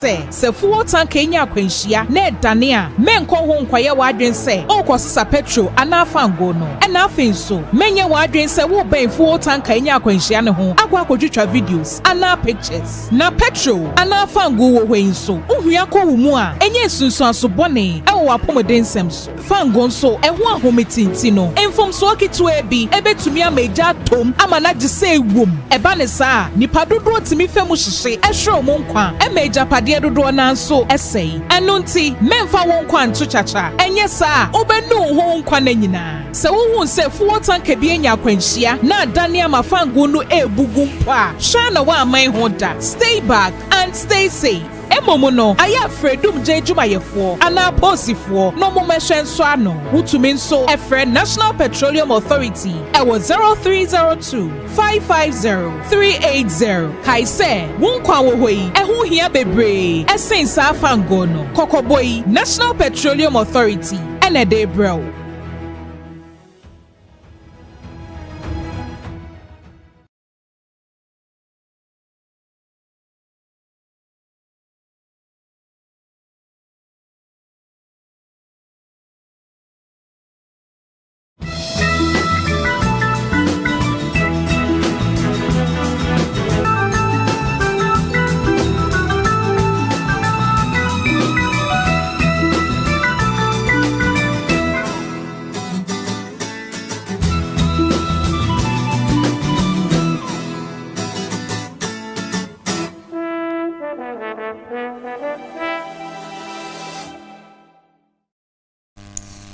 se fuo tanka enya akwanhia na edane a menko ho nkwaye wadwen se okosisa petrol ana fango no na afenso menye wadwen se wo ben fuo tanka enya akwanhia ne ho akwa akodwetwa videos ana pictures na petrol ana fango wo hwenso ohua ko wo mu a enye sunsun aso bone e wo apomeden semso fango nso eho ahometinti no enfomso kitu ebi ebetumi amaja tom amana gise ewom eba ne saa nipa dodo timi femu hyehye ehwe mo nkwa emaja dodo na nso essay eno nti memfa won kwa nto chacha enye saa obenu ho nkwa na nyina se wo se fuo tanka bi enya akwanhia na dane amafango no ebugu mpo a hwa na wa aman ho da stay back and stay safe emomo no aya fredum jejumayefo ana posifo no momehwe nso ano wutumi nso efre National Petroleum Authority ewo 0302 550 380 kaise wonkwa wo hoi ehu hia bebre esensa afango no kokoboi National Petroleum Authority ene de bro.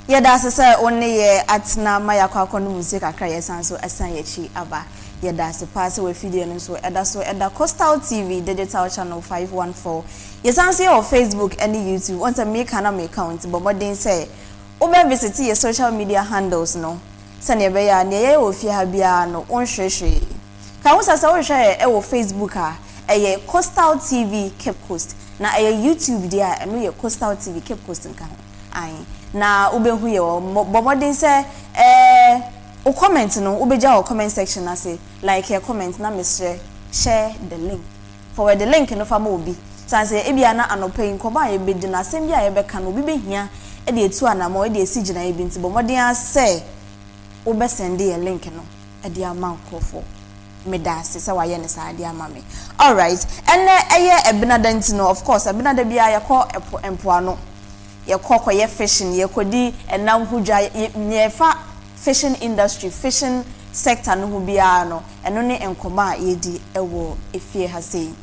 Yeda se only ye atna maya kwa kono music akra yesanso esan yechi aba yeda se pass we video no so eda Coastal TV digital channel 514 yesanso your Facebook and YouTube want to make an account but modern say obe visit your social media handles no sane be ya ne ye ofie ha bia no onhwehwe ka wo sasa wo hwe e wo Facebook a eye Coastal TV Cape Coast na eye YouTube dia eno ye Coastal TV Cape Coast nka ho ai na ubehu ye bomodin say o comment no ubeja o comment section na say like your comment na me share the link forward the link no fa ma obi say e bia na anopen ko ba ye bedi na asem bia ye beka no obi behia e de etu anama e de esigina ye bi nti bomodin say ube send the link no e de amankofo medase say waye ne sa de amame all right and eye ebinadanti no of course ebinada bia ye ko empoano ye kokko ye fishing ye kodi enam hudwa ye fa fishing industry fishing sector no hu bia no eno ne enkoma ye di ewo efie ha sei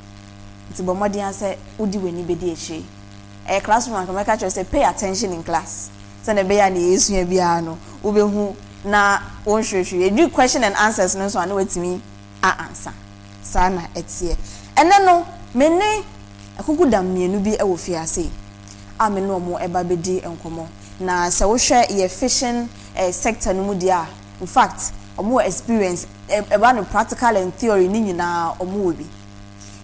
nti bomodi ase udi weni bedi ehye classroom kan make say pay attention in class so na be ya na yesu bia no ubehu na wonhwehwe ye do question and answers no so ana wetimi answer sana etie ene no mene akuku dam mienu bi ewo fie ha sei ameno mo eba bedi enkomo na se wo hwe ye fishing sector no mu dia in fact omo experience eba no practical and theory ni nyina omo obi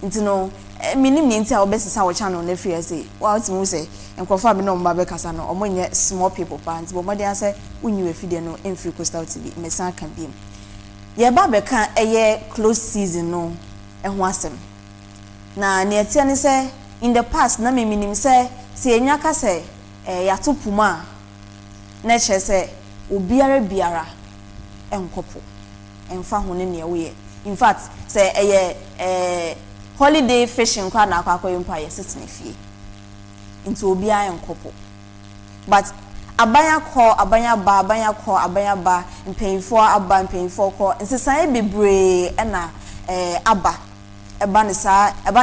ntino minim ni ntia obesisa wo channel na free say wa otimu say enkofa abi no mba be kasa no omo nye small people pa nti bo mo dia say unyiwe fide no emfree Coastal TV mesan kan biem ye ba be kan eye close season no eho asem na ne etia ni say in the past na me minim say se enya ka se yato puma na che se biara enkopo emfa ho ne ne we in fact se holiday fishing kwa na akwa empire sitting fie into obiara enkopo but abanya ba mpanyfo aba mpanyfo ko nsesan bebre na aba eba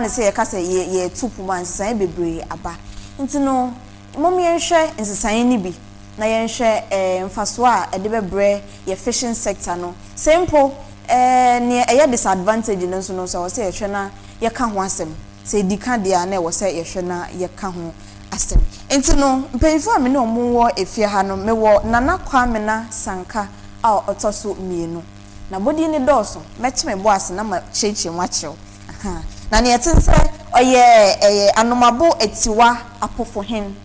ne se ye ka se ye tupuma nsesan bebre aba ntino momi yenhwe nsesan ni bi na yenhwe mfaso a ede bebre ye fishing sector no simple ne eye disadvantage no so no so se ye hwe na ye ka ho asem se dika dia na wo se ye hwe na ye ka ho asem ntino mpanyfo a me ne omo efie ha no me wo nana Kwamena Sanka a otoso mienu na bodi ni doso mechime boas na ma cheche mwachew na ne yetense oye Anomabo etiwa apofo hen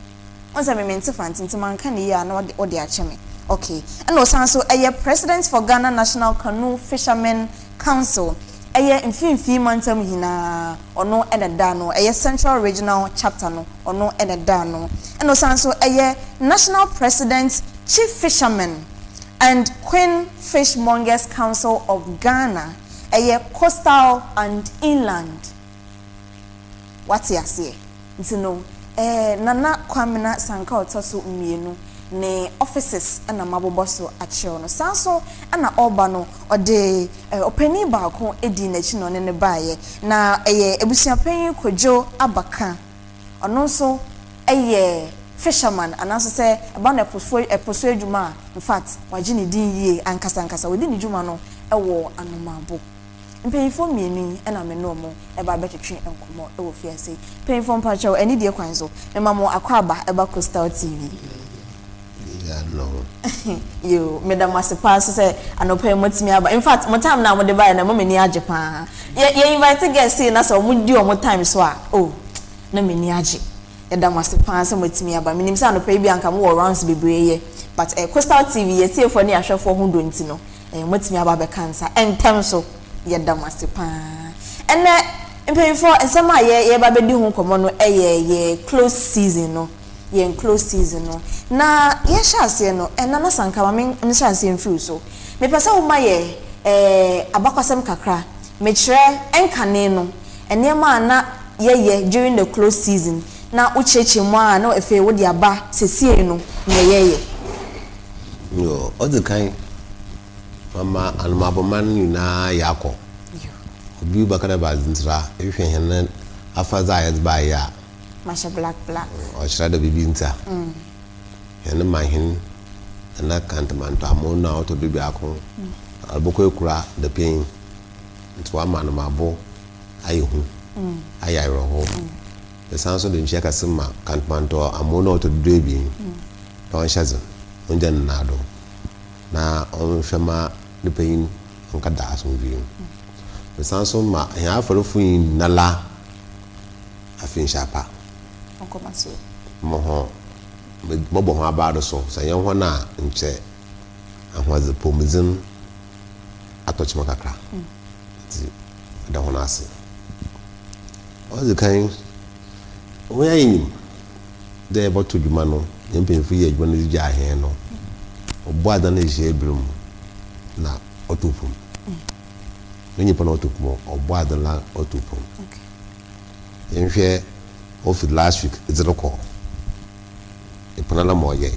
onse me mente fanti manka ne ya na ode acheme okay and osanso president for Ghana National Canoe Fisherman Council eye mfimfi mantam hina ono eneda no eye Central Regional Chapter no ono eneda no eno sanso eye National President Chief Fisherman and Queen Fishmongers Council of Ghana eye Coastal and Inland what you say nti no nana Kwamena Sanka otoso mienu ne offices na maboboso achio no sanso na oba no ode opani ba ko edi na chi no ne baaye na Ebusuapanyin Kojo Abakah ono so Fisherman anaso se eba na eposo adwuma in fact waji ne din yie ankasa wodi ne dwuma no ewo Anomabo mpeyifo mienu na me no mo eba betwetwe enkomo ewo fiase peyifo mpacho eni die kwan so memamo akwaba eba Coastal TV no. You madam was pass say anope motimi aba in fact mo time na mo de buy na mo meni age pa ye invite guest na so mo di o mo time so a oh na meni age ye dam was pass say motimi aba menim say anope bi anka mo rounds bebreye but Coastal TV ye tie for ni ahwefo ho do nti no motimi aba be cancer entem so ye dam was pa ene mpeyifo ensema ye ba be di ho komo no ye close season no yen close season no na ye shase no na Sanka ma me shase mfiri so me pesa wo ma ye abakwasem kakra me kire enkane no enema na ye during the close season na ucheche mu a na efe wo di aba sesie no na ye yo all the kind mama Anomabo man na yako obi bakara bazintra ehwe hen afaza ayes ba ya masha black o shirada bibi nta yana mahin na kantamanto amona auto bibi akon alboko ekura the pain nto Anomabo ayehu ayayro ho the sanso de ncheka sima kantamanto amona auto bibi don shazo onja nado na on fema the pain onka da so bi the sanso ma ya aforofu nala afin shapa onkomaso moho bobo ho abado so sayen ho na nche ahwaze pomizin atochima kakra ti da ho na ase ozi kan oya yin de boto dwuma no yempemfu ye dwuma no gya ahen no obo ada na ehye ebrum na otupum nyi pa na otupum obo ada la otupum okay yenhwe of last week it's a call ipanala moye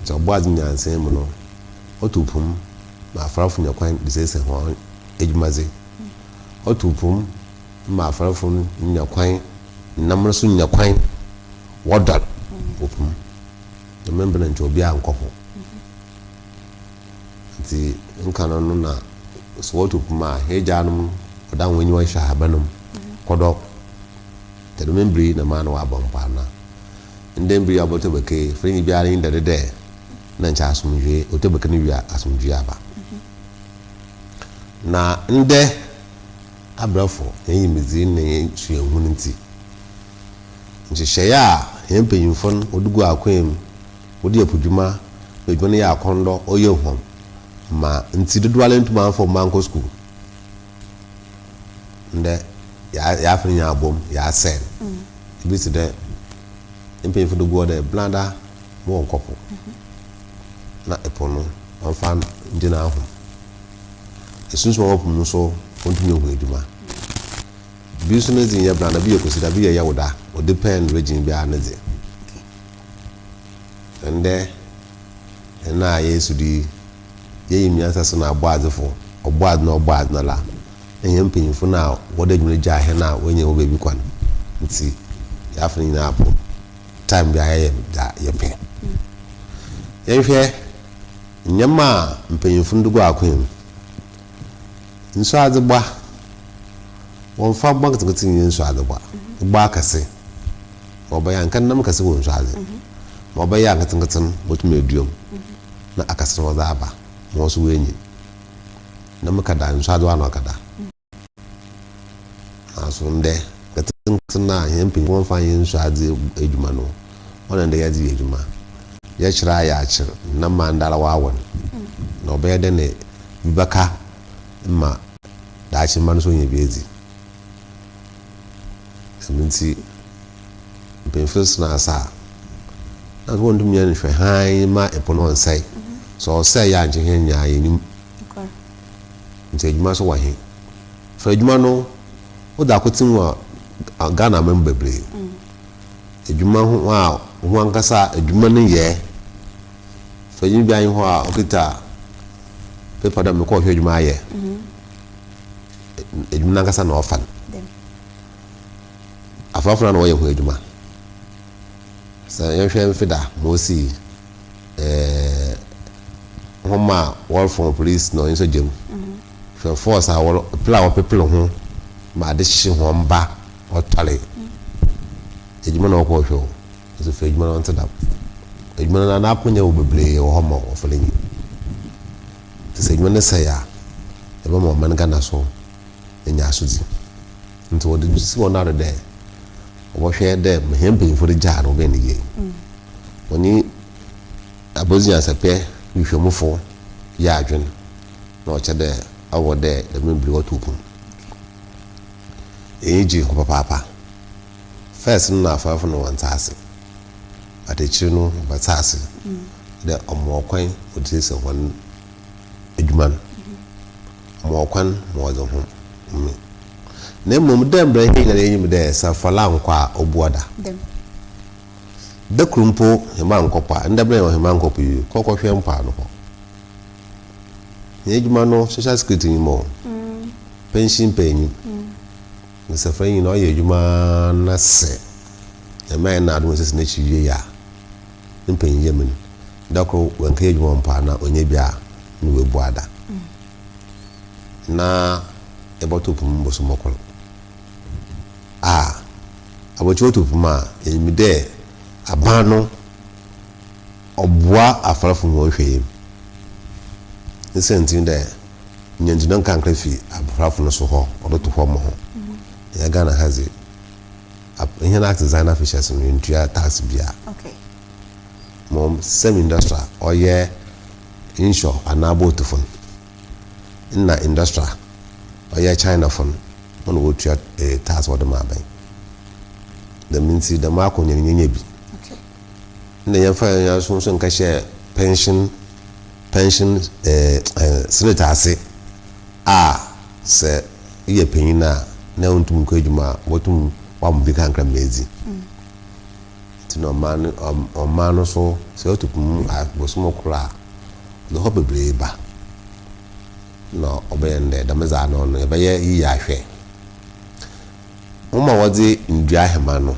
so boaz nyanse mu no otupum ma afrafu nyakwan disese ho edwumaze otupum ma afrafu nyakwan namreso nyakwan wodal opum the member nti obi ankofo nti nkano no na so otupum a hejanum odan wenyi wa shahabanum kodo the membri na man wa bompana ndembri aboto beke freni biara inda de na ncha asumjwe otebeke ni wi asumjwe aba na nde abrafo yin mizi ne suehun nti nchehya yempanyimfon odugu akwem odi apudwuma edwone ya akondo oyehom ma nti dodoale ntuma afọ manko school nde ya afrin ya bom ya sen bisi de empin for the go de blanda mo nkopo na epono onfan ndina ho esunso wo pum so ontumi hu eduma bisu na zin ya blanda bi ekosida bi ya woda o depend region bi anaze ende na yesu di yeyimi asase na agboadzefo ogboad na la enye mpanyimfo na woda dwuma gya he na wenye wo bebi kwan nti ya afrin na apo time bi aye da yepe yenhwe nyama mpanyimfo ndugo akwem nso adzegba won fa gba kete nso adzegba gba kase obaya nkan nam kase won nso adze obaya nkaten botum eduom na akase no da aba mo so wenyi nam kada nso adwa no kada asunde keten na yempi won fa nso adze edwuma no ona nde yadze edwuma ya chira ya achir na mandala wawon na obaya de ne bibaka ma da chi man so nya bi ezi seminti benfis na asa na so ndum nya nhwe han ma epono nsai so say ya nje nya yenim nti adwuma so wahe fa adwuma no wo da kotin wa Ghana member bre adwuma ho a ho ankasa adwuma no ye fa yin bi an ho a okita paper da me ko hwe adwuma ye adwuma ankasa na ofan afafuna na wo ye ho adwuma sa yan hwe mfida mo si homa wall from police no inso jem for force our people ho ma de hye ho mba otale ejuma na ko hwe so fe ejuma na ntada ejuma na aponya wo beble wo homa wo felenyi se ejuma na saya e ba mo man Ghana so enya asodi nti wo de si won na de wo hwe de mehempe for de jar no be ne ye woni abozia sape hwehwemufo ya adwen na o chede awo de membri wotupun eji ko papa first na afafu no wantase atechiri no batase de omokwan odise hon edwuman omokwan mo zo ho na mum dem bra hi na enyim de safala nkwa obuoda de krumpo hema nkopa ndebra hema nkopa yi kokohwe mpa no ho edwuma no social security ni mo pension penny nsafan no ye edwuma na se e mai na adu sese na chiwie ya mpenyi yemen dako wanka edwuma mpa na onye bia ni webuada na eboto pum boso mokolo abocho to puma emide abano obua afarafu wo hweyem nsentin de nyanjina nkankra fi afarafu no so ho odoto ho mo ho ya Ghana hazi ihe na designer fishes no ntua tax bia okay mom semi industrial oye insho Anomabo to phone na industrial oye China phone on wo tua tax wo de maban the minti the marko nyenye bi okay na ya fa ya so nka share pension senatase se ye penina na untum ko adwuma wotum wa mbi kankra mezi tino man so se otupum bosumo kura no hobe breba no obende da meza no no be ye yi ahwe mama wodi ndua hema no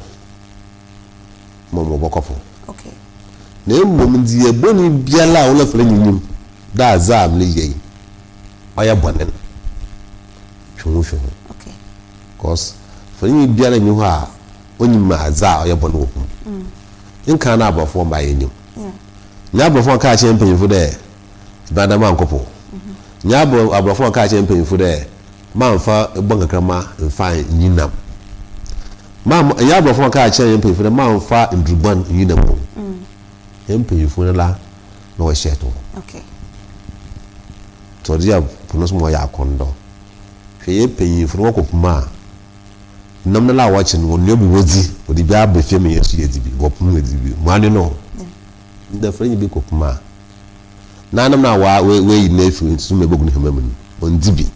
momo bokopo okay na mmom di eboni biala wona fere nyim da azam ne yei oya bonen hwo okay cause fere nyim biala nyi ho a onyim aza oya bonen wo nka na abofo ma yenyim nya abofo ka che mpanyifo de bada man kopo nya abofo ka che mpanyifo de manfa bongakrama mfa nyinam ya abofo ka che mpanyifo de manfa ndruban nyinam mpanyifo la na wo sheto okay to dia punos mo ya kondo hwe mpanyifo wo kopuma namna la watching won yobi wozi odi bia ba fie me yesu yedi bi wo pum yedi bi mane no nda frenyi bi kopuma na namna wa we na efi so me bogu ne hemamu on dibi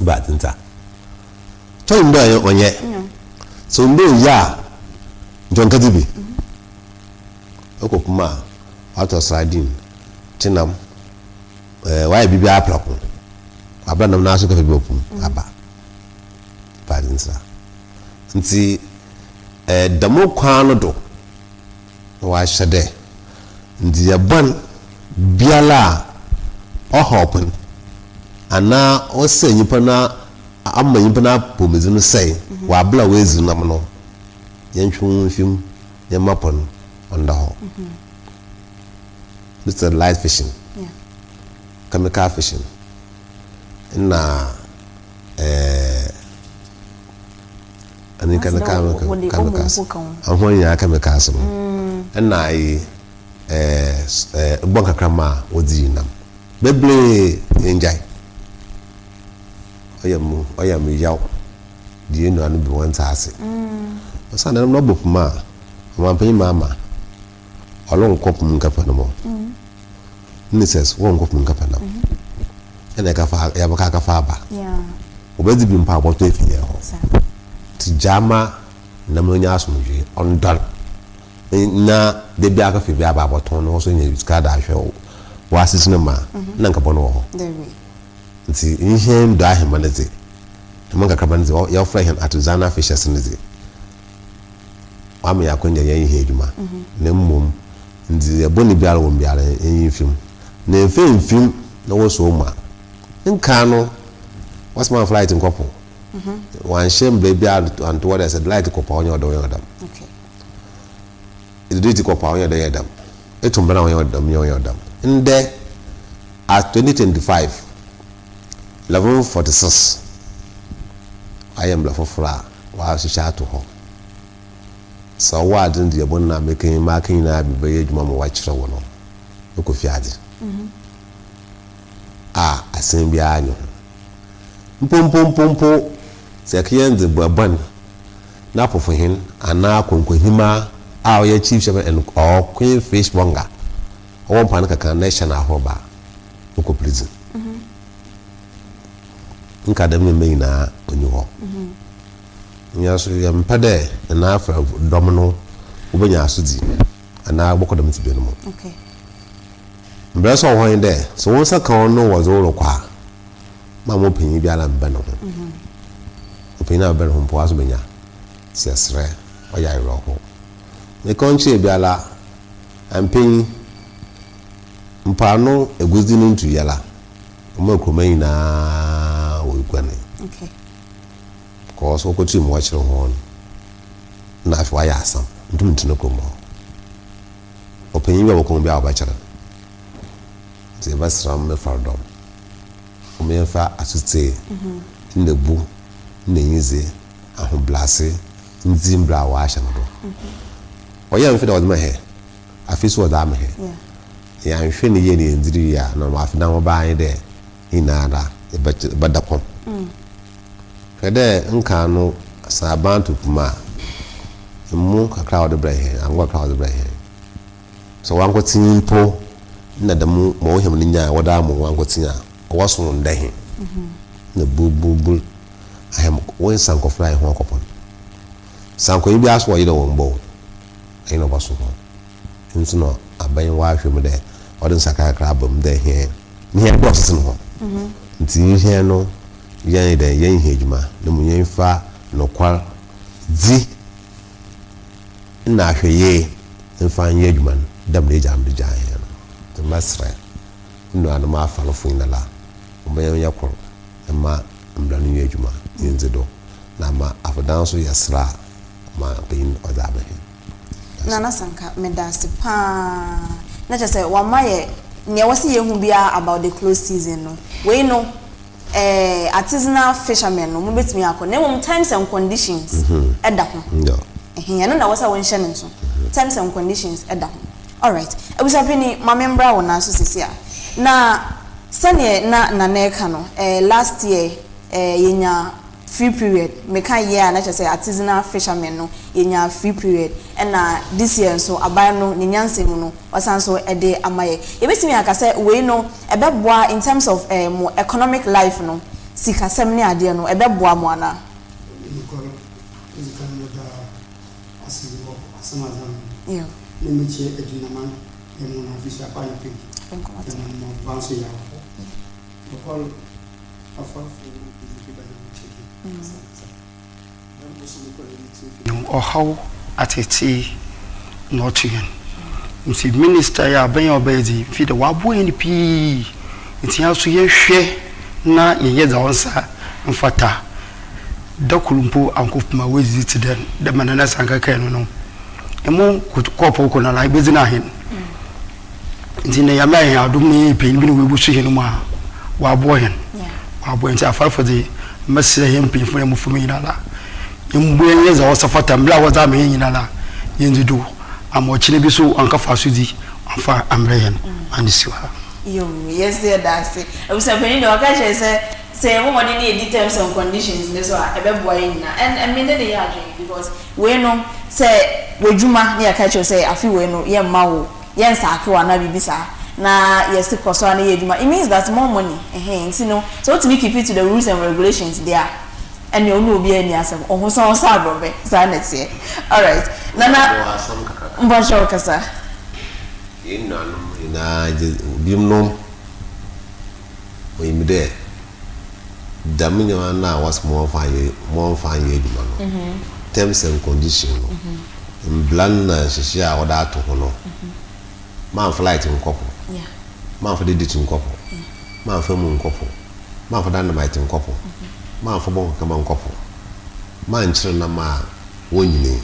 ba tinta to ndo ayo onye so ndo ya njonka dibi okopuma auto sardine tinam wa bibi aplako abra nam na so ka bi opum aba padinsa nti damo kwano do wa hyede ndi yaban biala ohopun ana ose nyipa na amma nyipa na pomezinu sei wa bla wezi nam no yentwu film yemapon onda ho this is light fishing chemical fishing na ani kana chemicals ahon ya chemicals no na ai bon kakrama odi nam beble enjai oyam yaw die no anu bi won taase osan na no bopuma amampanyi mama olon kopum nkapa no mo nises won kopum nkapa na ene ka fa ya baka ka fa ba obedi bi mpa aboto efiye ho ti jama na mo nya asomdwe ondal na de bi aka fi bi aba aboto no so nya ska da hwe wa asisine ma na nka bono ho nti inhem do ahema ne ze mo nka kraban ze ya ofra hen artisanal fishes ne ze wa me yakonya yan ihe eduma na mmom nti eboni bi ala wo bi ala yin film na efem na wo so ma nka no what's my flight in couple one shame baby and what I said like couple on your door them okay it did couple on your door them it on your them in there at 2025 11:46 I am la for fla wa she sha to ho so what in the bon na making marking na be be adwuma mo wa kire wo no ko fiade asen bi anyo mpompo sekiyen de baban na pofohin ana konkohima oye chief shepherd and or queen fish bonga o pan kaka national hoba ko prison nka dem me na onyu ho nya so ya mpade na afra dom no obenya asodi ana bokodom ti be no okay mbreso ho inde so won saka no wazoro kwa ma mo panyi bi ala mba no opin na be no mpo aso benya sesre oya iro ho me konche bi ala ampin mpano eguzi no ntu yala o kroman na wo ikwane okay ko so ko tim wa chire ho na afi wa ya asam ndum ntino kromo opin bi abokon bi aba chire ze basram me fardom o me fa asute ndebu ndenyize ahoblase nzimbra wa asha no oya mfe da odma he afiso da ma he ya nhwe ne ye ne ndiri ya na ma afi na mo ba an de inara e badapom kede nka no sabantu kuma mu kakra od brahe angwa kakra od brahe so wanko tinpo na da mu mo hem ni nya wada mu wanko tinya waso ndahe na bububu ahem won sanko fly ho akopon sanko yi bi aso yi da wombo ayi no baso ho nso no aban wa hwem de odin saka kakra bam de he ni he boss tin ho nti he no yan de yan he adwuma na mu yan fa no kwal di na hweye mfa yan adwuma dam de jam de jan he no to masra no ana ma fa no fun na la o me yan yakoro ma mblanu yan adwuma nzedo na ma afadan so yasra ma pein odabe Nana Sanka medasi pa na just say wa maye ne wasi yehu bia about the close season no we no artisanal fishermen no mo betimi akọ na mum times and conditions eda ho yeah no na wasa won hye ne so times and conditions eda ho all right Ebusuapanyin ma membra wona so sisia na sane na neka no last year yenya free period me kan year na say artisanal fishermen no yenya free period and this year so aban no ni nyansem no wasan so ede amaye e betimi aka say we no ebeboa in terms of more economic life no sikasem ne ade no ebeboa mo ana yeah let me check edunaman and one of Fisherman pig and one bounce ya because afa how atete Northian nti minister ya ban obedi fi de wabo eni pi nti aso ye hwe na ye za wonsa mfata dakulumpo ankofuma wezi ti de manana Sanka kan no emu kopo ko na la ibezi na hen nti ne ya mai adum ne pe bi no webu so hen mu a wabo hen wabo nti afarfo de masira hem pe fune mu fumi na la mbu ye za wasafata mbla waza me yin na la yenzidu amochine bi so anka fasudi amfa amreyen andisiwa yo yes there that's it Ebusuapanyin de waka che say say what need terms and conditions this one and mean the yard because we know say we juma near catch you say I feel we know yeah mau yen sake wa na bibisa na yes koso na ye juma it means that more money you know so to keep it to the rules and regulations there and you know be any asem oh so brobe so na say all right nana mbasho kasa ina bimno we there damina na was more fine eduma no terms and conditions no plan na shishia oda to hono man flight nkopo man for date nkopo man for mu nkopo man for dynamite nkopo man for bon kama nkopo man chire na ma wonyine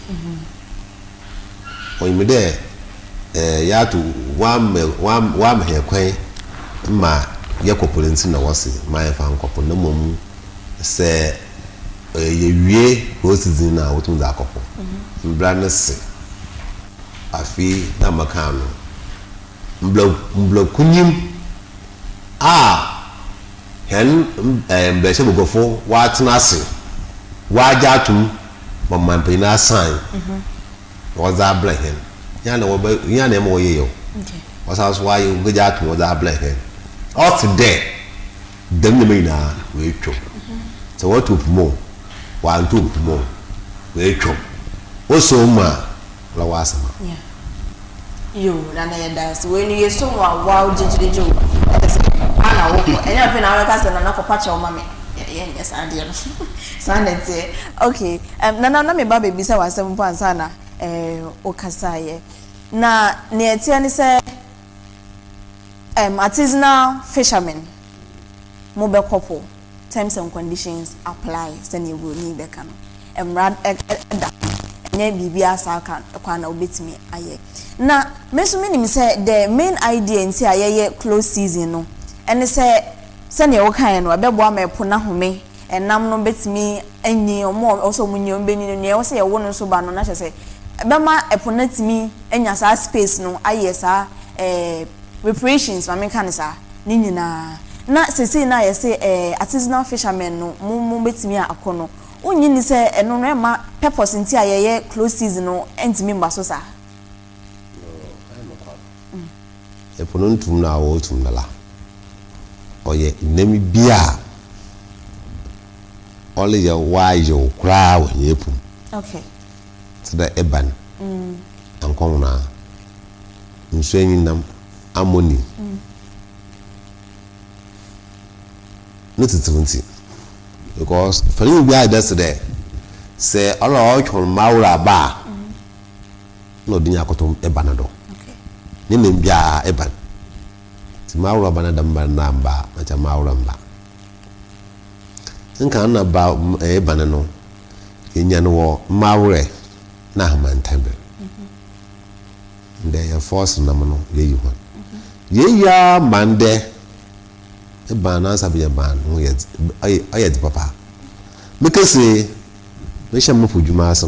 we there ya to one he kwan ma yakopolenti na wose man fa nkopo na mom se ye wie o season na wotum za akopo mbra se afi na makano mbla kunyim hen mbla she bogofo wa tenase wa jatum mamman pe na sign wa za bla hen ya na mo ye yo okay wasa so wa ye go jatum wa za bla hen all today dem me na we twa so what up more one two more we twa also ma la wasama yeah yo nana ya dance when you so wow jijijo ana wo enya afi na weka se na kopacha o mame yes ade no sanete okay nana me ba baby say wasem po ansa na o kasaye na ne etia ni se artisanal fishermen mobile couple terms and conditions apply send you ni be kan emrad nya bibia Sanka kwa na obetimi aye na mesu minim say the main idea nti ayeye close season no ene say sene wo kan no abebo amepo na home enam no betimi anyi omo also munyi ombeni no ne wo say wo no so ba no na say bema eponatimi anya sa space no aye sa reparations mame kan sa ni nyina na sese na ye say artisanal fishermen no mo betimi akono onyi ni say eno no ma purpose nti ayeye close season no entimi mbaso sa eponuntum na wo tum na la oye nemi bia ole ya wayo kra wo yepum okay so da eban ankon na nso anyinam amoni not it because for you bia that's there say all o maura ba no dinya akoto ebanado okay ni bia eban ti maura banada mba namba acha maura mba nka na ba eban no enya no wo maure na hamantambe nde ya force na no ye yi ho ye ya mande eban na sabe ya ban no ye aye di papa because me sham fu juma aso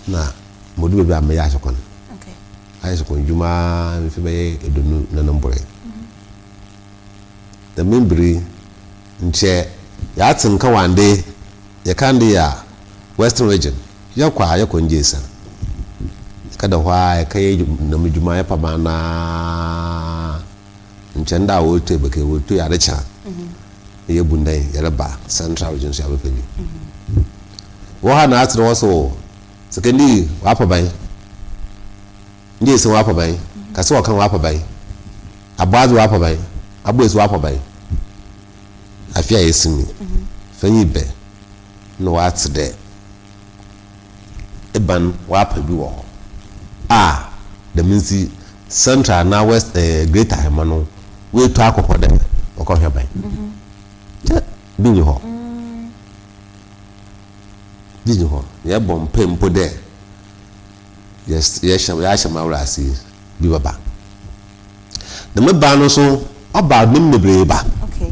na modu be am ya asokon okay ayi sokon juma mi fi be edonu na nambore the membri nche ya tinka wande ya kandi ya western region ya kwa ya konjesa kada hwa ya kai na mujuma ya pabana nche nda wote beke wote ya recha ye bundai ya raba central region ya bepeli wa na atro so sekendi wa pabai ndi se wa pabai kasi wa kan wa pabai abazu wa pabai abuezu wa pabai afia yesini fanyi be no wa tsede eban wa pabi wo the means central na west greater hemano we to akoko dem okọ hwe ban binyo ho binyo ho ye bom pempo de yes ya shama urasi bi baba the me ba no so oba nim mebre ba okay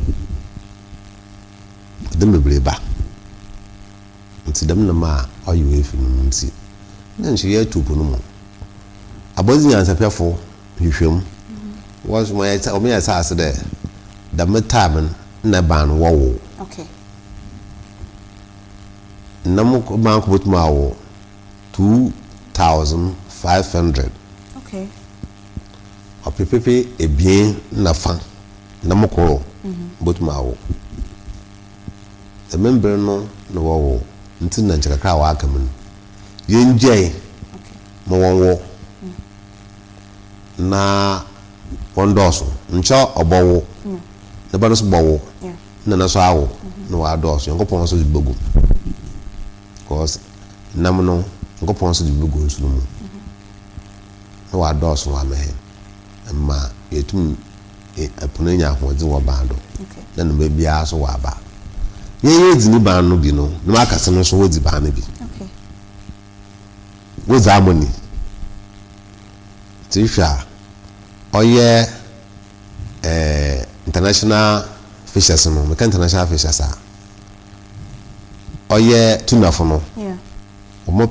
dem mebre ba nti dem na ma oyo efi no nti na nche ye tubu no mo abozi nyansa pefo hwehwem was my o me asa ase de the metam na ban wo okay namu ban ko butuma wo 2500 okay opepepe ebien na fan namu ko butuma wo the member no wo nti na nchaka wa aka mun yenje mo wonwo na wondoso ncho obowo na ba no so bowo na so awo na wa doso yankopon so dibogu cause nam no yankopon so dibogu nsu mu na wa doso wa mehe amma yetum apuno nya hoje wo bando na no be bia so wa ba ye dini ban no bi no na makase no so wodi ban no bi okay wo zamoni tisha oye international fishers no me international fishers oye tunafo no yeah omo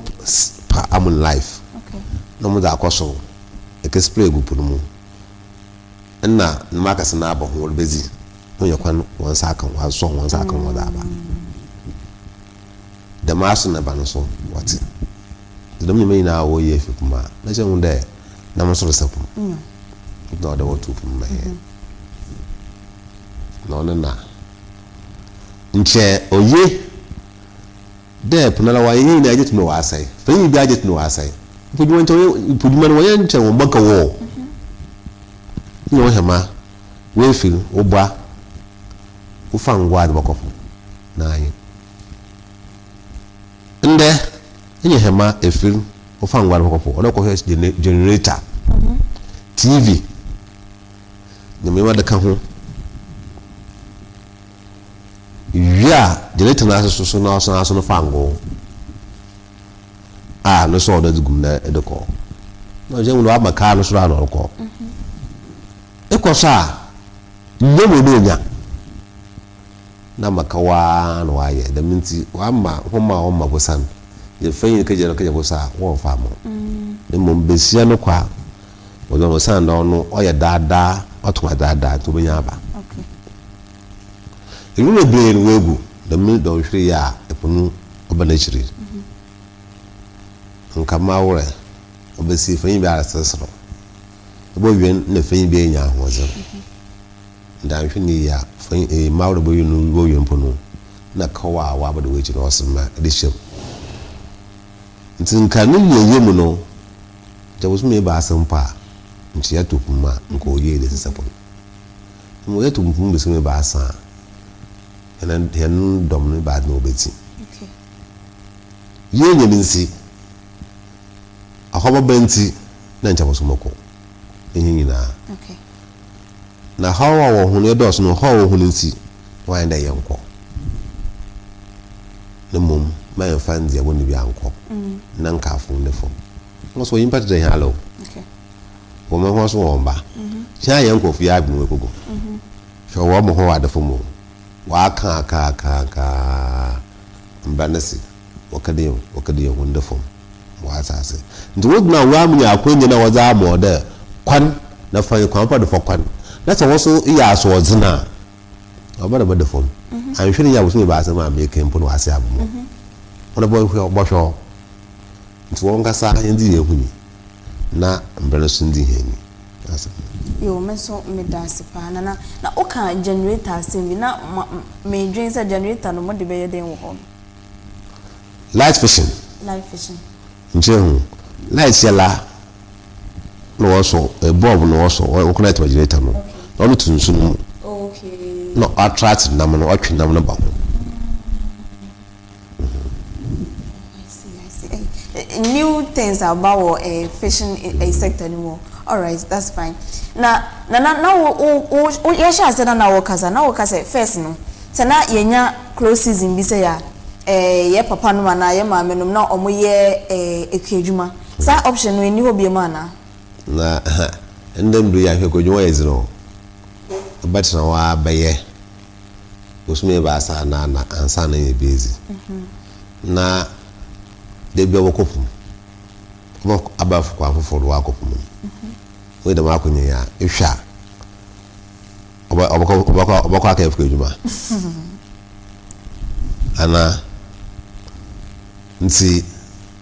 pa amun life okay no mo da akoso e ke spray gu punu mu na makase na abo ho bezi no yakwan won sa kan wa so won sa kan wo da ba da maso na ba no so wati dum ni me na wo ye fi kuma na je mu de na mo so resapu no da wotu kuma he no na nche oye de punala wa yin na je tunu wa sai fa yin bi aje tunu wa sai pudu won tawo pudu man wa nche won baka wo ni wo hema we feel oba ufangwa de bakofu na yin nde enye hema efil ufangwa de bakofu odo ko generator TV ni me wada kan ho ya generator na so na so no fango no so odo dugum na edeko no je mu Abakah no so na no ko ekosa ndemo do nya na makawa no aye da minti wa ma homa bosan ye fanyi ke je bosa wo fa mo mo besia no kwa wo no san da no oye dada otuma dada to benya ba okay iru le brain wegu da mi do hwe ya epunu obana chiri nka mawre obesi fanyi bi ara sesro bo wen na fanyi bi nya hozo da hwe ni ya fanyi mawre bo yunu bo yempunu na kawa wa ba do wechi no osma edishem ntinka ni yeye mu no jabusu me ba asampa nti ya tupuma nko ye de sesapon mo ya tupuma be se ba asa hen dom ni ba no beti okay ye nye nsi ahoba benti na nchabosu moko enyi na okay na hawa wo hunu edos no hawa hunu nsi wan da yenko ne mum ma fanzi abo ni bi anko na nkafu ne fo mo so yimpa de halo okay wo me ho so wo mba sha yenko fu ya bi no ekogo so wo mo ho wa da fo mo wa ka mbanasi wakade wonda fo wa sase nti wo na wa mu ya kwenye na waza mo da kwan na fa kwan pa da fo kwan na so wo so iya so zina obada bada fo an hwere ya wo so ba asema me kan po no ase abu mo ona boy bo hwo nti wo ngasa ndi ye huni na mbele so ndi heni asa yo meso medase pa na oka generator asem na me dwen say generator no mo de be yeden wo ho light fishing njehu light yala no also a bulb no also o connect to generator no no tunsu no okay no attract nam no atwi nam no ba ho I see new things about fishing sector anymore. All right, that's fine. Now wo yesha say na wo kasa first no. Say na yenya close season bi say ya ye papa no na ye maame no na omo ye ekwadwuma. Sa option no eni ho bi ma na. Na ndem do ya hwe kodwuma ye zero. But na wa baye. Osume ba sa na ansa na ye bezi. Na de bi okopu. Mo abafu kwa foforo wa kopu. We da ma kunye ya ehwa Abakah ka Kwamena. Ana nti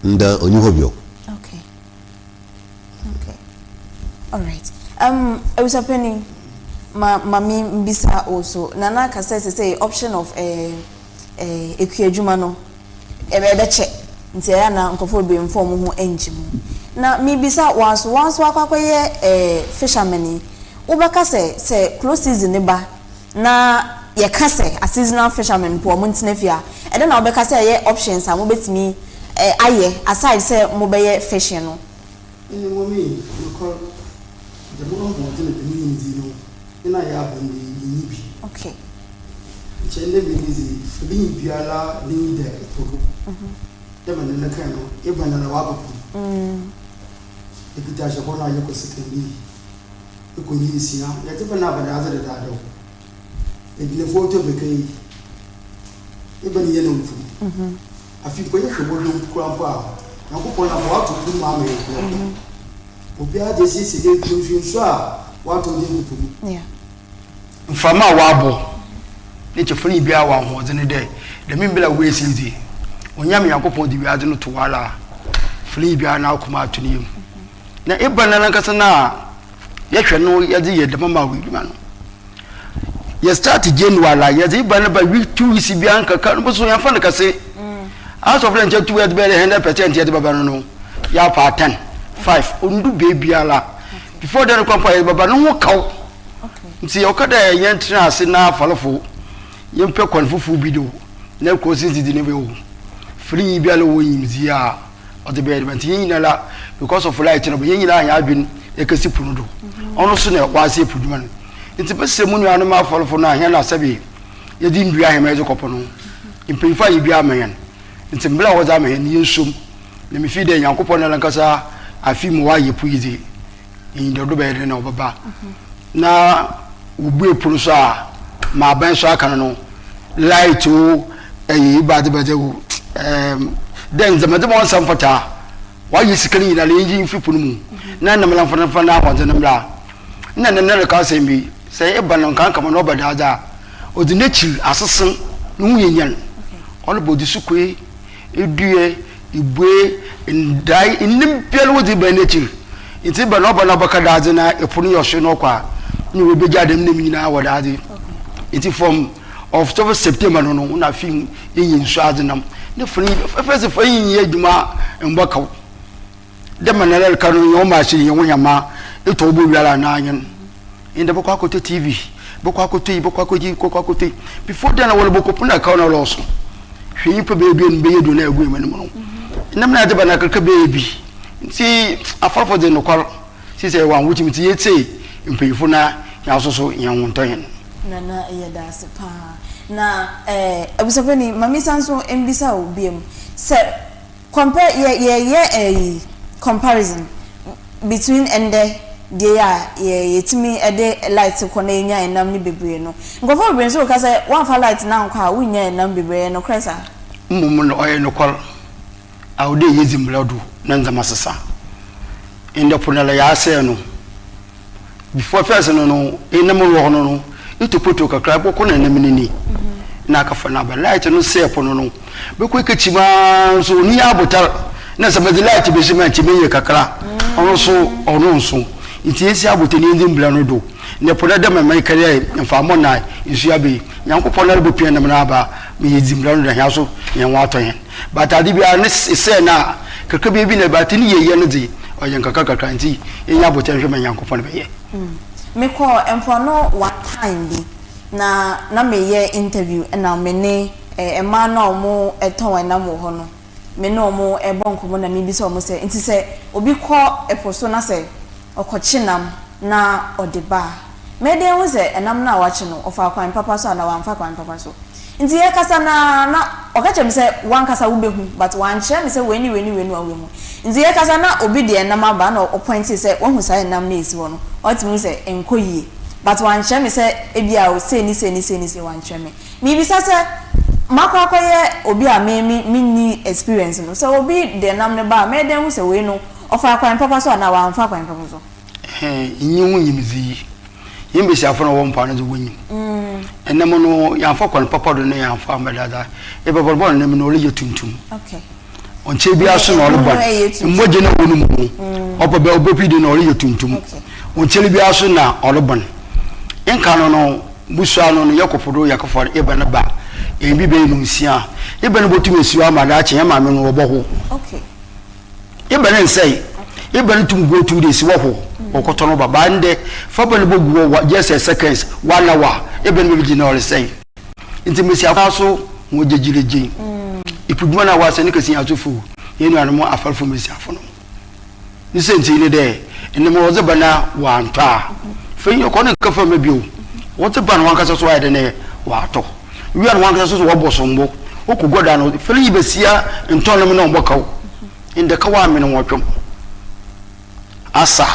nda onyuhobio. Okay. All right. Ebusuapanyin mami mbisa also nana ka say option of ekuadwuma no ebe che nti ya na nkofo be inform ho enjimu na mi bisa wanso akwakoye fisherman ubaka say close season ba na ye ka say a seasonal fisherman po mo ntinafia e de na ubaka say ye options a mo betimi aye aside say mo be ye fishing no ni mo mi ko the mo mo de ni zino ina ya bo ni bi okay chende bi ni bi biala ni de to dama na kan no e bana na wa ko ikuta je ko na ye ko sekeni e ko ni sia ya te bana bana azade da do e bi le photo be kai e bani ye no fu afi ko ye hwebo lo krampo a na ko pon na wa to tu ma me ko obi a je sisi de confusion a wa to de ku yeah mfama wa bo ne chefuni bia wa ho de ne de mi mbela we sisi onyame yakopon di wiade no to wala fili bia na akoma atunim na ebana na kasa na ye hwe no ye de ye de mama wi ma no ye start January ye de ebana ba week 2 weeks bia nkaka no so yamfa na kase out of range 2 years be 100% ye de baba no ya pa 10 5 ondu be biala before then kwampa ye baba no ho kaw nti okada ye ntra ase na falofo ye mpe konfufu bido na ko sisi di ne be wo free biala wo yimzia o de be advantage yin la because of light no yin la ya adwin e kasi punu do ono so na kwa se puduma no nti pese mu nua no ma folofo no ahia na sabe ye di ndua ahia ma je kopo no impemfa yi bia amen nti mbla wo za amen yin som na mi fi de yankopon na lankasa afi mu wa ye puizi yin do be de na obaba na ubu epunu so a ma ban so aka no light o eyi ba de baje wo den zamade mo san fata wa yi sikani na le yin fipu mu na na mala fana na wanze na mla na ka se mi se e banon kan kama no bada da o di nature asesen nu yenyan on bodi sukwe edue ibwe ndai inim pielo di ba nature iti ba no ba na baka da na epunu yoshe no kwa ni we beja dem nem nyina wada ade iti from October September no na film yin so adenam ne funi first for yin ye djuma mbakaw de manal kanu yo ma shi yin wonyama eto obo wiara na anyen inde bokwa kote TV bokwa kote before then wala bokko puna kaw na loso hwi pa be bi be yedo na egu emani mo nam na de bana kaka be nti afafo de no kwal si se wan wuti mti yetse mpeyifo na ya soso yan wontoyen nana ye da sepa na Ebusuapanyin mami sanso embisa obiem se compare ye comparison between ende de ya yetimi ede light ko na enya enam ni bebre no ngofo bebre so ka se one fa light na nkwa wunya enam bebre no kresa mum no oye no kol awde yezimladu na nzama sesa ende punala ya se no before first no enam wo no ito poto kakra boko na enam ni na ka fa na ba light no se pono no be ko ekechima so ni abotar na sabadi light be shima chibe kakra ono so iti esi aboteni ndi mbla no do ne poda da mai kare mfa mo na isu abe yankopon na bo pia na na ba me yezi mbla no da hia so yen wato yen but ade bia ne se na kaka bi na ba tini ye no di o yen kaka nti yen abotar hwe man yankopon be ye me ko empo no one time bi na me ye interview na me ne ema na omo eton na mo ho no me no omo ebonkomo na me bi so omo se nti se obi ko eposo na se okochinam na odeba mede wo se enam na wachi no ofa kwan papa so na wanfa kwan papa so nti ye kasa na okache me se wan kasa wo behu but wan che me se weni awe mu nti ye kasa na obi de enam aba na opointi se wo hu sa enam na esi wo no otimi se enkoyie but wan che me se ebia o se ni wan che me bi sa se makwa ye obi a me ni experience no so obi de enam ne ba mede wo se we no ofa kwan papa so na wanfa kwan papa so nyi hu yimzi yimbe si afọ na wo mpa no zo wonyi ene mo no ya afọ kwan papa do ne ya afọ amedada e bebor bon ne me no le tuntum okay onche bi aso na olubon mmoje na wonu mu obobe obepidi na ole tuntum onche bi aso na olubon enka no busua no yakofodo yakofo ebe na ba ebi be no nsia ebe no botu esiwa amada che ya ma me no oboho okay ebe ne nsei ebe no tum go 2 days wo ho okoto no baba nde fa be no bogu just seconds 1 hour ebe no bi na ole sei intimesi afaso mo jejireje ipuduma na wase ne kesi atofu yenu anmo afalfo mesi afo no ni senti ne de ene mo woze bana wa ntwa fe yoko ne kafa mabio wote bana wankasa so ayde ne wa to wi an wankasa so wo bosombo okugoda no fe yi besia ntono me no mbokaw inde kawa me no wotwom asa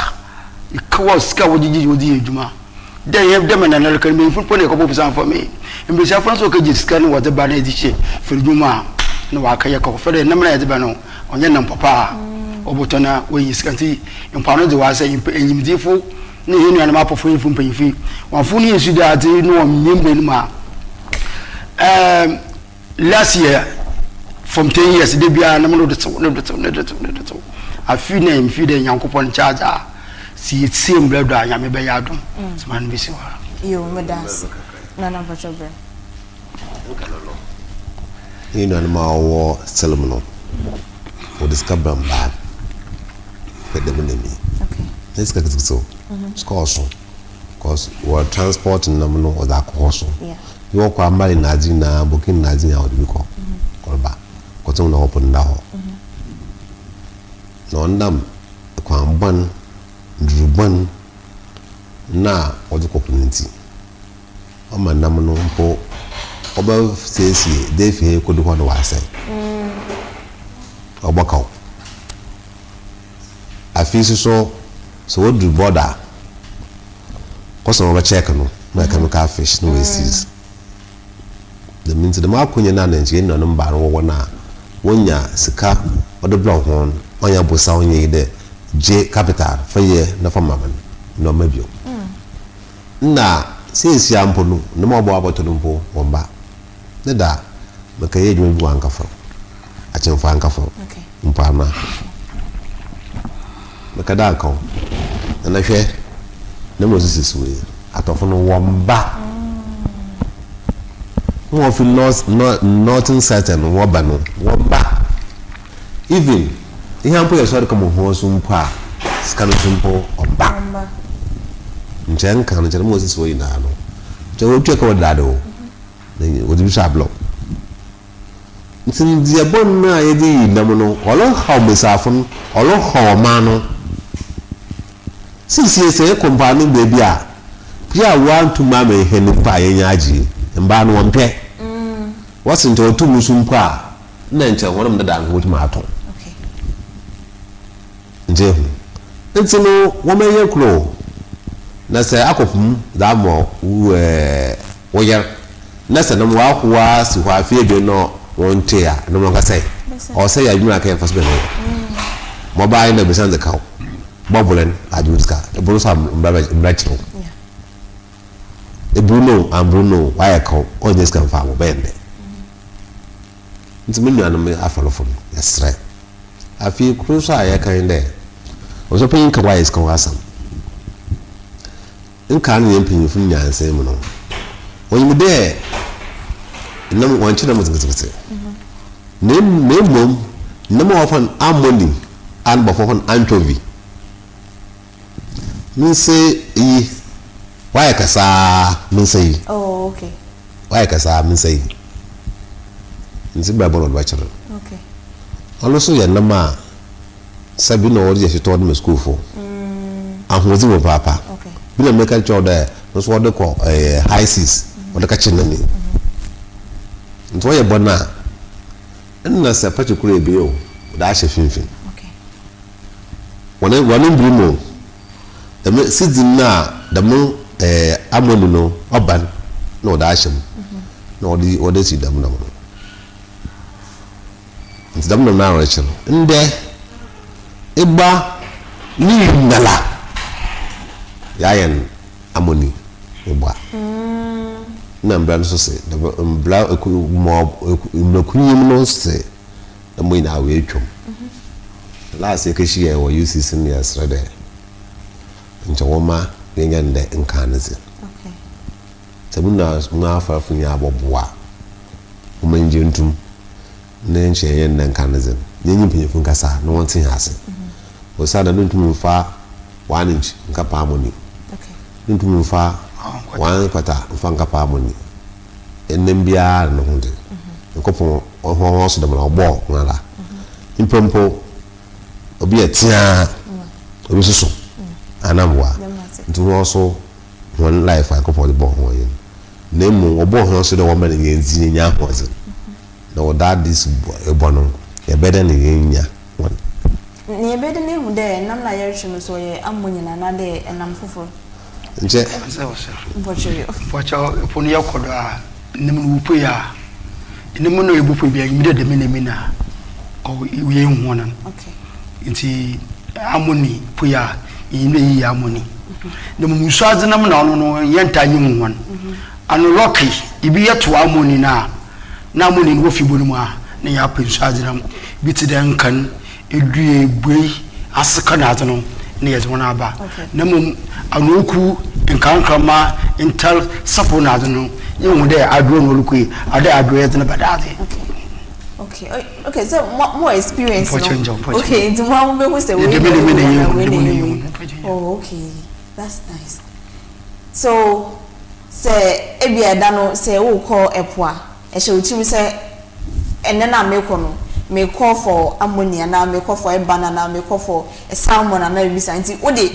ikawa ska wojiji wodi eduma de yem de me na kan me fun ne ko bo bisan for me mbesi afo so ka jiska ne wote bana ediche fe duma no wakaya ko fere na mra yede no onye nam papa obotona we yiskanti impano de wase enyimdifo ne henu anama apofo yifu mpanyifi wanfu ne yesu da ade no myembe no ma last year from 10 years de bia na mo do to afi na mfi de yankopon charge si same blood anyame be yadom man bi si wa yo medas na na pachobre ino na mawo selmuno o discover bad pedememi okay this ka so scoso cause what transport na mo o da koso yo kwa mali nazi na booking nazi ya odibiko kolba ko to na open da ho no ndam kwa mban druban na odiko plenty o man na mo no mpo oba sesi defi ko do hono wase Abakah afisi so what do border cause no check no na chemical fish no seas the means the makunya na nje no mba no wo na wonya sika odo block hon onya bosa onye de J capital faye na famaman no mabio na sesi ampo no no mo bo aboto no mpo womba da maka ye dwuma bi wanka fa a chen fa anka fa okay mpana maka da ka na hwe na mo sisi suwe atofo no womba mo fi northern certain woba no womba even ihe ampo ye sorry come ho so mpa scan so mpo omba nchen kan nchen mo sisi wo ina no je wo twa ka wadado what you say block ntin dia bon na ye di namuno olo how mesafun olo how mano sisi se company baby a pia want to mama heni pa ye nyaji mba no wonpe wasin to tumusum pa na nche wonam da ngo tuma ato okay nje ntino womaye kro na se akopum da mo woyer nasa na mwa kwa si kwa afie no wonte a no mo ngasai o say adwuma ka enfas be no mobile na besan de kaw bobulen adwuska e buru sa mbrachi e bruno why kaw o just kan fa mo bende ntimi nua me afalofo yesre afi krusa ya kan de o so pin ka why is kan wasam in kan yen pin fun nyanse mu no when you there nam wanchi na muzikiti mom nam ofan amoni and bofon anchovy min say yi why kasa min say oh okay why kasa min say nzi bible on watcher okay also ya nama sabi no wori je to me school for ahozi wo papa okay bila make sure there so what they call high seas what the kitchen ni nto ye bona nna se particular ebe o da she finfin okay wona brimo the season na the mo amonu no oban no da she no odi si dam na mo nti dam na ra che nde igba ni ngala yayen amoni Oba. Na mbra so se mbra mo kunyim no se na mo ina we twom. Last year kashi ya wo UCC ne yasrede. Nche woma yenga nde nkaneze. Okay. Sabuna na afafu nya aboboa. Umenje ntum ne nche yen nde nkaneze. Nyenyi mpinyefu nkasa no wonte hase. Osada ntum mfa 1 inch nkapa amoni. Okay. Ntum mfa 1 quarter mfa nkapa amoni. Enem bia no hunde. Nkopo ho so de na ogbo ngala. Impompo obi etia obi susu anamwa ntu also one life I couple the born ho yin nemu obo ho so de wo mane nyenzi nya hoze na wo that this ebono e better ne nya one ne e better ne hu de nam na yerechi no so ye amonyina na de enam foforo nje mpocho poni yakodo a nemu wupo ya nemu no ebupo bia yimide de menamina o ye hu honan okay nti amoni puya yimle yi amoni de musu azenam na ono no yenta nyi hon anu lucky ibi yeto amoni na amoni no fibo no mu a na ya pensu azenam bi ti den kan edue buei aseka na azono na ye zona aba na mum anoku nkankrama intel sapo na azono ye hu de adro no lukui ade adro ye zena badade okay so more experience no? Okay into more we who say oh okay that's nice so say ebi adano say wo call epoa e she uchi say enne na me ko no me call for ammonia na me call for e banana me call for a salmon na e bisa nti wo de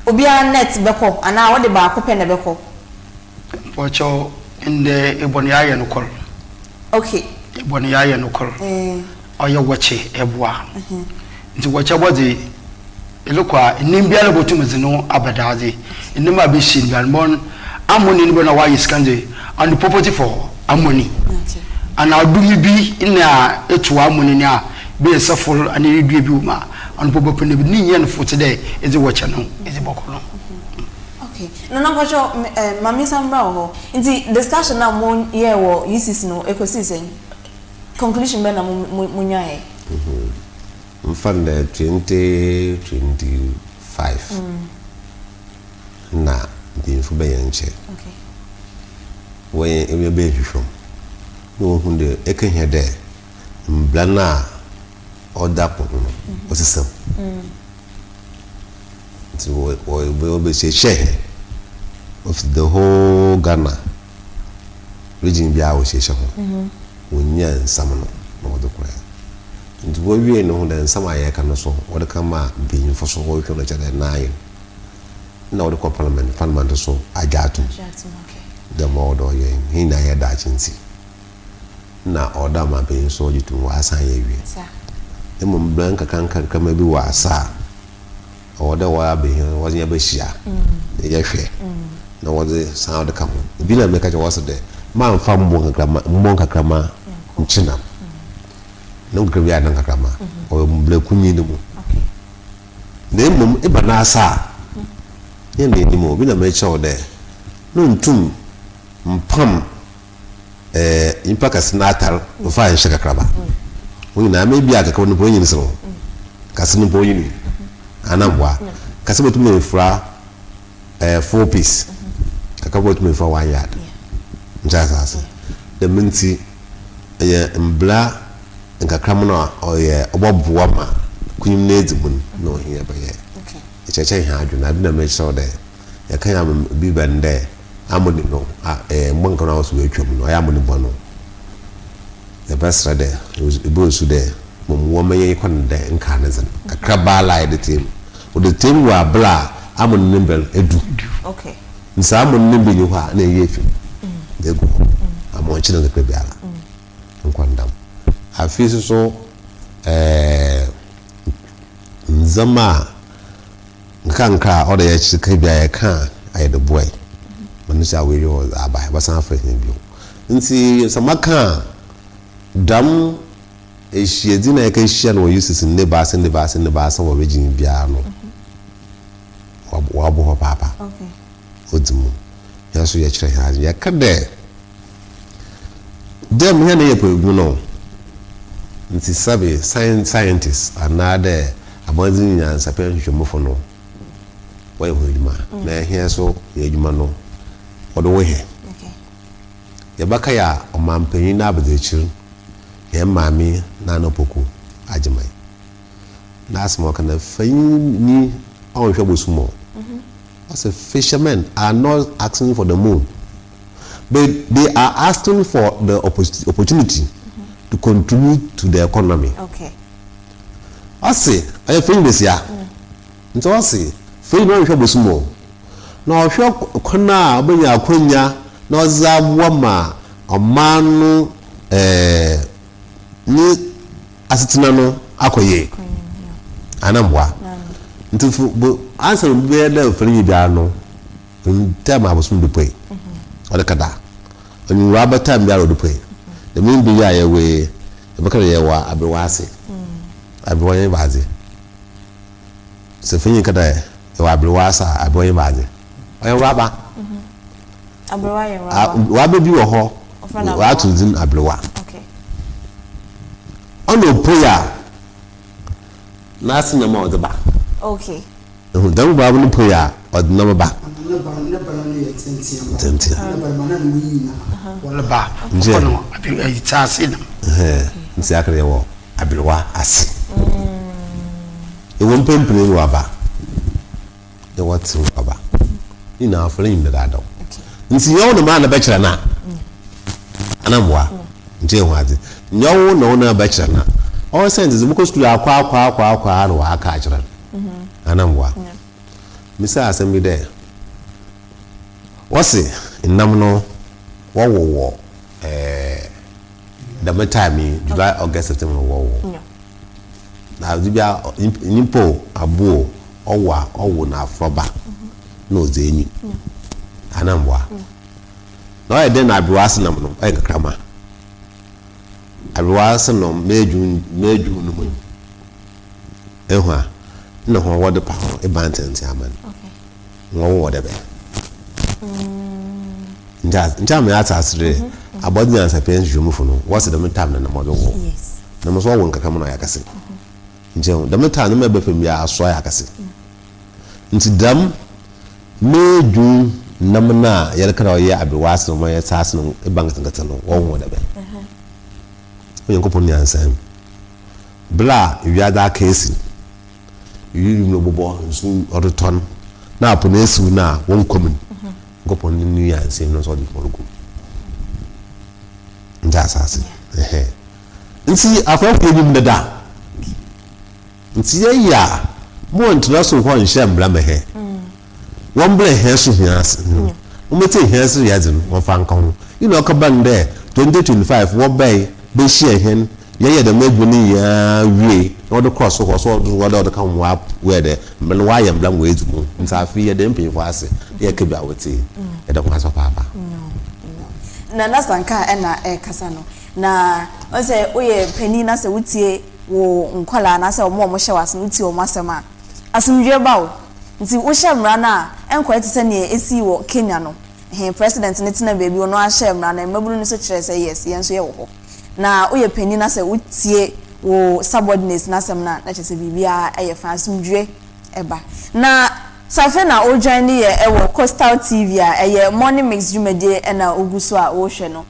obi a net beko ana wo de ba ko pe na beko pocho inde eboni aye no call okay eboni aye no call oye wache eboa nti wache body elokwa nimbia le botumzi no abadaze inima be shingan mon amoni ni bona why skande and the property for amoni and adumi bi ina etu amoni ni a be safol and e dua bi uma and popo ne bi ni yen foot there is wache no is bokolo okay no Kojo mami sambra ho nti discussion na mo ye wo UCC no ecosystem conclusion be na munyae mfande 2025 na binfu be yenche okay we ebe be hwehwom no hunde ekenhede mblana odapo no osisem so we be share of the whole Ghana region bia wo share ho wonya nsamno no do kwa nti wo wie no ho da nsama ye ka no so wo de kama binfo so wo hwe no cha da 9 na wo de parliament so ajatum okay the modo ye hina ye da chinsi na oda ma be so jitu wa asan ye wie sa emo blanka kankan kama bi wa asa oda wa be wo nya ba hia ye hwe na wo de san de kama bi na me ka je wo so de ma mfa mbon kakrama nchina no grabia nan kakrama o mble kunyi ni mu na emom eba na asa ye ne ni mu bi na me chew de no ntum mpam impaka sinatar fa en shaka kraba woni na me bia ka no bonyi ni so kasino bonyi ni anabwa kasebo tume fra 4 piece kakabo tume fra 1 yard njasa the minti ye mbla nkakram no oye oboboa ma kunyim na edzimun no here ba ye echeche ha adwuna bi na me show de ya kan ya bi bende amoni no monka na so etwam no ya amoni bo no the best de Ebusu de mom wo maye kon de nka ne zan kakraba la de team o de team wa bla amoni nimbel edu okay nsa amoni nimbe ni hwa na ye fi de go amonchi na de biala nkwandam afisi so nzama nkanka oda ya chika bia ya kan ayi de boy manisha we yo abai basan afre ni bio nti samaka dam ehyiedi na ka hia no uses ne ba wo regin bia no wabo ho papa okay odimu ya so ye kire ha ya kade dem he na ye pogu no nti sabe scientists another abonzi nya sapen hwemofo no wo ye hoduma na he so ye adwuma no odo wo he ye baka ya omampanyin na abedechir ye mami na anopoku ajimai na asmo kana fanyi on hwebosumo as a fishermen are not asking for the moon, but they are asking for the opportunity to contribute to the economy. Okay. I say, I think this year. So I say, feel no trouble small. No, shock corner, when you are quenya, no zabwama, a man, ni asitinano, akoye. Anamwa. Nti answer be there for you no time I was from the pay or the kada and rubber time there the pay the mean be ya we the bakare ya wa abewase abewoye baze se finyi kada ya wa abewasa abewoye baze oya rubber abewoye wa be bi wo ho wa to din abewa okay ono poya na sinna ma odeba okay dan babu no poya odna ba tentia wala ba kono abi tsasi na nti akere wo abirwa ase e won pempene wa ba e wat wa ba ina afre yin da dawo nti yo no ma na ba kire na anamwa nti e hwade nyawo no na ba kire na all sense bu ko school akwa no wa aka kire anamwa misa asemi de wasi innam no wo the time July August September wo na dibia nimpo abuo owo na afroba no zenyi anamwa no e den abiwase nam no e kakrama abiwase no meju no mu ehwa no ho wo de pa e bantent aman wo wo de be nja me atasre abodi ansa pen jumufu no what's the time na mo do wo yes na mo so wo nkaka mo na yakase nje the time na me be fam ya so yakase nti dam meju namna yarkara ya abiwasu mo ya sas no e bantent no wo wo de be oyenkopon ni ansa bla wiada kesi yiri no bobo nsu oreton na apo na esu na won komun ngopon ni yanse no so di molugo nja asase nti afafo ni mdada nti ya mo ntra so ho nhye mbra mehe won bre he so hiase o mete hiase ya din won fa nka ho ino ka ban de 2025 wo bay be share hen ye the medmuni ya wie no the cross so what the come up where the men why am blam we mu nsa fi ye the mpin for ase ye ka bia wote ye the kwaso papa na Sanka na kasa no na o se oye pani na se wutie wo nkwala na se omo hye wase wutie o masema asumdwe bawo nti wo hye mra na enkwa etese ne esi wo Kenya no president ne tina baby ono a hye mra na maburu ni so kire se yes yen so ye wo na oye pani na se wutie wo subordinates na sem na chese bibia eye fa asumdwe eba na safe na o join ye ewo Coastal TV eye morning mix jumede na oguso a wo hwe no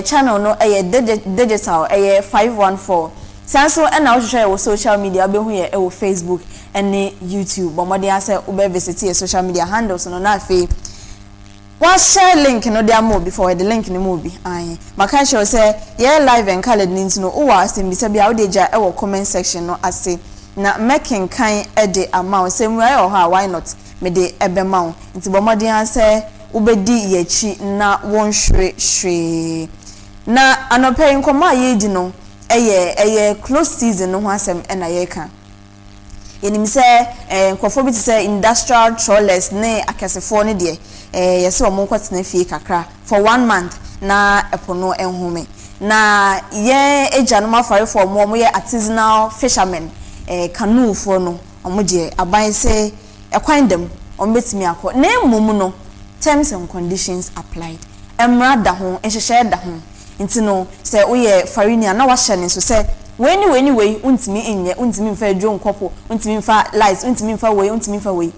channel no eye digital eye 514 sanso na wo hwe wo social media obehu ye ewo Facebook ene YouTube bomode ase obe visit ye social media handles no na afi wa share link no dia mo before the link ni mo bi aye maka show say ye live and colored ni no o wa asem bi se bia wo de ja ewo comment section no ase na making kan ede amount say mu ayo ha why not me de ebe mawo nti bomode ase ubedi ye chi na won hwe na anope nkoma ye di no eye close season no ho asem na ye kan yenim se nkofo bi se industrial trawlers ne akasefo ne de yesi o monkwatena fie kakra for 1 month na epono enhome na ye eja no mafare for mo ye artisanal fishermen Canoe for no omo de aban se ekwan dem ombetimi akọ na emum no terms and conditions applied emra da ho enhehye da ho ntino se woye farinia na wahye ne so se weni untimi enye untimi mfa adwo nkopo untimi mfa lights untimi mfa we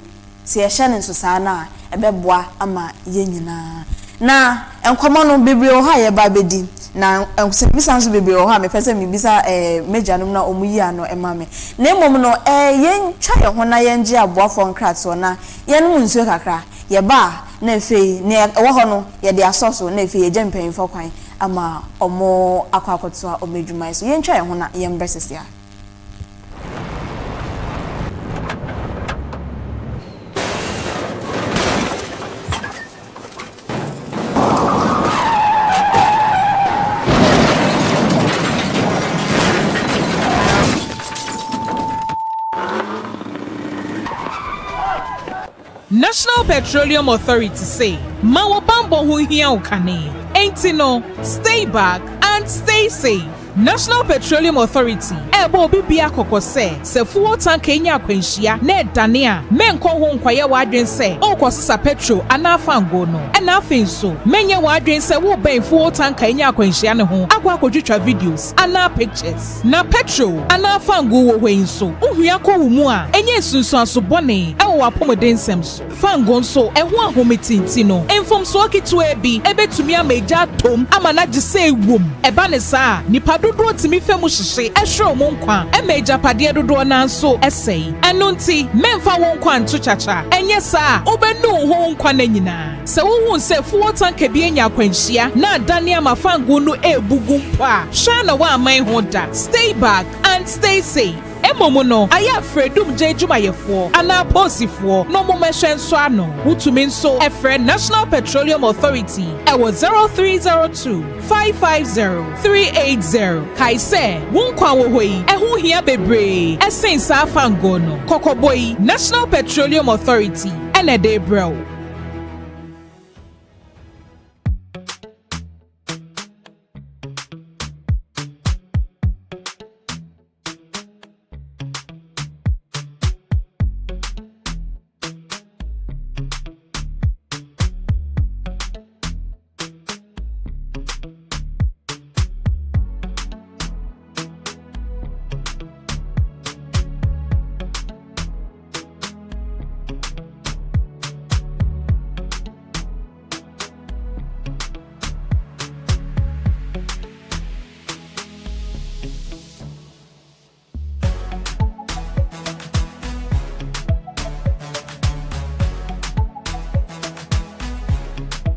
se yehye ne so saa na ebeboa ama ye nyina na enkomo no bebre o ha ye ba bedi na bisa nso bebre o ha me pese me bisa meja no na omuyi ano emame na emom no yen twa ye ho na yenje aboafo nkrato na yenum nsuo kakra ye ba na efe ne wo ho no ye de asoso na efe ye je mpanyimfo kwan ama omo akwakoto a omedwuma so yen twa ye ho na yen bresesia National Petroleum Authority say, Mawabambo hu hiya ukane. Ain't no, stay back and stay safe. National Petroleum Authority, ebo bibia kokose, se fuo tanka enya akwanhia na edane menko ho nkwaye wadwen se, okosisa petrol anafa ngono. Na afin so, menye wadwen se wo ben fuo tanka enya akwanhia ne ho, akwa kodwetwa videos, ana pictures. Na petrol anafa ngo wo hwen so, uhua ko wumu a, enye sunsu aso bone, ewo wapomeden sem so. Fango so, eho ahometinti no, enfom so akitu ebi, ebetumi ameja tom, ama na gise wom. Eba ne saa, nipa dodo timi femu hihye ehwe mo nkwa emeja pade dodo na nso esei eno nti memfa wo nkwa nto chacha enye saa obenu ho nkwa na nyina se wo se fuo tanka bi enya akwanhia na adane amafango no ebugu mpo a hwa na wa aman ho da stay back and stay safe. Emomo no aya fredum jejumayefo ana posifo no momehwe nso ano wutumi nso efre National Petroleum Authority ewo 0302 550 380 kaise wonkwa wo hoi ehu hia bebre esensa afango no kokoboi National Petroleum Authority ene de bro.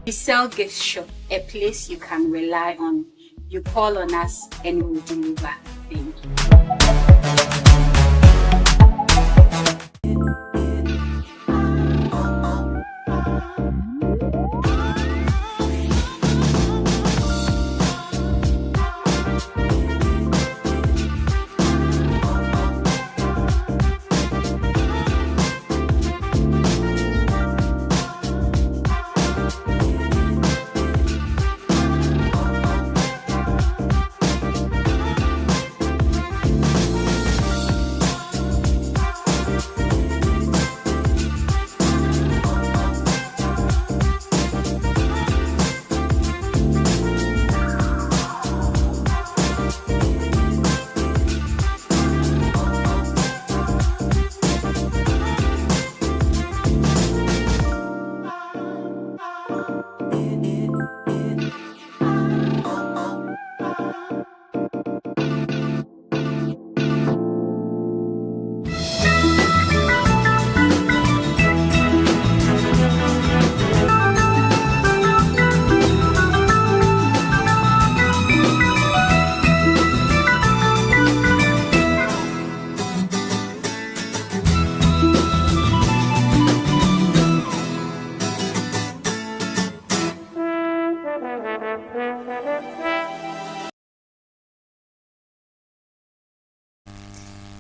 We sell gift shop, a place you can rely on. You call on us and we'll deliver. Thank you.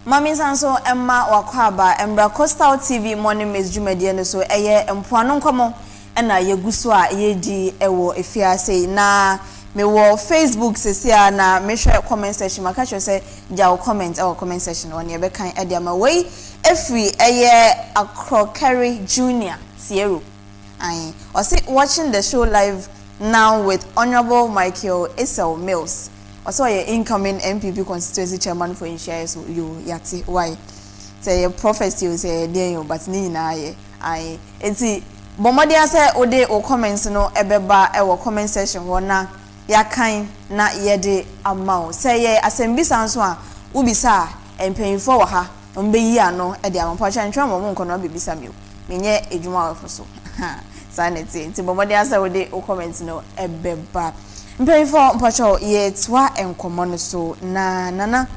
Mami sanso emma wakwaba embra Coastal TV morning mess jumedie no so eye empoano nkomo na yeguso a yedi ewo efiase na me wo Facebook sesia na me share comment section maka cho say ja comment or comment section on ye be kan e ma wey efri eye Akrokari Junior Sierra I also watching the show live now with Honorable Michael Esau Mills. Also, your incoming MPP constituency chairman for Inshire, so you yati why? Say prophecy you say dear, but Nina, I see. Bomadia say ode o comments no ebeba e wo comment section wona ya kan na ye de amount say ye asembisa nso a ubisa empanyfo wo ha mbeyi ano e de ampa cha ntwa mo nko no bebisa mi menye edwuma wo so ha sanity nti bomadia say ode o comment no ebeba empanyfo mpacho ye twa enkomo no so na nana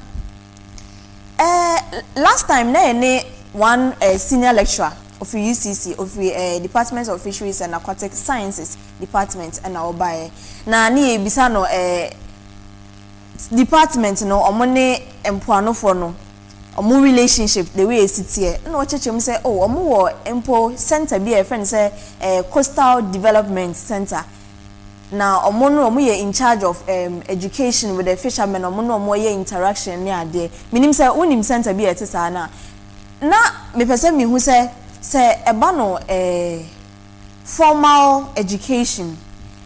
last time na any one senior lecturer of UCC of Department of Fisheries and Aquatic Sciences Department and our buy na ni ebisa no department no omone empoano for no omo relationship the way it sit here no chechem say oh omo wo empo center be a friend say Coastal Development Center na omo no omo ye in charge of education with the fishermen omo no omo ye interaction ni ade minim say unim center be etisa na me pese mi hu say eba no formal education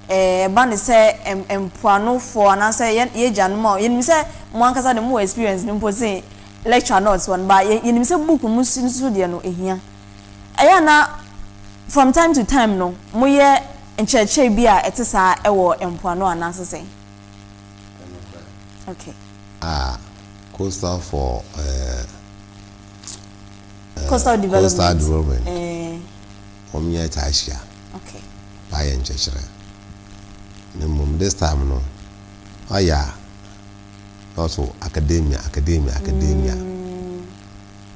eba ne say empoano for na say ye janmo ye say mo ankasa de mo experience ni mpo say lecture notes one ba ye ni say book mu so de no ehia eya na from time to time no mo ye encheche bi a etisa ewo empoano anase say okay coastal for Coastal Development. Coastal Development. Omnia Tasia. Okay. By and Cheshire. This time, no. Oh, yeah. Also, academia.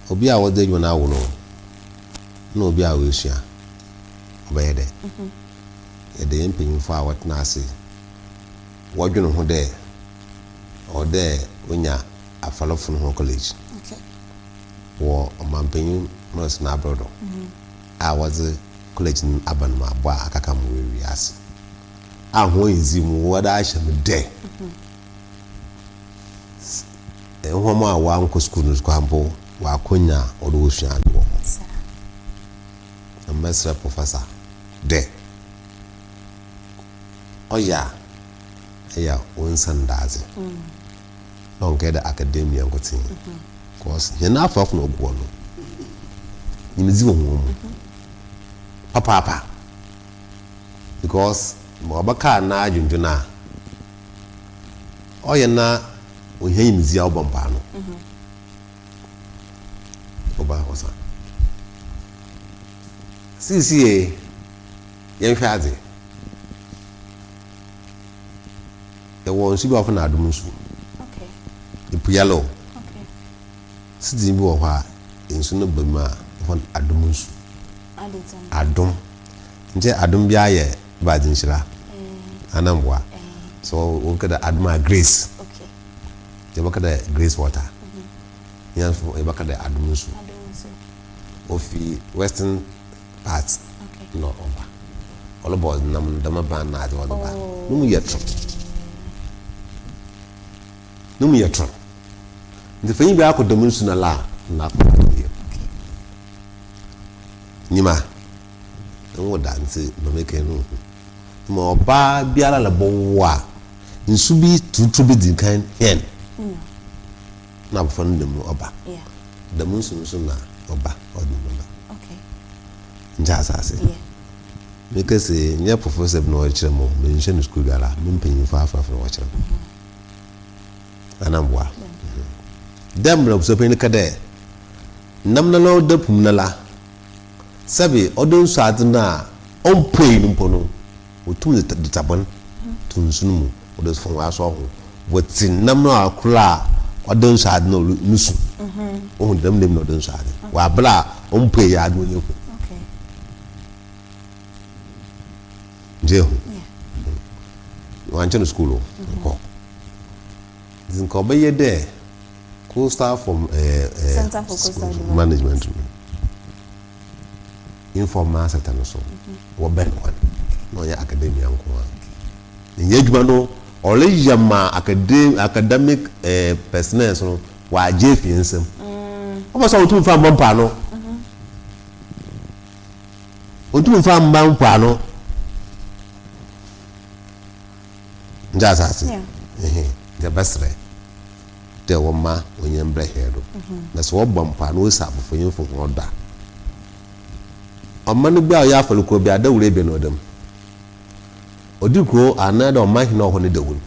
Obia, what day you now know? No, be a wish ya. Obey there. The imping for what Nasi. What you know who there? Or there when ya a fellow from home college. Okay. War Mampenyu Nurse Nabrodo. I was a college in Abanma, Akakam, we ask. I who is him what I shall be there. And one more one could school is Campo, Wakunya, or the ocean. A master professor there. Oh, yeah, one son does it. Don't get the academia and good thing. You're not far from no one. You must do Papa. Because Abakah na junjuna. Oh, you're not we hear him the album pano. Oba was that? CCA, young fatty. The one she often had musu. Okay. The Pialo. Okay. Sidi bi wo ha ensu no bama fon adumunsu adum nje adum bia ye ba dinshira anambwa so wo kada aduma grace okay je bakada grace water yan fo e bakada adumunsu ofi western part okay no oba all about nam dama ban na ade oba no mu yetro the thing be akodomunsu na la na nima nwo dance no make no mo ba biara la bowa nsu bi tutu bi din kan yen na bofan dem oba yeah damunsu nso na oba odumba okay nja asase yeah make say nya professor no ochire mo mention school gara mempanyin fa ochire anambwa dem na so pen kade namna no de pumnala sabe odon so adna on pray nimpono otum de tabon tunsunmu odo fon aso ho wotin namna akura odon so adna nusu on dem no odon so adna wa bla on pray ya adwo nyeku okay jeho wanche no school ko zinko be ye there Coastal from Center for Coastal Management. Informal sector so. Wo ben one. No ya academia nko a. Nye djuma no ole yama academic personnel so wa jefi nsem. O ba so otu fa bompa no. otu mfa mba mpa no nja asase the best way de wo ma onye mbre hedo na so wo mpa no osa abofo fo hoda amanu bia ya afalukro bia da wure be no dem odiko anada o mahi no ho ne dawun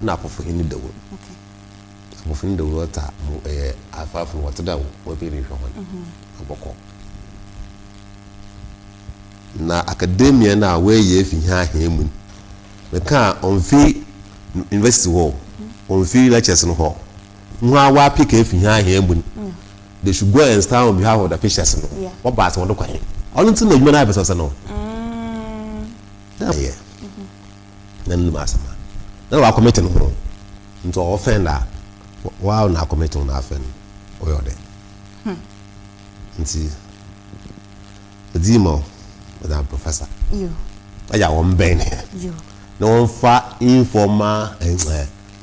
na afofo ni dawun afofo ni dawun ta mo afafu what da wo be ni hwo aboko na academia na we ye fi ha hemu me ka onfi university wo onfi lectures no ho nwa wa pick fi ha hemu they should go and stand on behalf of the patients no what ba se won do kwan all until no na be so no yeah nan ma sama na wa committee no ho nto offender wow na committee na afen oyo de nti dimo madam professor you aya won ben you no one fa informal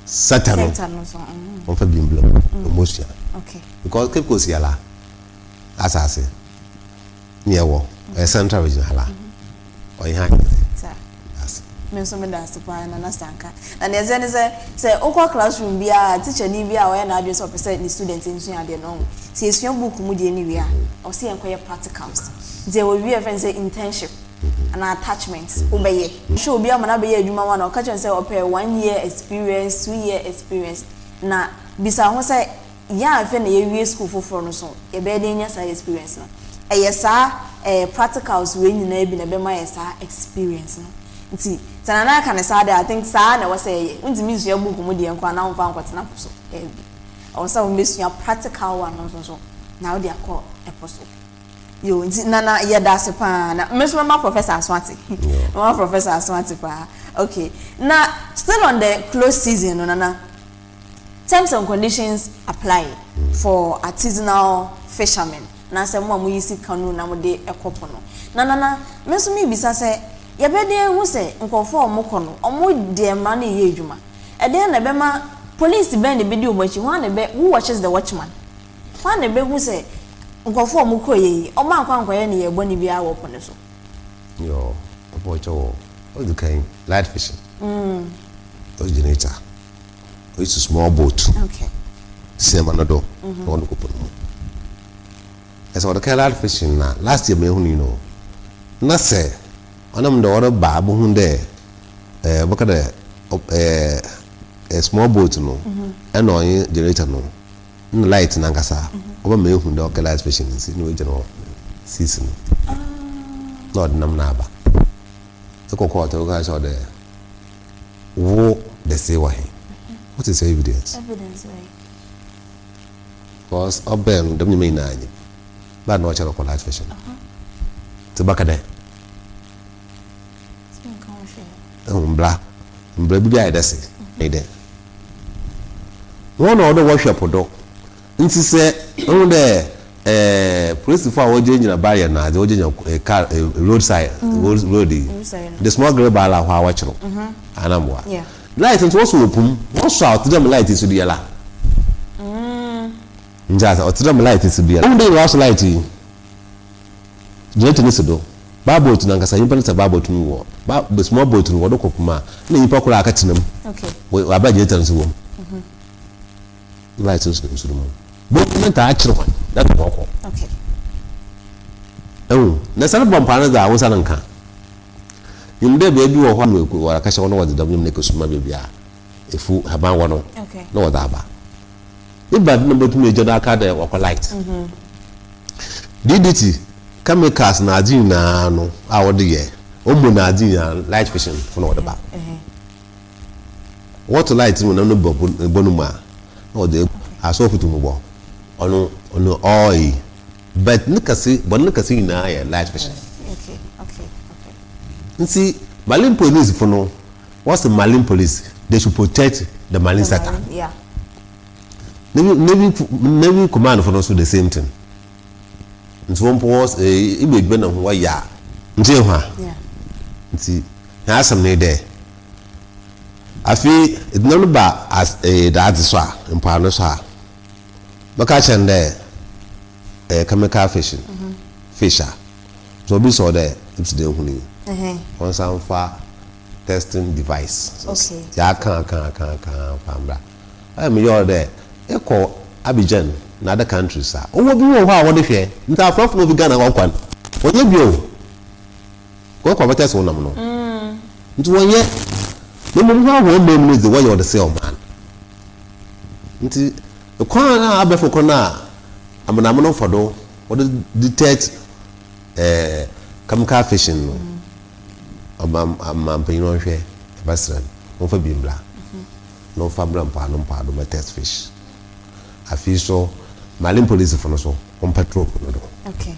satan no on fa bimblo emotion okay because keep ko siala asase nyewo central region hala o ihan me so me dance pa na Sanka na ne ze ne se okwa classroom bia teacher ni bia o ya na adwe so person ni student nsu ade no se esua book mu de ni wia o se enkoye practicals they will be a friend say internship and attachments obeye show bia mana be adwuma wa na o ka chen say o pay 1 year experience 2 year experience na bisa ho say ya afa na ye wie school for no so e be de nya say experience no e yesa practicals we nyina bi na be ma yesa experience no nti tanana ka ne sa I think sa na was say ntimi sua book mu de enko na mfa nkwatena so e bi o sa we sua practical one no so now they are called apostle yo nti nana ye da se pa na me so ma professor Aswati ma professor Aswati pa okay now still on the close season no nana terms and conditions apply for artisanal fishermen na se mo yisi Canoe na mo de ekopo no nana me so mi bisa se ye be de hu se nkofo omoko no omo de ma na ye adwuma e de na be ma police be ne be di omachi ho na be who watches the watchman ho na be hu se nkofo omoko ye omo akwankwaye ne ye bo ne bia wo pone so yo obo cho o the kind light fishing those generator it's a small boat okay same another no no ko as what the kind light fishing na last year me hu ni no na say onam do woro ba bo hu de boka de a small boat no and on generator no no light na nkasa oba me hu de o light fishing si no e no season no nam na ba e kokko to ga so de wo de say wa he what is your evidence right because oben dem me na anyi ba no cha ko light fishing to baka de mbra bi ya dese ide one order worship do nti se on de police for oje nyina barrier na de oje car roadside road the small girl bala wa wachiro Anomabo light nti wo so opum wo so out dem light is bi yala njaza otudem light is bi yala on de was light je tini se do babot na nkasa yimpa nta babot nu wo ba small boat nu wo do kokuma na yimpa kura aka tinam okay wa ba je tan so wo right so mo bo nta a kire kwa that ko okay na sana bompa na da wo sana nka yimde be bi wo ho no ku wa kasha wono wo de dam ne kusuma be bia efu haban wo no okay no wo da ba iba na botu eje da aka da wo ko light DDT chemicals na adin na no a wo de ye omo na adin ya light fishing for no ba what light mu na no bonu ma no de aso futu mu bo ono oil but nikasi na ya light fishing okay see marine police for no what's the marine police they should protect the marine sector yeah Navy command for no so the same thing nti won pos ibegbe na ho ya nti ha yeah nti na asam ne de afi idno ba as that so a mpa no so a baka chende chemical fishing fisher so be so there it's the huni once am fa testing device okay ya kan pambra I me you there e ko Abidjan na other countries ah owo bi wo ha wo de hwe nta afrofo no bi Ghana wa kwan onye bi o ko ko beta so nam no nti wonye no mo ha wo me mu the way you the say man nti the kwan na abefo ko na amana no fodo what detect chemical fishing no am pino hwe basran mo fa bimbla no fa bram pa no pa do test fish afi so malim police for no so on patrol no do okay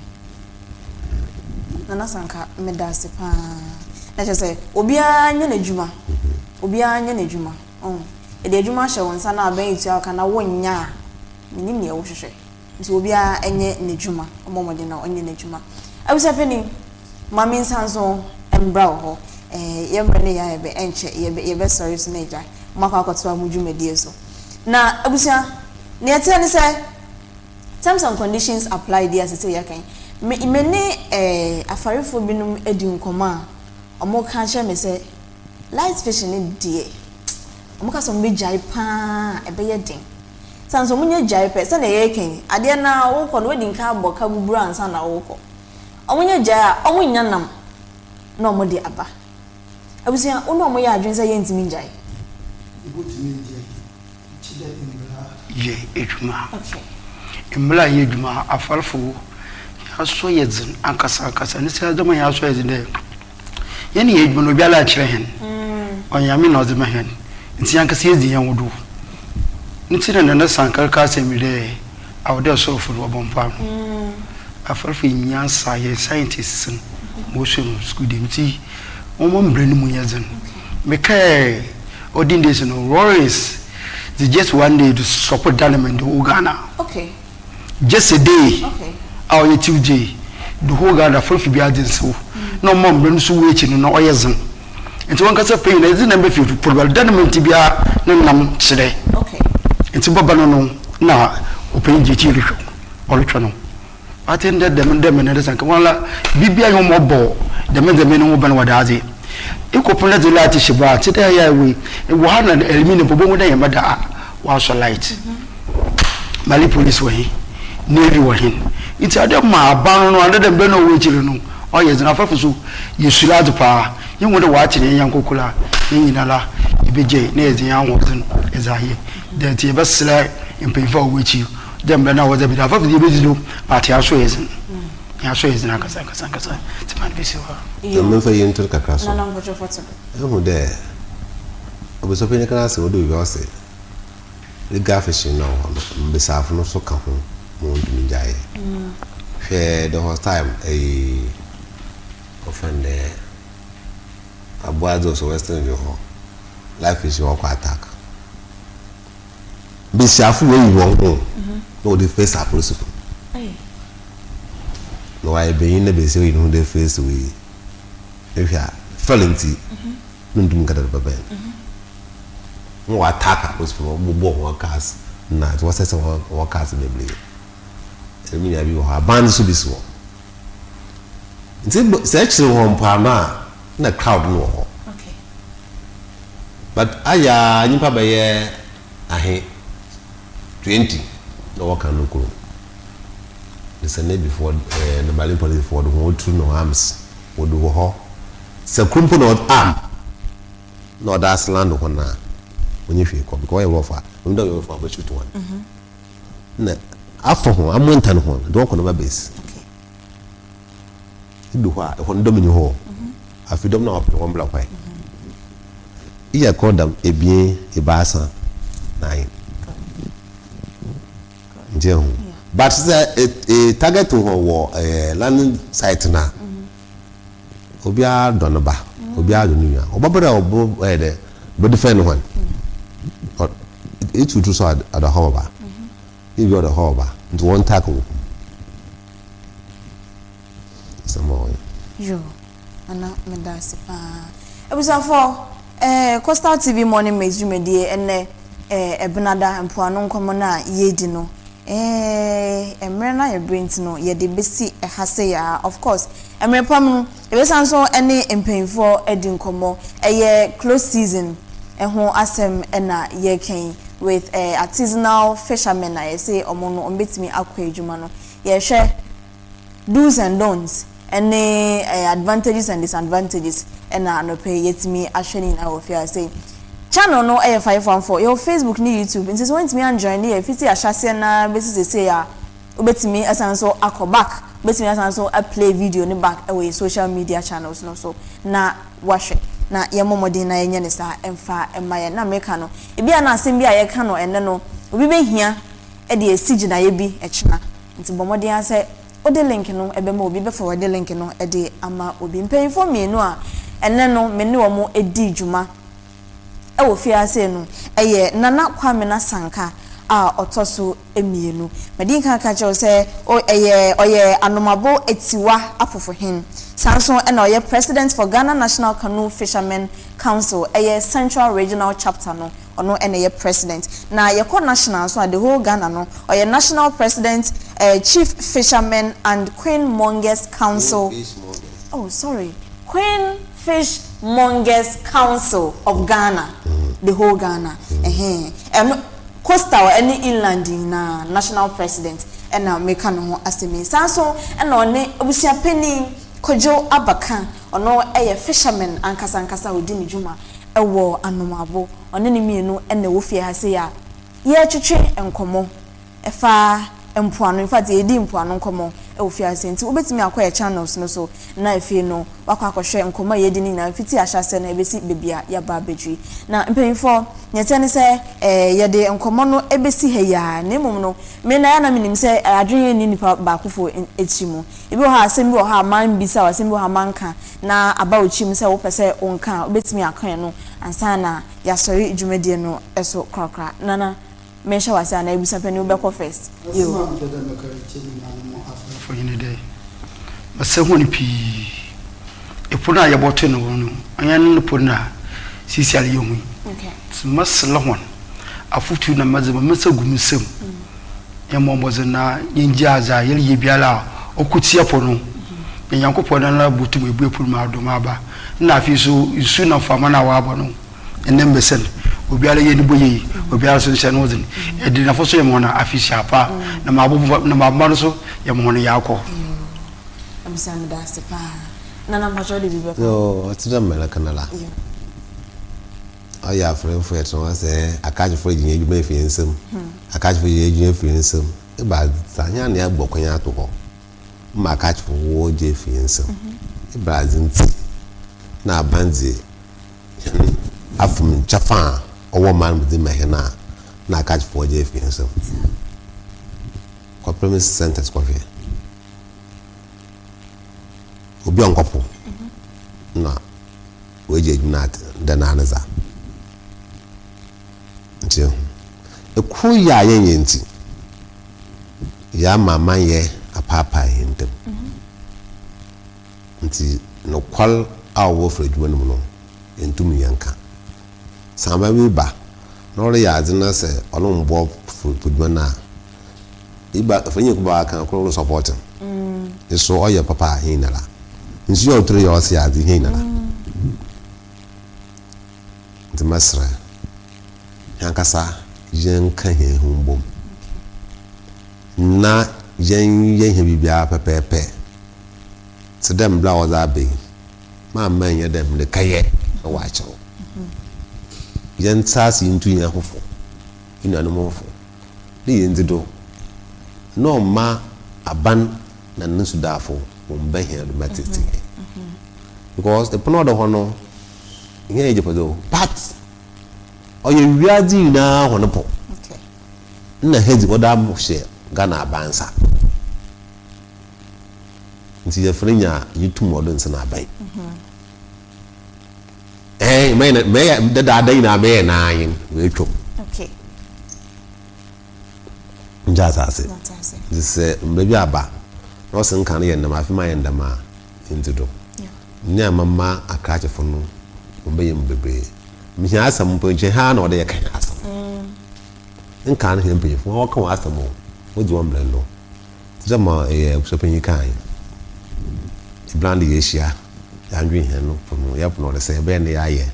nana Sanka me da se pa na je say obi anya na djuma obi anya na djuma e de djuma hye won sa na aban itu aka na wonya minim ne wo hwehwe nti obi anya na djuma omomode na onye na djuma awusa peni mami nsanso embra ho yemre ne ya ebe enche yebe sorry so neja maka akoto amudwumedie so na abusia ne ete ne say terms and conditions apply there say yakan me ne afarefo binum edi nkoma omo ka che me say light fishing ne die omo ka so me jai pa ebe ye den sanso munye jai pe se na ye ken ade na wo ko no edi nka aboka buburu ansa na wo ko omunye jai omo nyanam na omo de aba abusia ono omo ya adwen say ye ntimi jai ye ejuma emla ye ejuma afarfo aso ye zin ankasa ne se adoma ya aso ye zin de ye ne ejuma no biala akire hen onyame na ozema hen nti ankasa ye zin yan wodu nti na Sanka ka semi de awde so fo do bompa afarfo nyansa ye scientists mo so school de nti o mo mbre ni mu ye zin me kai odin days no worries the just one day to support development the whole Ghana. Okay. Just a day. Okay. Our Tuesday, the whole Ghana full of beards so. No mom brings so waiting no oyezen. And so one can say pain is the number 50 probably development to be a nam today. Okay. And so Babano na open GT or channel. I think that them and the Sanka Bibia no more ball, the men the men who ban what does it. Ikopona de light shiba today ya we one and eliminate bobo na yamada was light mali police we navy we hin it's other ma ban no under them no we chire no o ye zina fafu so yesura de pa yin wo de wa chire yan kokula yin yinala ibeje na ezin yan wo tin ezaye that ye basla in pay for we chi dem na wo de bi da fafu ye bezido ati aso yezin ya so yezin akasa ti man bisi wa I'm for you into Kakaso. No, no, foto. I'm there. I was opening a class, what do you say? The gaffishing now, beside no so come home, won't be jay. Share the whole time a offend a boy those western your home. Life is your attack. Be careful when you walk home. No, the face are possible. No, I be in the base, you know, the face we. If you are felony, no doing got a baby. No attack was from workers. No, it was a workers in the blade. I mean, you have bands to this one. It's such a one palma, in a crowd no. Okay. But I nipa by a 20 no work and no go. It's a name before the Berlin police for the whole two no arms would do ho. Se krumpo no arm no that's land on na when you feel because you offer we don't offer but shoot one na afọ ho amontan ho do ko no base do ho a ho ndom ni ho afidom na opere won bla kwai iya kodam ebien ebasa 9 nje but a target ho landing site na obia donba obia donuya obabara obo de be defend one but it would so at the hover if you are the hover into one tackle some more yo ana medase pa ebusafo Coastal TV morning maize jumedie ene ebnada mpoano nkomo na yedi no emre na ye brains no ye de besi ehase ya of course emrepam e be sanso ene empenfo edi nkomo eye close season eho asem na ye ken with artisanal fishermen na ye say omo no ombetimi akwa ejuma no ye hwe do's and don'ts any advantages and disadvantages na anope yetimi ahwani na ofia say channel no 514 your Facebook ni YouTube nti so wentimi anjoin ni fiti ahase na besi say ya obetimi asanso akoback betimi asanso a play video ni back away social media channels no so na wahwe na ye momodin na yenye ne sa emfa emaye na meka no ebia na asem bia ye ka no enne no obi behia e de esigi na ye bi echina nti bomodin ase ode link no ebema obi be forward link no e de ama obi mpanyfo mienu a enne no me ne omo edi djuma e wo fi ase no eye nana Kwamena Sanka a otoso emienu medin kan ka che se oye Anomabo etiwa apofohin sanso and oye president for Ghana National Canoe Fisherman Council eye Central Regional Chapter no ono and eye president na ye ko national so the whole Ghana no oye national president chief fisherman and Queen Mongers Council Queen Fishmongers Council of Ghana the whole Ghana coastal any inland na national president and now make no asemi sanso and on Ebusuapanyin Kojo Abakah ono fisherman ankasa odi ni djuma ewo Anomabo ono ni mienu ene wo fie ha se ya ye twetwe enkomo efa empuano in fact edi empuano nkomo ewo fie ha se nti obetimi akoye channels no so na efie no wakwa akohwe enkomo ye di ni na fiti ahase na ebesi bebia ya ba bedwi na mpanyfo nyetene se ye de enkomo no ebesi he ya na emum no me na ya na minim se adwenye ni nipa ba kofo echimu ebi ho asem bi ho ha man bisa wasem bi ho manka na aba ochim se wo pese onka obetimi akan no ansa na ya sori djumedie no eso krokra nana me sha wasa na Ebusuapanyin wo be ko first yo for any day but say woni pi epona ya bote no no ayan no pona sisi ali yomu okay masla hon afutu na mazaba masagumsem ya momboze na yinjaza yeli yebiala okutia pono yankopon na butu mebu epuru ma do ma ba na afi so isu na fama na wa abono enem besen obiara ye ni boye obiara so nche no zin e di na foso ye mo na afi shapa na mabu na mabma so ye mo no yakọ amsam da sepa nana majo de bibe yo atida mela kanala aya friend for it no say akaji for ejin edwuma efi nsem akaji for ejin efi nsem e ba sanya na agbokwanya ato ho ma akaji for wo je efi nsem e brazil na banzi afum chafa owo man with the hena na akaji for je efi nsem ko premise sentence ko fe obi onkopo na weje edwunat da na anaza nti ekru ya yenti ya mama ye apapa hintem nti no kwal awo fredwon mu no entum yanka samba bi ba no re ya azina se olombo fredwon na iba fanyi ko ba kan ko support eso oye papa hinala nsi yo tre yo se adi hinala nti masra yankasa yen kan he humbom na yen bibia pepepe sedem bla oza be ma man ye dem le kaye wa chawo yen tsasi ntu yen hofo ina no mofo ni yen dido no ma aban na nsu dafo mo mba he do matiti because the pono do hono yen ejepodo but oye wiadi na hono po okay na hedi oda mo she Ghana abansa nti ye frenya yitum odo nse na abai me da dai na me na yin we twom okay njasa se this mbebi aba no sen kan ye ndama afima ye ndama ntido ni amama akache fono mbe yim bebe mi asam mpo nche ha na ode ye kan asam nkan he mpe fo o kan asam o di won blendo Zama Ebusuapanyin kan. Brand Asia. Andrew Heno from Yapno the same Ben the aye.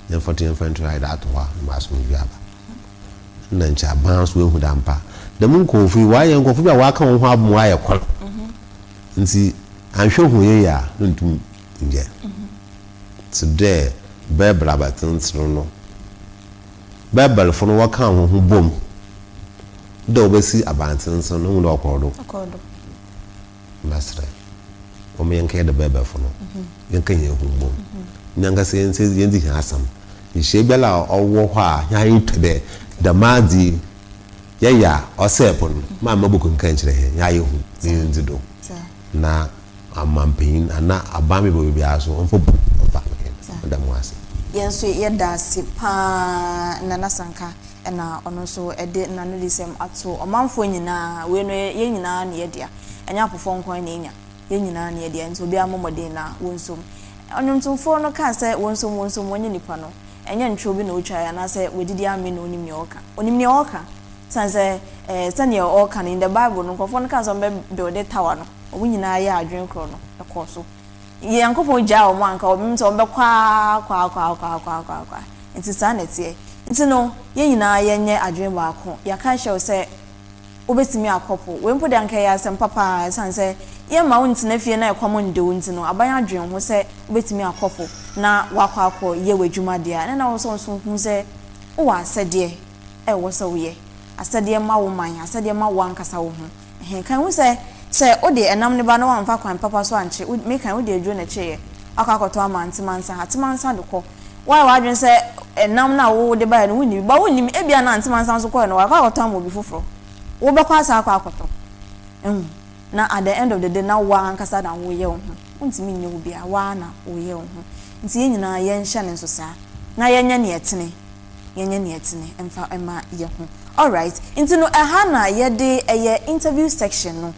Then 14 friend tried that one, Mass Mubiaba. Nancha bounce with Dampa. The moon coffee, why and coffee, I walk on one wire call. And see, I'm sure who ye are, don't you? Yeah. So there, Bear Brabatons, no. Babel for no account who boom. Though we see abandons on no cordo. Master. O me yanka da bebe fono yanka ye humbo nyanga se yenzi hasam ishebela owo hwa ya yitebe da mazi ya osepon ma mabuku nkan kire he ya yehu yenzi do na amampin ana abami bo bia so onfo fa da mwase yenso yeda sipa nana sanka na ono so ede nanu disem ato omanfo nyina we no ye nyina na yedia enya apofo nkon na enya yenyina na yede nso bia momodin na wonsom onuntumfo no ka se wonsom wonye nipa no enye ntwo bi na otwa ya na se wedidi ame na onimni oka sanse sane oka in the Bible no kofo no ka so be build tower no obunyina ya adwen kro no ekoso yankopon ja o manka obimto be kwa nti sanete nti no yenyina yenye adwen baako yaka hye se obetimi akopo wempo de anka ya sem papa sanse ye ma wonti na fie na ekwamo nde wonti no aban adwen ho se obetimi akopo na wakwa ye wadwuma de a na wo so hu se wo asede e wo se wo ye asede ma wo man asede ma wo ankasa wo ho kan wo se ode enam ne ba no wamfa kwan papa so anche me kan wo de adwo na che akakoto amantimansa hatimansa de ko wa wadwen se enam na wo de ba no woni ba woni ebia na antimansa so ko no akakoto amobi foforo wo be kwasa akoto na at the end of the day na wa ankasa da wo ye wo ho ntimi nye wo bia wa na wo ye wo ho nti ye nyina ye nhye ne so sa na ye nya ne etene emfa ema ye ho all right nti no aha na ye de eye interview section no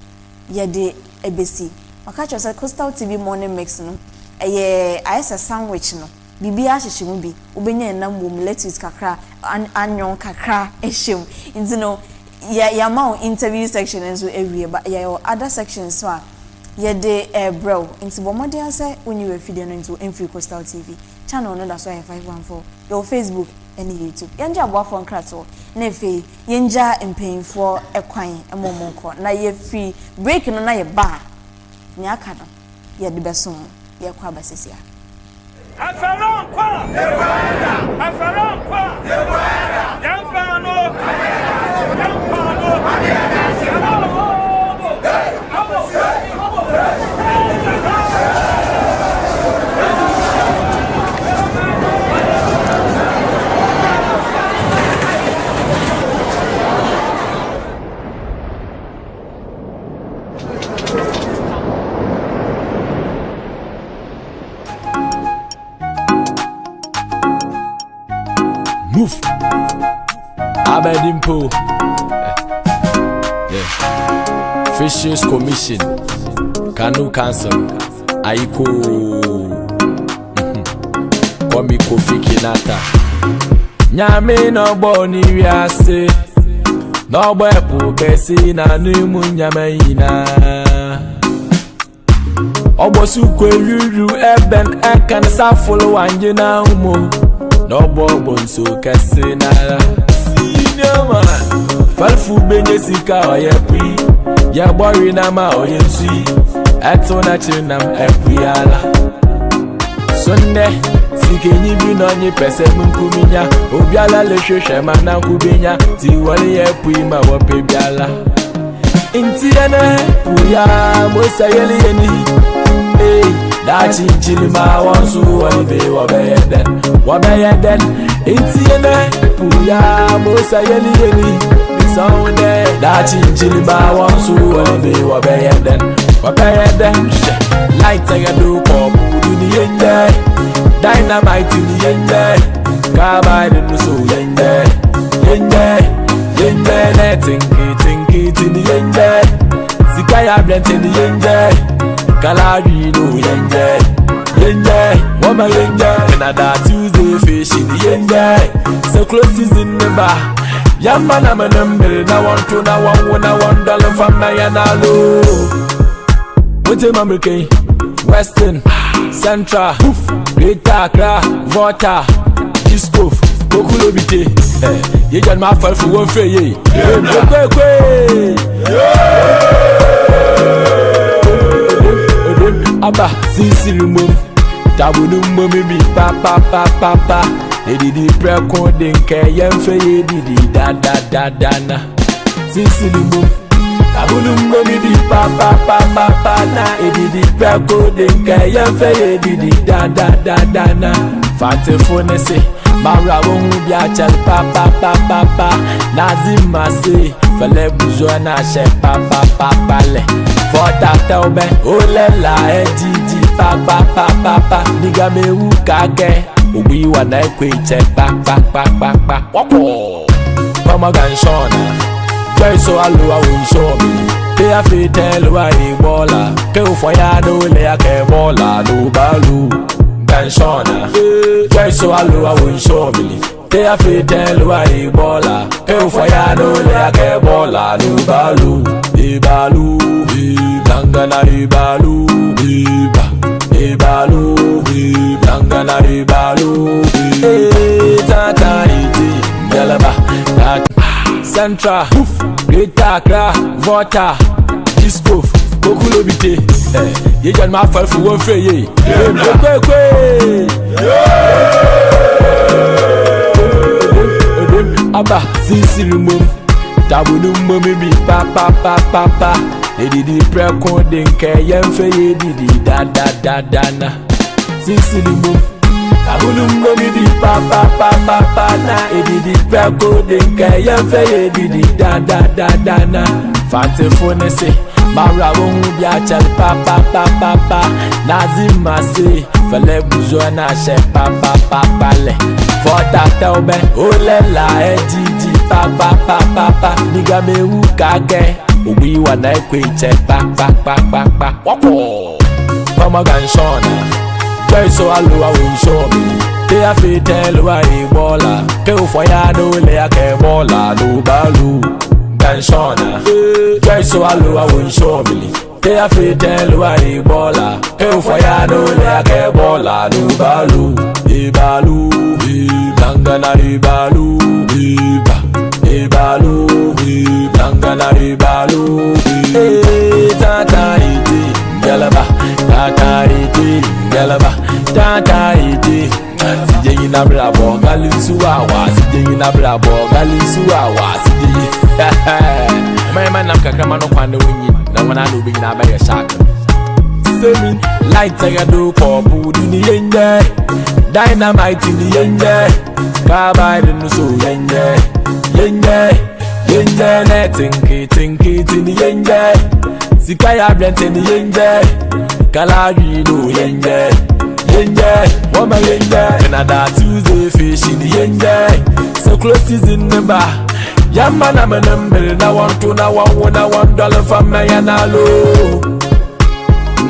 ye de ebesi maka cho say Coastal TV morning mix no eye ayesa sandwich no bibi a hyehye mu bi obenya na mom lettuce kakra anyon kakra ehiem nti no ya ma interview section enso ewie but ya other sections so ye de bro nti bomode ase onyi we video no into Free Coastal TV channel no da so 514 your Facebook and YouTube yanja aboafo nkrato na efe yanja empanyfo ekwan emomonko na ye free break no na ye ba nya aka no ye de besom ye kwa basesia Afaron kwa Yampano Move. Abedimpo. Yeah. Fisheries Commission. Canoe Council. Aiko. Kwame Kofi Kinata. Nyame no boni wiase. No boy po besi na numu nyame ina. Obosu kwelulu eben ekan sa follow anjina umo. No bobo so kasinara senior man falfu benye sika oyepi ya bori na ma oyensi eto na chinam epiala sonne sikenyi bi no nyi pese munkuminya obiala le hwehwe ma na kubenya ti wale epi ma wo pebiala intiene puya mo sayeli yeni that chinchilima wansu walibe wabeyeden intiene puya mosa yeli bisonde that chinchilima wansu walibe wabeyeden light ayado kopu ni yende dynamite ni yende kabide nuso yende tinki ni yende sikaya blente ni yende Kalari no yende woman yende another Tuesday fish in the yende so close season number Yamba na manambe na want to na $1 from my analo. Wote mamrike Western Central Greater Accra Volta Disco Kokulo bite ye jan ma fall for one fe ye Aba sisi rumum tabunu mumi bi pa di preko denke yemfe ye di da na sisi rumum tabunu mumi bi pa na di preko denke yemfe ye di da na fate phone se mara won bia chal pa nazima se fele buzo na she pa le for that obe olela ejiji pa niga me wu kage obi wa na ekwe che pa wako mama ganshona joy so aluwa won show me they a fit tell wa ebola ke ufo ya no le ya ke bola no balu ganshona joy so aluwa won show me they a fit tell wa ebola ke ufo ya no le ya ke bola no balu ebalu Langana ibalu Langana ibalu tata iti galaba Central Greater Accra Volta Disco Kokulo bite ye jan ma fall for one fe ye Aba sisi rumum tabunu mumi bi pa di preko denke yemfe ye di da na sisi rumum tabunu mumi bi pa na di preko denke yemfe ye di da na fate phone se mara won bia chal pa nazima se fele buzo na she pa le for that obe olela ejiji pa niga me wu kage obi wa na ekwe che pa wako mama ganshona joy so aluwa won show me they a fit tell wa ebola ke ufo ya no le ya ke bola no balu ganshona joy so aluwa won show me they a fit tell wa ebola ke ufo ya no le ya ke bola no balu ebalu Langana ibalu Langana ibalu tata iti galaba tata iti sijeyi na brabo galisuwa sijeyi na brabo galisuwa sijeyi man nam kakama no kwande wonyi na wana no bi na ba ya shaka semi light ya do ko budu ni yenje dynamite ni yenje ka no so yenje ne tinki ni yenje sikaya brente ni yenje kala no yenje woman yenje Canada Tuesday fish ni yenje so close season number yamba na manambe na want to na $1 from my analo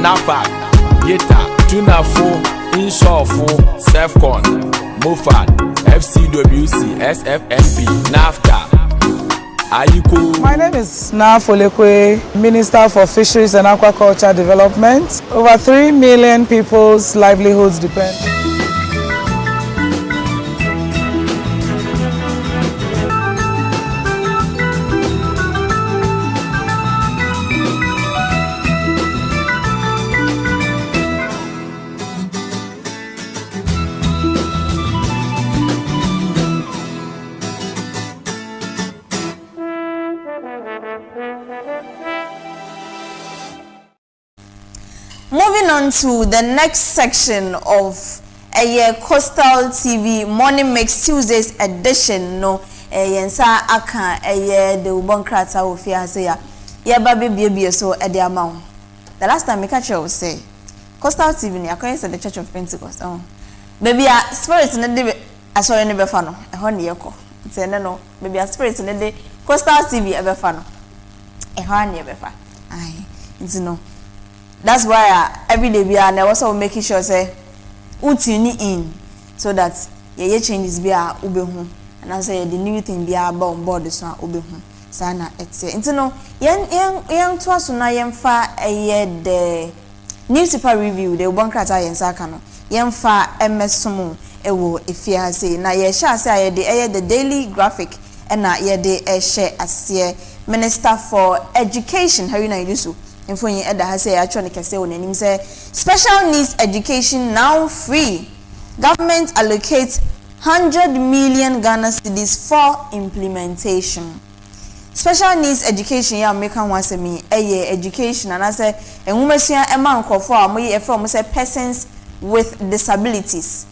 nafa geta tunafo inshofo Sefcon Mofad FCWC SFNP NAFTA Ayiko. My name is Nafolekwe, Minister for Fisheries and Aquaculture Development. Over 3 million people's livelihoods depend. Moving on to the next section of Coastal TV Morning Mix Tuesdays edition. No, yensa aka the ubonkrata ofia say ya ba bebie so e de amount. The last time me catch you say Coastal TV ni akoye say the Church of Pentecost. Baby a spirit ne de asore ne befa no e ho ne yeko. Nti ne no baby a spirit ne de Coastal TV e befa no e ho ne befa. Ai, nti no. That's why every day we are now also making sure say utini in so that ye changes be a ubehu and I say the new thing be about board so obehu sana etse nti no yen to aso na yen fa the newspaper review de bonkrata yen saka no yen fa emesom ewo efiase na ye sha ase the daily graphic na ye de share ase Minister for Education Haruna Idusu Mfonyi eda ha say actually kese onanim say special needs education now free. Government allocates 100 million Ghana cedis for implementation. Special needs education ya make one say me education and I say enwumesua ema nkofo a moye from say persons with disabilities.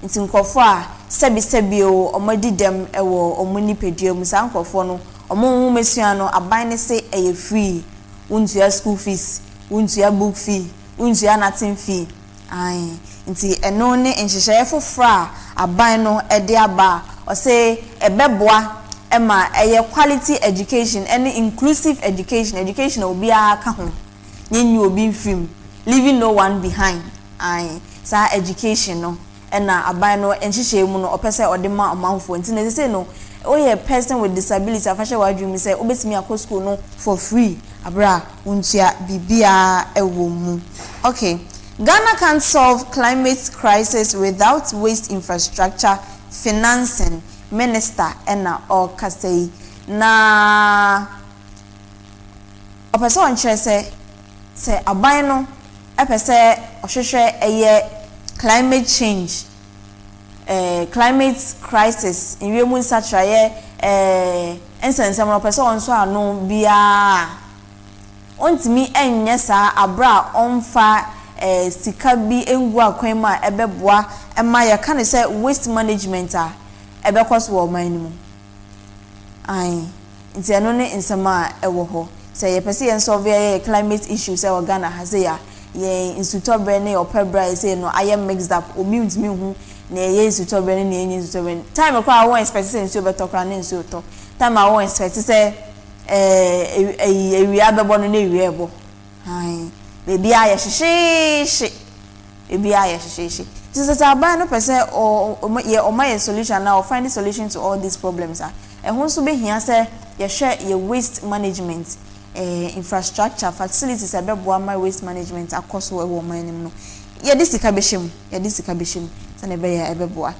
Nti nkofo a sebi o omadi dem ewo omuni pedua mu sa nkofo no omo mesua no aban ne say free untua school fees untua book fee untua nothing fee ai nti eno ne nhyehyɛ fofra aban no de aba o say ebeboa ema quality education and inclusive education obi aka ho nyenyu obi film leaving no one behind ai sa education no na aban no nhyehyɛ mu no opese odema amanfo nti na say no a person with disability afashe wadwumi say obetimi akọ school no for free abra untia bibia ewo mu. Okay, Ghana can't solve climate crisis without waste infrastructure financing. Minister ena okasei na opese onche say aban no epese ohwehwe climate change climate crisis in remun satraye ensensem no person onso anu bia ontimi enye sa abra onfa sika bi engu akwan ma ebeboa ema ya kan say waste management a ebekos wo man mu ai nti eno ne nsema ewo ho say ye pese yen solve climate issues e Ghana hazeya ye institutobre ne opebra say no I am mixed up omi ntimi hu na ye institutobre ne ye institutobre time kwa won expect say nso betokra ne nso to time I won expect say ewia bebo no na ewia ebo ai bebi aye hyehyehye ebi aye hyehyehye this aban no pese o my solution now find the solution to all these problems ehun so be hia say ye share ye waste management infrastructure facilities abeboa my waste management akoso we wo manim no ye disika behim sane be ya ebeboa.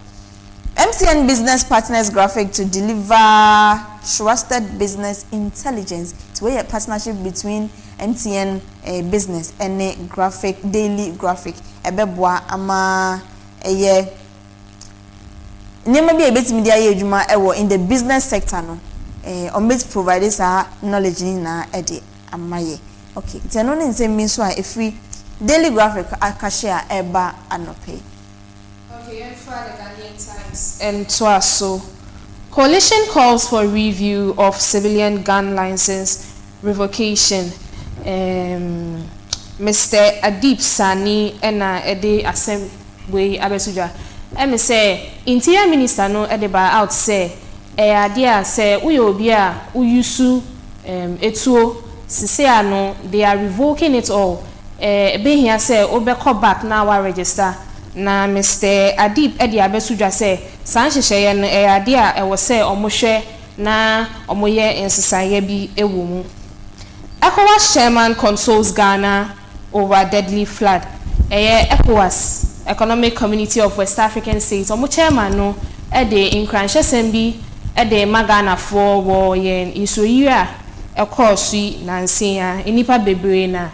MTN Business Partners Graphic to deliver trusted business intelligence to a partnership between MTN business and a graphic daily graphic ebeboa ama eye nema bi ebetimi dia ye adwuma ewo in the business sector no omit providers are knowledge na ede amaye. Okay, teno ne nsem mi so a efri daily graphic akashare eba anope. Okay, and for the Ghanaian Times and Twaso, coalition calls for review of civilian gun license revocation. Mr. Adib Sani ena ede assembly abesuja. Say interior minister no edeba out say idea say uyo obi a uyusu etuo sise ano they are revoking it all. Be here say obeko back now our register na Mr. Adib edi abesuja say sanhyehyeye no idea e wo say omohwe na omoye ensesaye bi ewo mu. ECOWAS chairman consoles Ghana over deadly flood. ECOWAS Economic Community of West African States omo chairman no ede nkranhye sembi ede magana for wo yen isoyia ekosu nansia enipa bebre na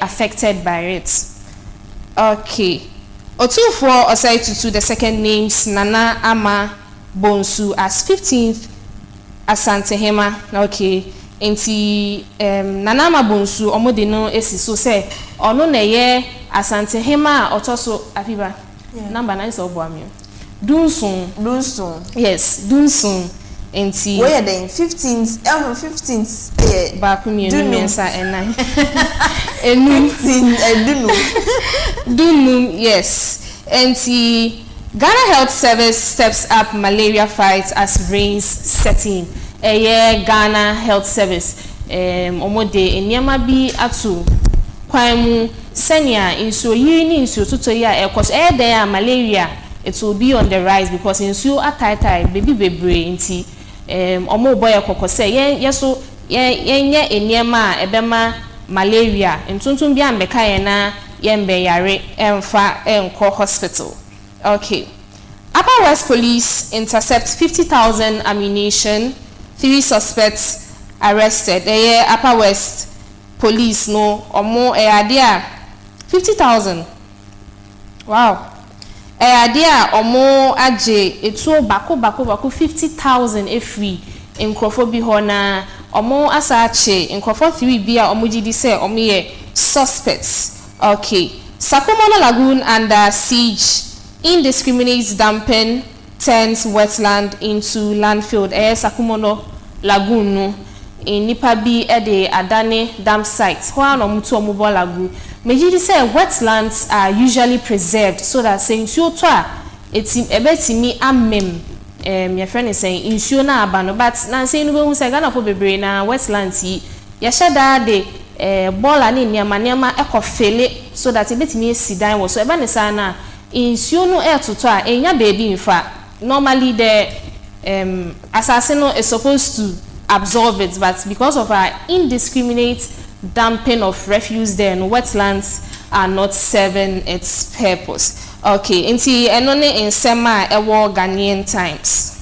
affected by it. Okay, Otufo Osai Tutu the second names Nana Ama Bonsu as 15th Asante Hema. Okay, enti Nana Ama Bonsu omode no esi so say ono na ye Asante Hema otoso AFIBA number 9 so boamio Dunsun yes Dunsun enti where the 15th 15th ba kumienu mensa enai 15 Dunum yes enti Ghana Health Service steps up malaria fight as rains setting Ghana Health Service omode enyama bi atu kwan mu senia inso yiri ni inso tuto ya ekos den malaria it will be on the rise because nsuo ataitai baby bebre nti omo boy kokko say yeso yenye eniema ebema malaria ntuntun bia mbeka ye na yembe yare emfa enko hospital. Okay. Upper West Police intercept 50,000 ammunition, 3 suspects arrested. Upper West Police no omo idea 50,000. Wow. Idea omo aje etu bako 50,000 every nkrofo bi ho na omo asache nkrofo 3 bia omo gidi say omo ye suspects. Okay. Sakumono Lagoon under siege. Indiscriminate dumping turns wetland into landfill. Sakumono Lagoon no in nipa bi de adane dam site. Ho an omutu omubo lagoon. Mejidi say wetlands are usually preserved so that say nsuo to a ebetimi amem your friend is saying nsuo na abano but na say no be say Ghana for bebre na wetlands yi ya sheda de bola ni niama ekofele so that ebetimi sidan wo so eba ne sa na nsuo no to a enya baby infa normally the assassin is supposed to absorb it but because of our indiscriminate dumping of refuse there and wetlands are not serving its purpose. Okay, nti enone nsema ewo Ghanaian Times.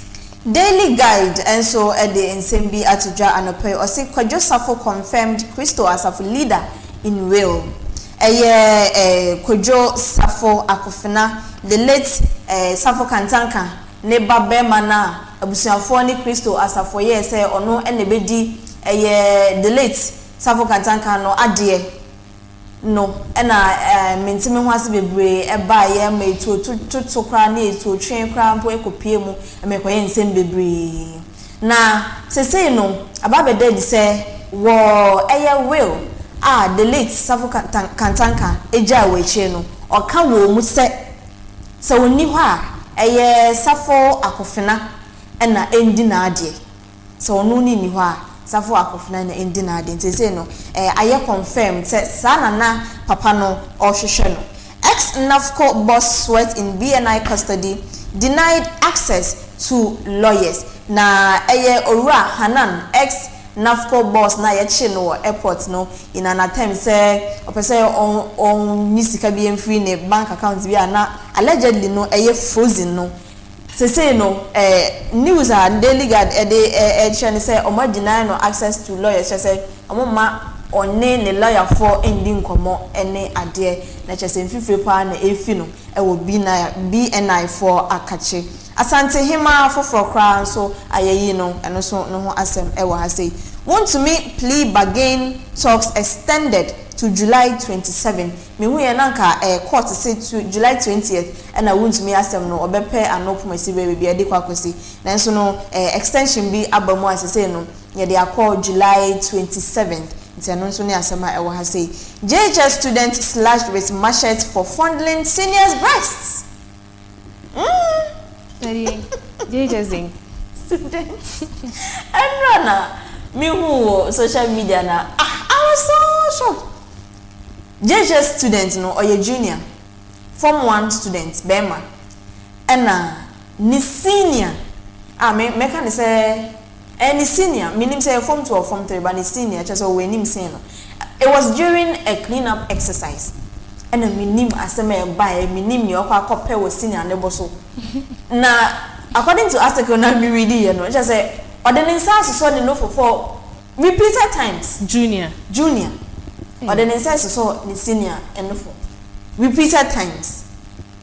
Daily Guide and so the Nsembi Atija Anope or say Kojo Safo confirmed Christo as a leader in Wales. Kojo Safo Akofena, the late Safo Kantanka, Neba Bemana, Ebusuapanyin ni Christo as a foye say ono enebedi the late Safo Kantanka no adie no ena mentime ho ase bebre eba ye ma to kra na etu twen kra mpo ekopie mu emekoye nsem bebre na sesei no ababede di say wo will the late Safo Kantanka eja weche no oka wo mu se woni ho a Safo Akofena ena endi na ade so ono ni ho a Safo Akofena na endi na ade ntese no aye confirm say sana na papa no ohwehwe no ex-NAFCO boss sweat in BNI custody denied access to lawyers na Owura Hanan ex-NAFCO boss na yeche no airport no in an attempt say opese on nisika bi emfree ne bank account bi na allegedly no frozen no say no news and Daily Guide say omo deny no access to lawyers say omo ma one ne lawyer for ending komo ene ade na chese mfifre pa na efi no wo BNI for akache asante hima for kra so ayeyi no eno so no ho asem wo ha say want to meet plea bargain talks extended to July 27. Me hu ye nanka court say to July 20th and I want to me asem no obepe Anopo masibe be ade kwa kwesi nanso no extension bi abamu asese no ye dey call July 27th. It's announced on Asama Ewa say JHS students slashed with machetes for fondling seniors' breasts. JHS thing. Students. And Rana, me who social media na. I was so shocked. JHS students no or your junior, Form 1 students, Bema, and ni senior. Me can say. Any senior, meaning say Form 2 or Form 3, but any senior, just when him saying it was during a cleanup exercise. And a minim aseme by a minim your copy was senior and the bosso. Now, according to article now be reading, you know, just say, or the insights saw the no for repeated times. Junior. Or the insights saw the senior and no for repeated times.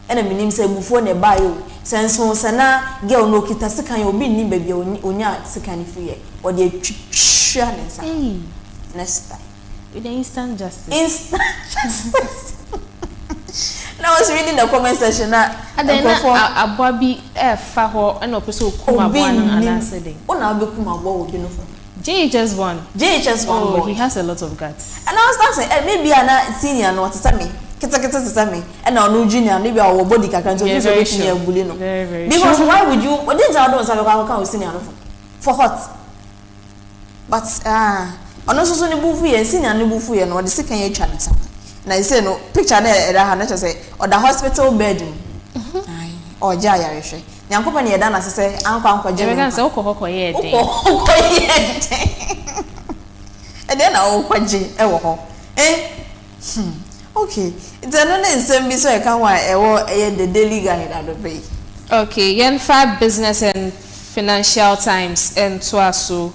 And a minim say before the bio. Senso sana girl no kita sekan obi ni baby onya sekan free or the nensa next time with the instant justice now I was reading the comment section na abobi fa ho na opeso kuma bo an anasede una be kuma bo obi no for JHS one boy. He has a lot of guts and I was saying maybe ana senior no to tell me kita sesame and no junior maybe our body can so very because why would you what did I don't say senior for hot but ono so ne bufu ye senior ne bufu ye no the second year chance na say no picture na say or the hospital bed oja yareshe nyankopɔ ne yɛda na sese anko je me ganse ukɔ ye den ede na ukɔje ewo hɔ okay it's another nsɛm bi so e kan wa ewo the daily guide adobe. Okay, Yenfa Business and Financial Times and Twaso.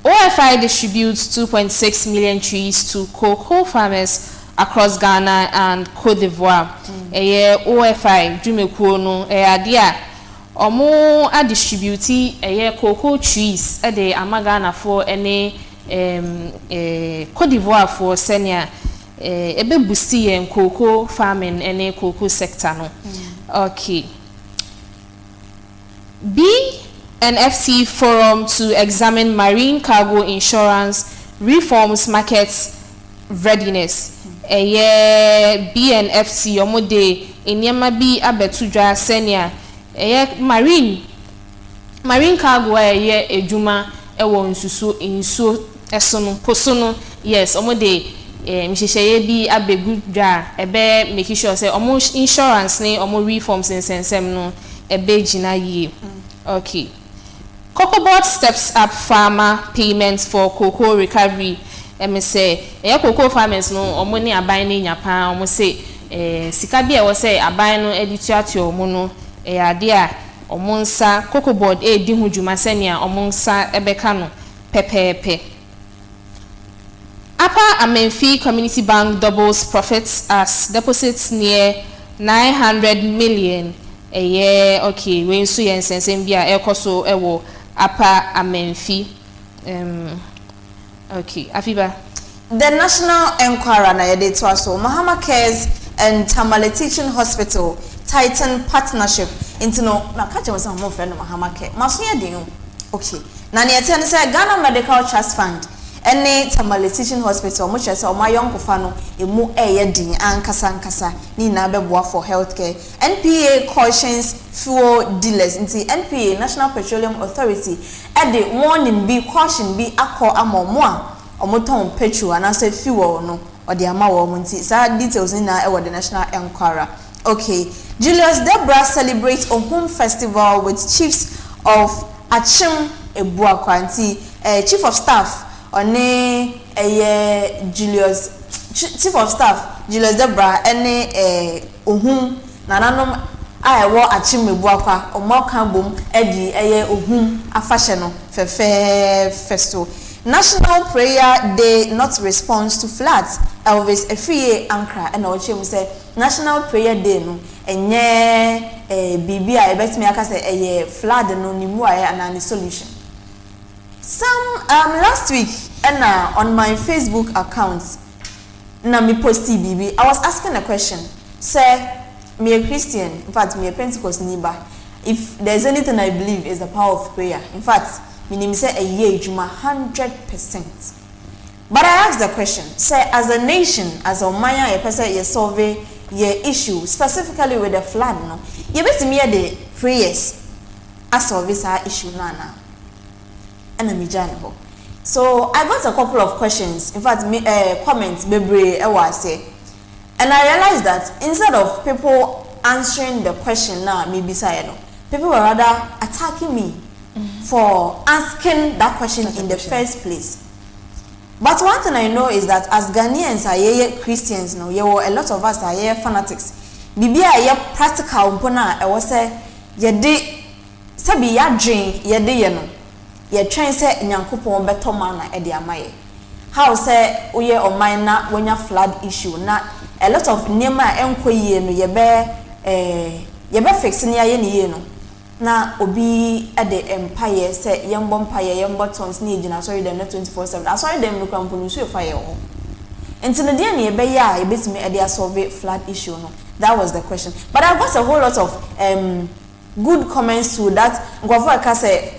OFI distributes 2.6 million trees to cocoa farmers across Ghana and Cote d'Ivoire. OFI Jumekuo no adia omo a distribute cocoa trees the Amagana for any Cote d'Ivoire for senior Ebusuapanyin and cocoa farming any cocoa sector no. Okay. BNFT forum to examine marine cargo insurance reforms markets readiness. BNFT omode enyema bi abetudwa senior marine cargo ejuma ewo nsuso esono posono yes omode mhyehyeye bi abegudwa ebe make sure say omo insurance ni omo reforms nsensem no ebe jina ye. Okay. Cocoa Board steps up farmer payments for cocoa recovery. Say cocoa farmers no omo ni aban ni nyapa omo say sika bi e wo say aban no edituate omo no ade a omo nsa Cocoa Board di ho dwuma senia omo nsa ebeka no pepepe. Upper Amenfi Community Bank doubles profits as deposits near 900 million. Okay, when so yen sense bia ekoso ewo Upper Amenfi. Okay, AFIBA. The National Enquirer na yede to aso Mahama Cares and Tamale Teaching Hospital tighten partnership into no na ka je some more friend Mahama Care. Maso ye den. Okay. Na ne yete ne say Ghana Medical Trust Fund ene Tamale Teaching Hospital mo chese o mayon kofa no emu eye din ankasa ni na beboa for healthcare. NPA cautions fuel dealers nti NPA National Petroleum Authority e de warning bi caution bi akọ amomo a omoton petrol anase fuel no o de ama wo mo nti sa details ni na e wo the National Enquirer. Okay, Julius Debra celebrates a home festival with chiefs of Achim Ebuakwanti, chief of staff one Julius chief of staff Julius Debra ene ohum nananom a ewo Achim Ebuakwa omoka bom edi ohum afahye no festo. National Prayer Day not response to floods. Elvis Efie Ankra and Ochem say National Prayer Day no enye bibi a ebetimi aka say flood no nimu aye and solution. Some last week and on my Facebook account na me posti bibi I was asking a question. Say me a Christian, in fact me a Pentecost neighbor. If there's anything I believe is the power of prayer. In fact meaning say a year juma 100%. But I asked the question, say as a nation, as a maya a person you solve your issue, specifically with the flood, no, you bet me the prayers as solve this issue nana. And I'm journey. So I got a couple of questions, in fact comments bebre say. And I realized that instead of people answering the question now, maybe say people were rather attacking me for asking that question in the first place. But one thing I know is that as Ghanaians are Christians, no, a lot of us are fanatics. Bibi are practical mpona e wo say ye de sabi ya drink ye de ye no. Ye twen say Nyankopon beto man na e de amaye. How say oye oman na wonya flood issue na a lot of nema enkoyie no ye be fix ne aye ne ye no. Na obi ade empire say yembo empire yembo tons ni gina sorry dem na 24/7 sorry dem no kwampo no so fire ho enti no de na e be ya e betimi e dey solve flood issue no. That was the question, but I got a whole lot of good comments to that. Ngofo ka say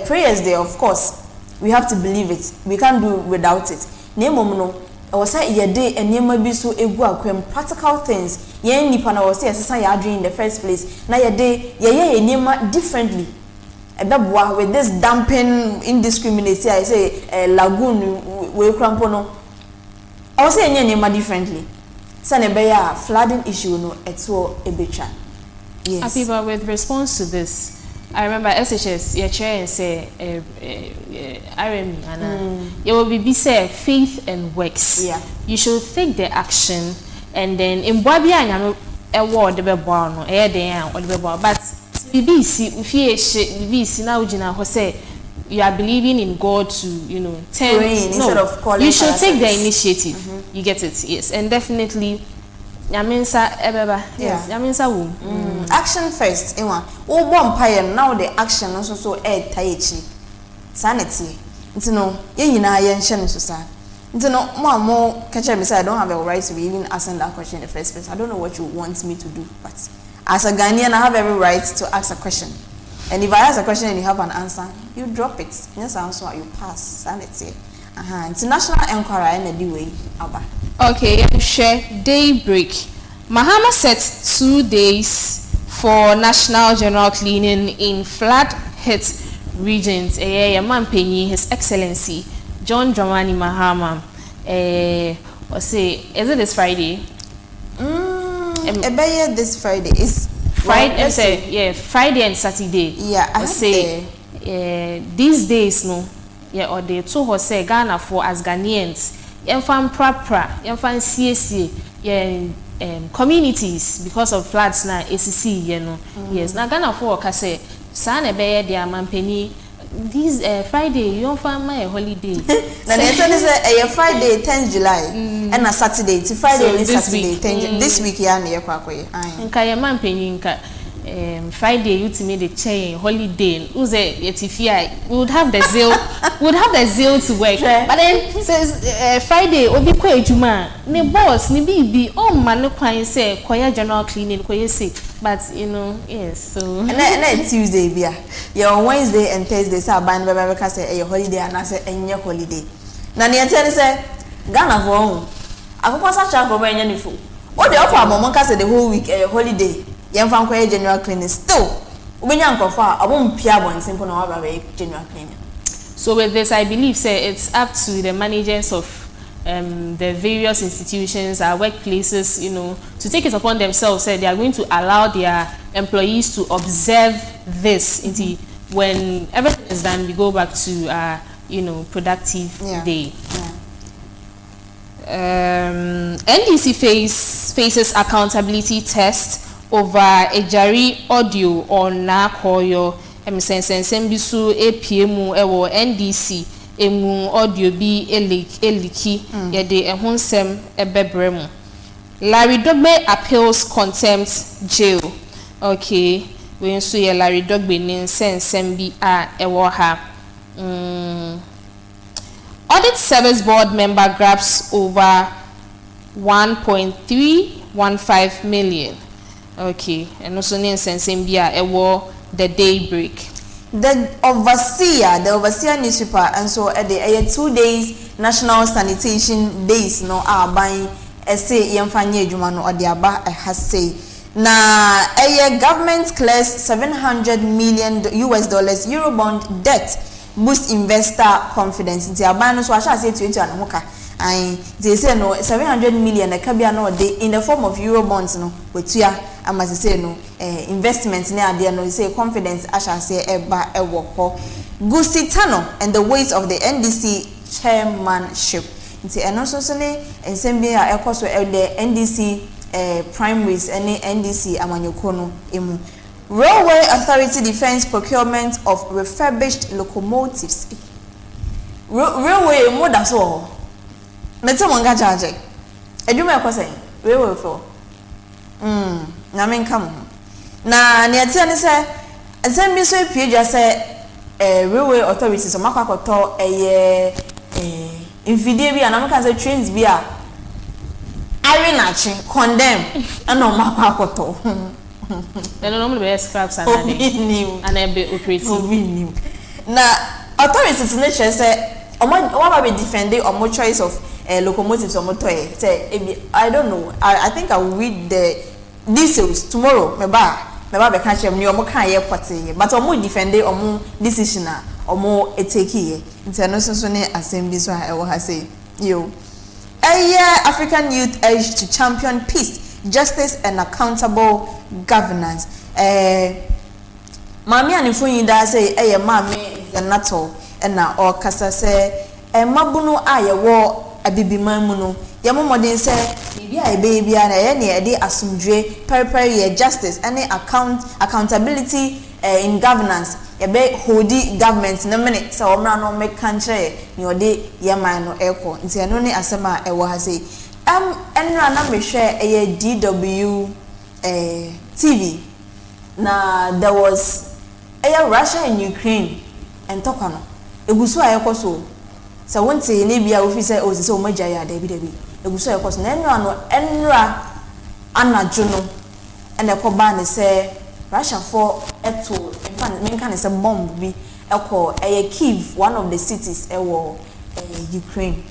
prayers there, of course we have to believe it, we can't do without it. Na emom no I was say ye dey enema bi so egu akwem practical things yen nipa na was say esesa ya dream in the first place na ye dey ye enema differently ebeboa with this dumping indiscriminate I say lagoon we crampo no I was say enema differently say na be ya flooding issue no eto ebetwa Yes. AFIBA, with response to this, I remember SHS, your chair and say, you will be say faith and works. Yeah. You should take the action, and then in Babia, a word the born or air day or the bar. But BBC, if you now, Jose, you are believing in God to, instead of calling. You should take the initiative. You get it, yes, and definitely. Yaminsa ebeba. Yes, yaminsa wom. Action first. Ewa. O bomb pie now the action also so taichi. Sanity. No, ye nyina ye nhye no so sa. No, mo catch me say I don't have a right to be even asking that question in the first place. I don't know what you want me to do, but as a Ghanaian I have every right to ask a question. And if I ask a question and you have an answer, you drop it. Yes, answer you pass. Sanity. International enquiry in the way. Aba. Okay, share daybreak. Mahama set 2 days for national general cleaning in flood-hit regions. His Excellency John Dramani Mahama. Is it this Friday? This Friday is Friday. Friday and Saturday. Yeah, I say these days no. Yeah, or they told us say Ghana for as Ghanaians. Yemfan prapra, yemfan CSC, communities because of floods na ACC, Yes, na Ghana for kase san ebeye dia mampeni this Friday you find my holiday. Na they tell us a Friday 10 July and a Saturday. It's Friday and Saturday 10 this week ya na yakwakoye. Nka ye mampeni nka Friday you to me the chain holiday uze yetifia would have the zeal to work, but then says Friday obi kwa ejuma ne boss ne bibi o man kwan say koya general cleaning koye say, but yes, so and Tuesday bia your Wednesday and Thursday say ban baba ka say a holiday and say enye holiday na ne tell say Ghana for akoko sa cha ko ba enye nifu o de offer amon ka say the whole week a holiday yemfa kwa general cleaning still ubenya nkofa abompia bon simple na wa general cleaning. So with this, I believe say it's up to the managers of the various institutions, our workplaces, to take it upon themselves. Say they are going to allow their employees to observe this until when everything is done, we go back to productive day. NDC faces accountability test over Ejari audio on Kojo. Bisu APM ewo NDC emu audio bi eliki yede ehonsem ebebremu. Larry Dogbe appeals contempt jail. Okay, we nso ye Larry Dogbe ni nsensem bi a ewo ha. Audit Service Board member grabs over 1.315 million. Okay, and also ni nsensem bi a ewo the daybreak. The overseer newspaper, and so at the 2 days national sanitation days no are buying essay yemfanye jumano or the aba has say na government clears $700 million Eurobond debt boost investor confidence nti abano so asha say 20 anoka and they say no 700 million kabia no dey in the form of Eurobonds no wetua amase say no investment na ade no say confidence asha say eba ewo Gusitano and the weight of the NDC chairmanship nti eno so so ne ensem bia ekoso the NDC primaries any NDC amanyoko no emu. Railway Authority defends procurement of refurbished locomotives. Railway more than so. Mete monga charge. Edwuma ekose railway for. Na men come. Na ne atia ne se ensem bi so epie say railway authorities so makwakoto infidie bi anamka say trains bi a Irinachi condemn and no makwakoto. They normally be scraps and be operating. Now, authorities in nature say, "Omo be defending omo choice of locomotives or motor." Say, I don't know. I think I will read the details tomorrow. Meba be catch them. Omo can hear party, but omo defending omo decision omo take here. International assembly so I will say yo. African youth urged to champion peace, justice and accountable governance. Mami anifo yin da say mami Zanato na o kasa say mabunu a ye wo abibiman mu no ye momodin say bibia e bibia na ye ne de asumdwe periphery justice any accountability in governance ye be hodi government na minute say omra no make kanche ni ode ye man no eko nti eno ne asema e wo ha say enra na mehwe DW TV na there was Russia and Ukraine and Tokano. Ebusua yakoso. So wonte ne bia ofi say o se o magya ya da bi da bi. Ebusua yakoso na enra anajo no and ekoba ne say Russia for eto in fact men kan say bomb bi eko Kyiv, one of the cities Ukraine.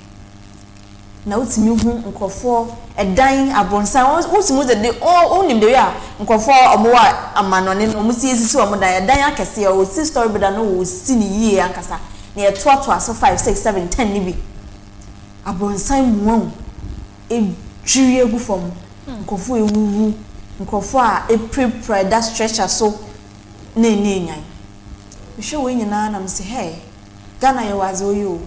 Na utimi hu nkofo edan abronsan utimi de onim de we a nkofo omowa amanone no musi esisi omo dan edan akese o si story beda no o si ni yie ankasa na ye to aso 5 6 7 10 ni bi abronsan muon ejiri egu fom nkofo ewuwu nkofo a prepare that stretcher so na nyan hwe we nyina na mse hey Ghana ye wazo yo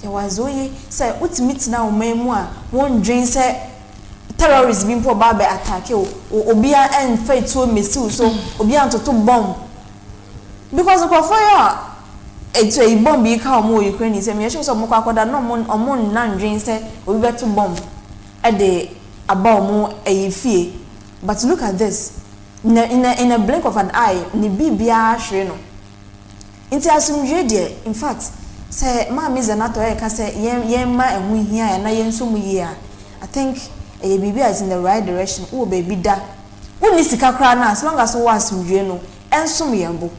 ya wazoye say ultimate na omemu a won dream say terrorists bin po ba be attack obia en fight to missile so obia to bomb because of fire eto e bomb bi ka omo Ukraine say me so mo kwakoda no omo na dream say obi beto bomb e de aba omo fie but look at this in a blink of an eye ni bibia hwe no inti asumdwe de in fact say mami Zanato ka say yen ma ehu hia na yen so mu yi a I think bibia is in the right direction o baby da uni sika kra na as long as wo asumdwe no ensom yembo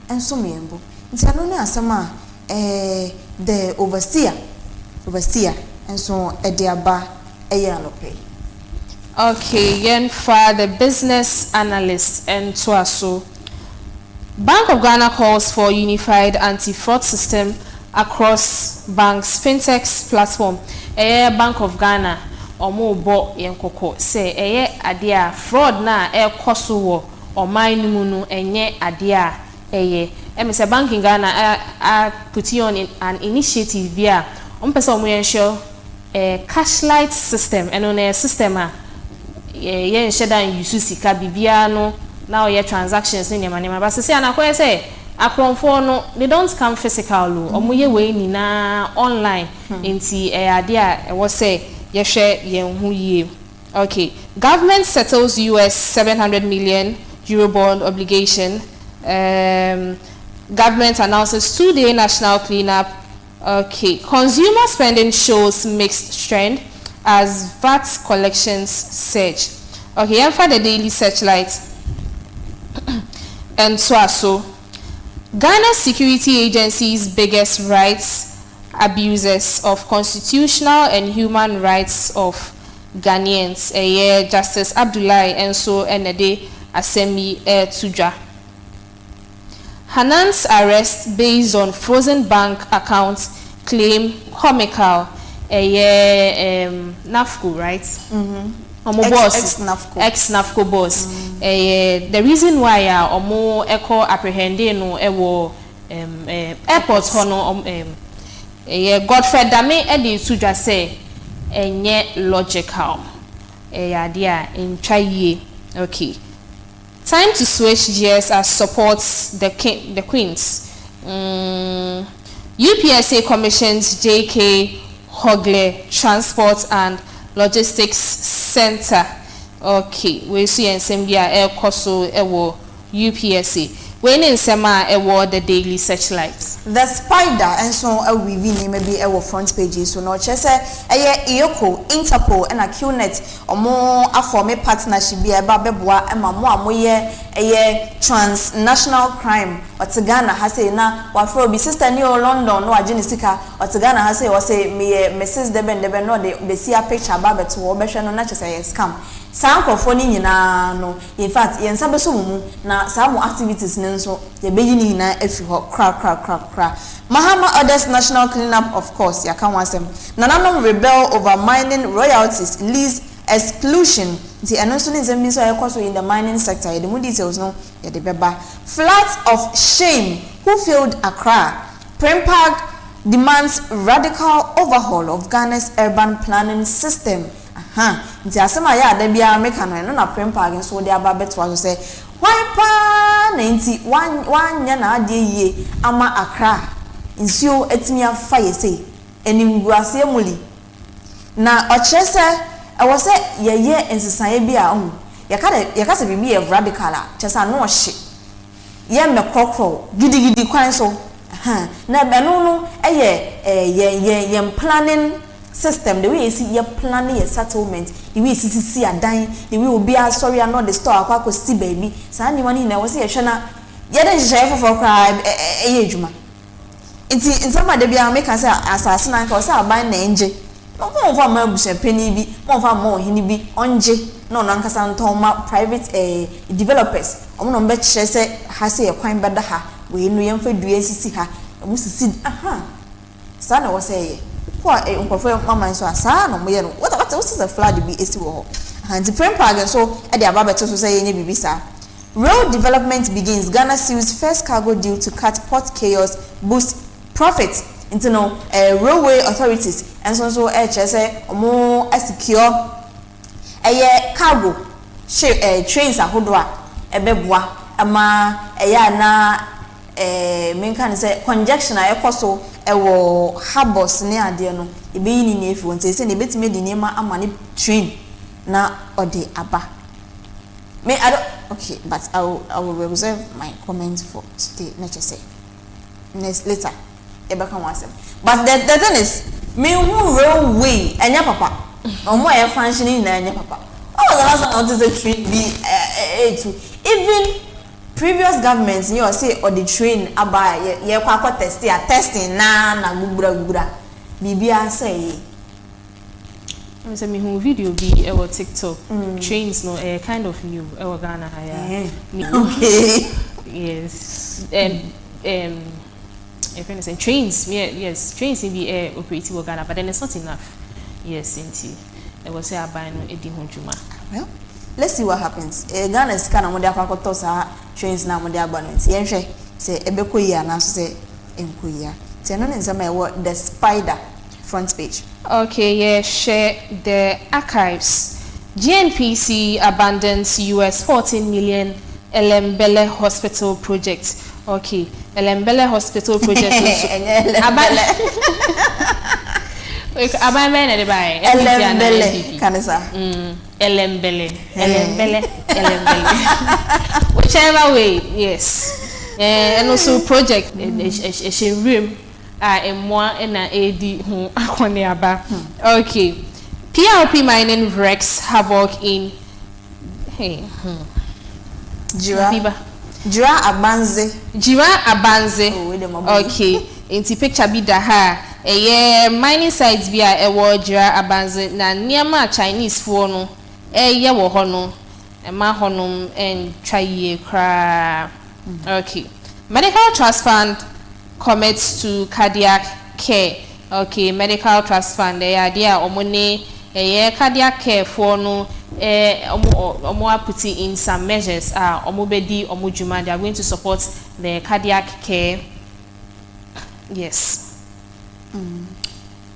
ensom yembo nti anu na asema the overseer enso de aba anope. Okay, yen for the business analyst and Twaso. Bank of Ghana calls for unified anti-fraud system across banks, fintechs platform. Bank of Ghana omo bo yenkoko say adea fraud na koso wo oman mu no enye adea say Bank in Ghana putting on an initiative via person omo ensure cashlight system and on a system yen shedan use sika bibia no now your transactions in your money but say anakwa say akronfo no they don't come physical lo omoye we ni na online enti ade a wo say ye hwe yen hu yie. Okay, government settles US 700 million Eurobond obligation. Government announces 2-day national cleanup. Okay, consumer spending shows mixed trend as VAT collections surge. Okay, and for the daily searchlight and so Ghana's security agency's biggest rights abuses of constitutional and human rights of Ghanaians. Justice Abdullahi and so Enede Asemi Tuja. Hanan's arrest based on frozen bank accounts claim comical. NAFCO, right? Ex-NAFCO boss. The reason why omo echo apprehending no airport hono Godfrey Dame edi Tuja say enye logical. Dia in try. Okay. Time to switch gears as supports the Queens. UPSA commissions J.K. Hogle Transport and Logistics Center. Okay, we see in Sembia Air Koso Ewo UPSA. When in Sema Ewo the daily searchlights. The spider and so we maybe our front pages so no chese EOCO, Interpol and a QNet or more a form a partnership be about beboa and moye transnational crime or Ghana has say na wafro be sister near London no agenisika or Ghana has say or say me Mrs. Deben no they see a picture about to obesha no not just a scam. Sanka for no in fact yen sabeso mu na some activities nenso ye beyi na efi ho cra Mahama orders national cleanup of course ya kan wasem nananom rebel over mining royalties lease exclusion. The announcement is in the mining sector. The more details no. The beba flight of shame. Who failed Accra? Prempag demands radical overhaul of Ghana's urban planning system. Nti asema ya da bia meka no na Prempag so de aba beto say why pa na nti wanya na ade yie ama Accra nsuo etimi afa yese enimguase emuli na ochese ewo se yeye ensesaye bia hu yaka se bibi e radical a chesa no ohye ye mekokro gidigidi kwan so na beno no ye planning system the way you see your planning your settlement the way you see adan the way obi sorry and not the store akwa see baby saa ni wani na wo se ye hwe na ye de hye fofo kra edwuma nti nsama de bia make say asase na nka wo se aban na enje mo fa ma Ebusuapanyin bi mo fa ma ohini bi onje no na nkasa nton ma private developers omo no be kire se ha se ye kwan beda ha we no ye mfa dua sisi ha mo sisi saa na wo se ye for mama so asa no mo what is a flood be esi wo ho and the Prempag so e de ababeto so say ye bibisa road development begins. Ghana seals first cargo deal to cut port chaos, boost profits. Internal railway authorities and so say more secure cargo trains ahodwa ebeboa ama na men kan say congestion ayekoso ewo harbors ne ade no ebe yini ne efi won say ne betime di nema amane train na ode aba me I don't okay but I will reserve my comments for today not just say next later Abakah wasem but the thing is me who railway enya papa omo e functioning na enya papa the last time I train be to even previous governments you say or the train aba ye kwa testing na gubura bibia say I say me who video be our TikTok trains no kind of new our Ghana higher okay yes if you say trains yes trains in be air operating Ghana but then it's not enough yes inti I will say abai no edi honjuma well let's see what happens Ghana is kind of mo de akwakoto sa trains na mo de agba no nti yenhwe say ebeko yi ana so say enko yi ti no nzama e wo the spider front page. Okay, yeah, share the archives. GNPC abandons US 14 million Elembele Hospital project. Okay, Elembele Hospital project. Elembele. Kanisa. Elembele. Whichever way, yes. And also project a room. And more and AD who akoniaba. Okay. PLP mining wreaks havoc in Jira Abanze. Okay. Inti picture bi da ha. Mining sites bi a ewo Jira Abanze na niama Chinese fo no ye wo ho no ma honom en twaye kra. Okay. Medical Trust Fund commits to cardiac care. Okay, medical trust fund the idea omone cardiac care for no omo putting in some measures omobedi omujuma they are going to support the cardiac care. Yes.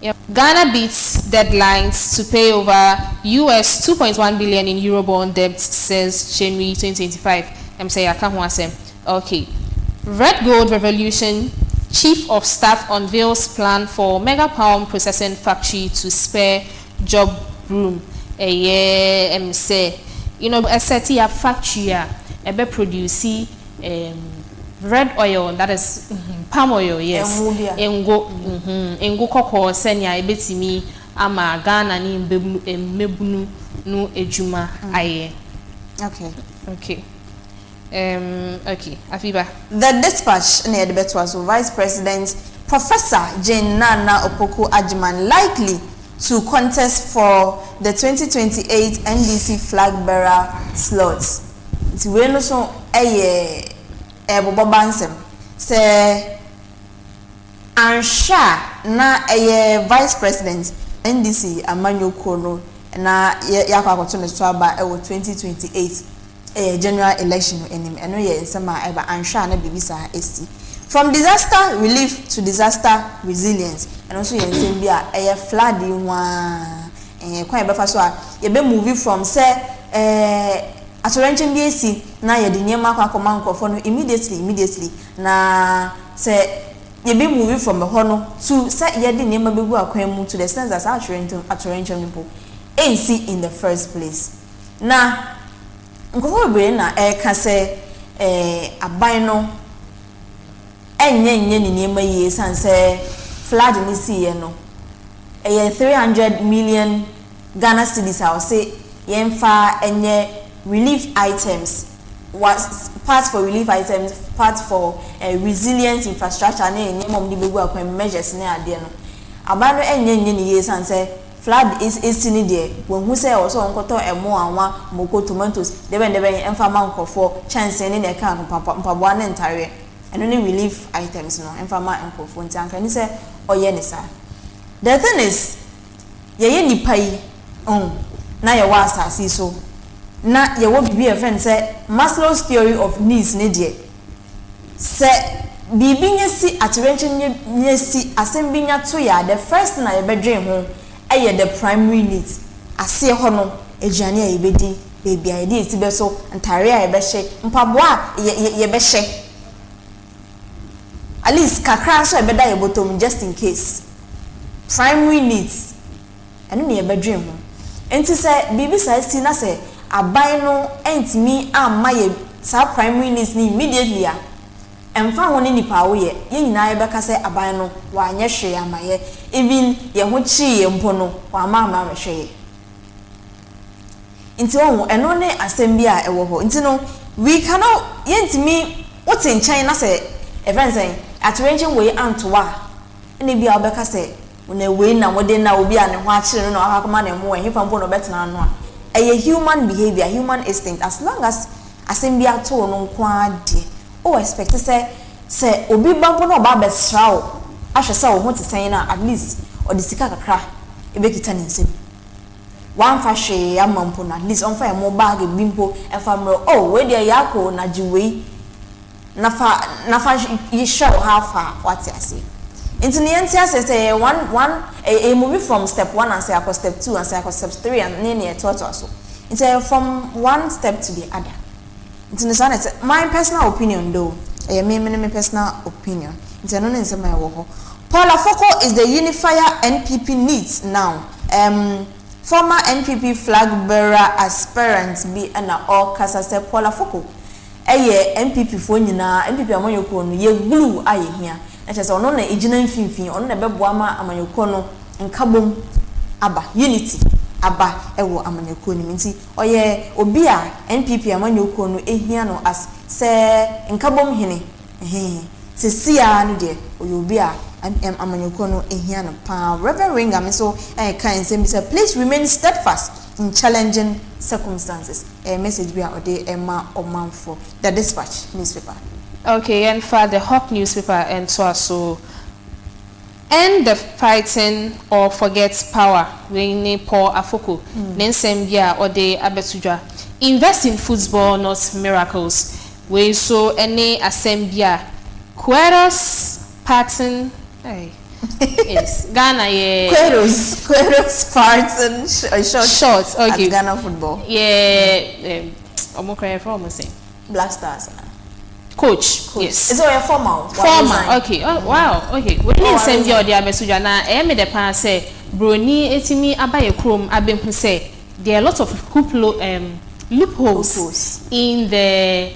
Yep. Ghana beats deadlines to pay over US 2.1 billion in Eurobond debt, says January 2025. I'm saying I can't say. Okay. Red Gold Revolution Chief of Staff unveils plan for mega palm processing factory to spare job room. Say, you know, a set up factory be produce red oil, that is palm oil, yes. Engo koko senya ebetimi ama Ghana ni mebunu no ejuma aye. Okay. Okay. Okay, AFIBA. The Dispatch near the was Vice President Professor Jane Nana Opoku Ajiman likely to contest for the 2028 NDC flag bearer slots. It's when so Bobo Bansem say Ansha na Vice President NDC Amanyo Kono na yakwa akoto ne so aba e wo 2028 general election enim eno ye nsema eba anhwa na bibisa esi from disaster relief to disaster resilience and also ye nsem bia e flood nwa kwan be fa so a ye be move from say atorenchen bi esi na ye de nyema akoma nkofo no immediately na say ye be move from ho no to say ye de nyema begu akwan mu to the sense that atorenchen people ain't see in the first place na nkofo be na ka say aban no enye ni nyema ye san say flood ni see ye no 300 million Ghana cedis I will say yemfa enye relief items was parts for relief items, parts for resilient infrastructure na enye mom di begu akwan measures na ade no abano enye ni ye san say flood is in there when who say also onkoto emo anwa moko tomatoes debe emfa ma nkofo chance ni na ka mpaboa na ntare eno ni relief items no emfa ma nkofo ntanka ni say oye ni sa. The thing is ye nipa yi na ye wa asase so na ye wo bibi e friend say Maslow's theory of needs ne de say bibi nyesi attention nyesi asem nya to ya the first na ye bedwen ho eye the primary needs ase ho no aduane a ye bedi baby a ye di esi be so ntare a ye be hye mpaboa ye be hye at least kakra so e beda ye bottom just in case primary needs eno ne ye bedwen ho enti say bibi say si na say aban no entimi amma ye sa primary needs ni immediately a emfa ho ne nipa wo ye nyina ye beka say aban no wa anye hwe amaye even ye ho chi ye mpo no wa ma hwe ye enti wo eno ne asem bi a ewo ho enti no we cannot yentimi wote nchen na say event say atrenchen we antoa ene bi a obeka say una we na wode na obi a ne ho a kire no na akoma na mo ehifa mpo no betena no a human behavior, human instinct. As long as asem bi ato no kwa de o expect say obi bampo no ba besra o ahwe say wo ho tesen na at least o de sika kakra e be kita nsem wan fa hwe amampo na at least on fa mo bag bimpo e fa mro oh we de yakọ na jiwe na fa yi show how far what you say into the entire say a movie from step 1 and say I step 2 and say I step 3 and near total so it's from one step to the other. It's my personal opinion though. My personal opinion. It's no name my work. Paula Foko is the unifier NPP needs now. Former NPP flag bearer aspirants be and all kasa say Paula Foko. NPP for nyina NPP amanyoko no ye glue aye here. Echese ono na ejina mfimfin ono na beboa ma amanyoko no nkabom aba unity aba ewo amanyoko ni nti oye obi a NPP amanyoko no ehia no as se nkabom hene se sia no de oye obi a amanyoko no ehia no pa Reverend Ringa me so kan say please remain steadfast in challenging circumstances. A message we are ode Emma Omanfo the Dispatch newspaper. Okay, and for the Hawk newspaper and so end the fighting or forget power when ne Paul Afoko nensembia or de Abesuja invest in football not miracles we so any assembia Queros pattern yes Ghana yeah Queros pattern short okay at Ghana football yeah from say Black Stars Coach. Yes. Is it a formal? Okay. Oh, wow. Okay. We didn't send you the Abesuja na me the pan say broni etimi abaye krom abem say there are a lot of loopholes in the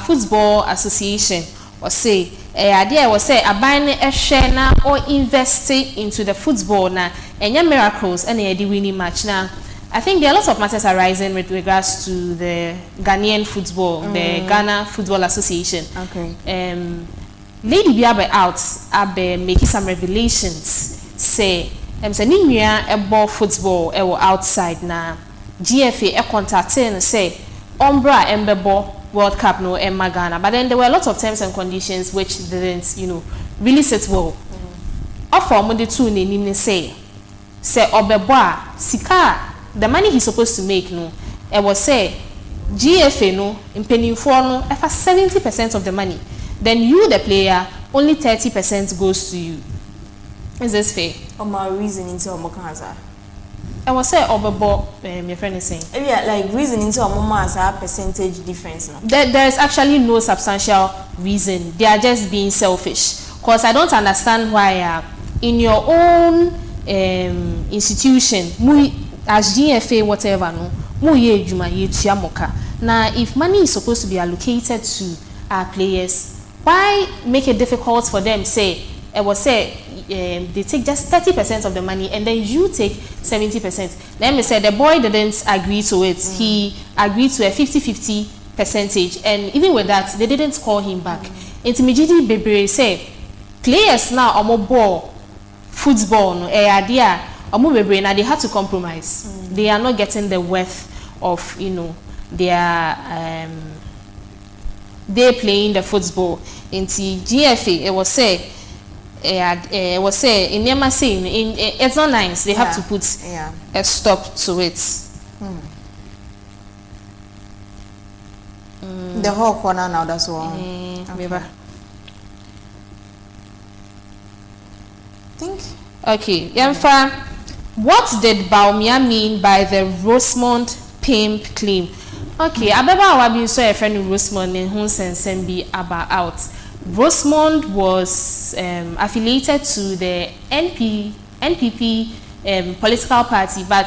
football association or say idea was say aban e share na or investing into the football na enya miracles and the winning match now. I think there are lots of matters arising with regards to the Ghanaian football, the Ghana Football Association. Okay. Lady Biabe out, abe making some revelations. Say, Ninia ebo football ewo outside na GFA contacting say, Ombra embebo World Cup no Emma Ghana. But then there were a lot of terms and conditions which didn't, really sit well. Offer mo de two ni say obeboa sika the money he's supposed to make no it was say GFA no mpenimfo no efa 70% of the money, then you the player only 30% goes to you. Is this fair? Or my reason into Omokanza. I was say overbought, your friend is saying. Yeah, like reason into a percentage difference. No? There's actually no substantial reason. They are just being selfish. Because I don't understand why in your own institution, as GFA, whatever, no, now, if money is supposed to be allocated to our players, why make it difficult for them? Say, I will say, they take just 30% of the money and then you take 70%. Let me say the boy didn't agree to it. He agreed to a 50-50 percentage, and even with that, they didn't call him back. Intimidity Bebre say players now are ball football no idea now they had to compromise. They are not getting the worth of their they playing the football. Into GFA it was say in Yama saying it's not nice. They have to put a stop to it. The whole corner now, that's all. Okay, Yamfa, what did Baumia mean by the Rosemont pimp claim? Okay, Ababa Wabi saw a friend of Rosemont in whom sense be about. Rosemont was affiliated to the NPP political party, but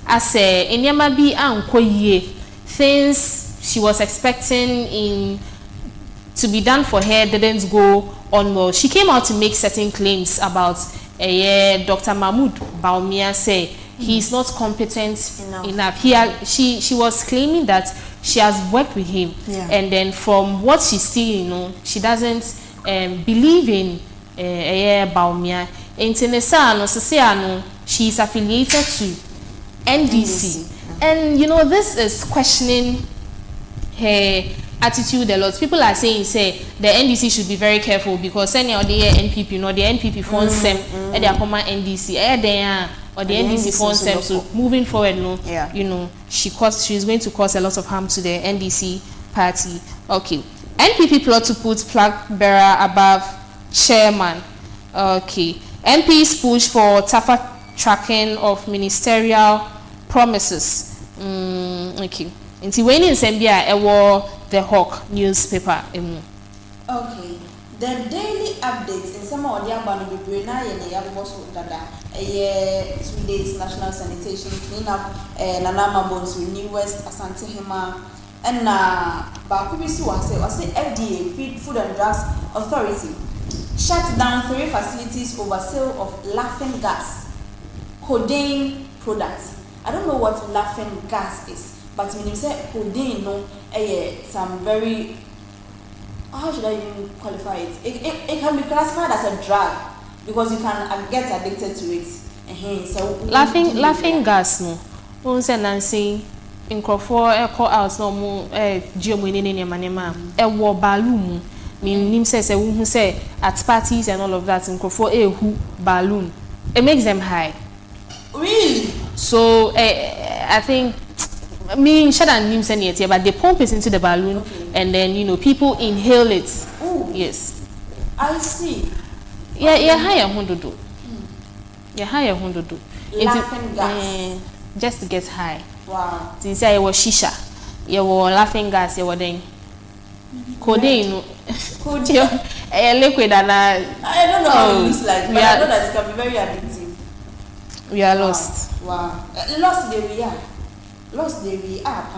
as in Yamabi and Koye, things she was expecting to be done for her didn't go on well. She came out to make certain claims about Dr. Mahmoud Baumia say he's not competent enough. She was claiming that she has worked with him, and then from what she's seeing, she doesn't believe in Baumia. She's affiliated to NDC. And this is questioning her attitude a lot. People are saying the NDC should be very careful because any of the NPP, the NPP funds them and they are common NDC. Or the NDC funds them. So moving forward, she's going to cause a lot of harm to the NDC party. Okay. NPP plot to put flag bearer above chairman. Okay. MPs push for tougher tracking of ministerial promises. Okay. Until when in Zambia, the Hawk newspaper. Okay. The daily updates in some of the Ambano Brena and the Abuso Dada, 2 days national sanitation cleanup, Anomabo to New West, Asante Hema, and Bakubisu say FDA, Food and Drugs Authority, shut down 3 facilities over sale of laughing gas, codeine products. I don't know what laughing gas is, but when you say codeine, some very, how should I even qualify it? It can be classified as a drug because you can get addicted to it. So laughing gas, no. Once Nancy in Crawford, call out no more. Manema, war balloon. Mean says a woman say at parties and all of that in Crawford, who balloon. It makes them high. Really? So I think. Shut down names and yet, but they pump it into the balloon, and then people inhale it. Ooh. Yes. I see. Yeah, higher hundudu. Yeah, higher hundudu. Laughing gas. Just to get high. Wow. Since I was shisha, you were laughing gas. You were then. Codeine. Codeine. Liquid and I don't know how it looks like, but I know that it can be very addictive. We are lost. Wow. Lost there we are. Lost the we are.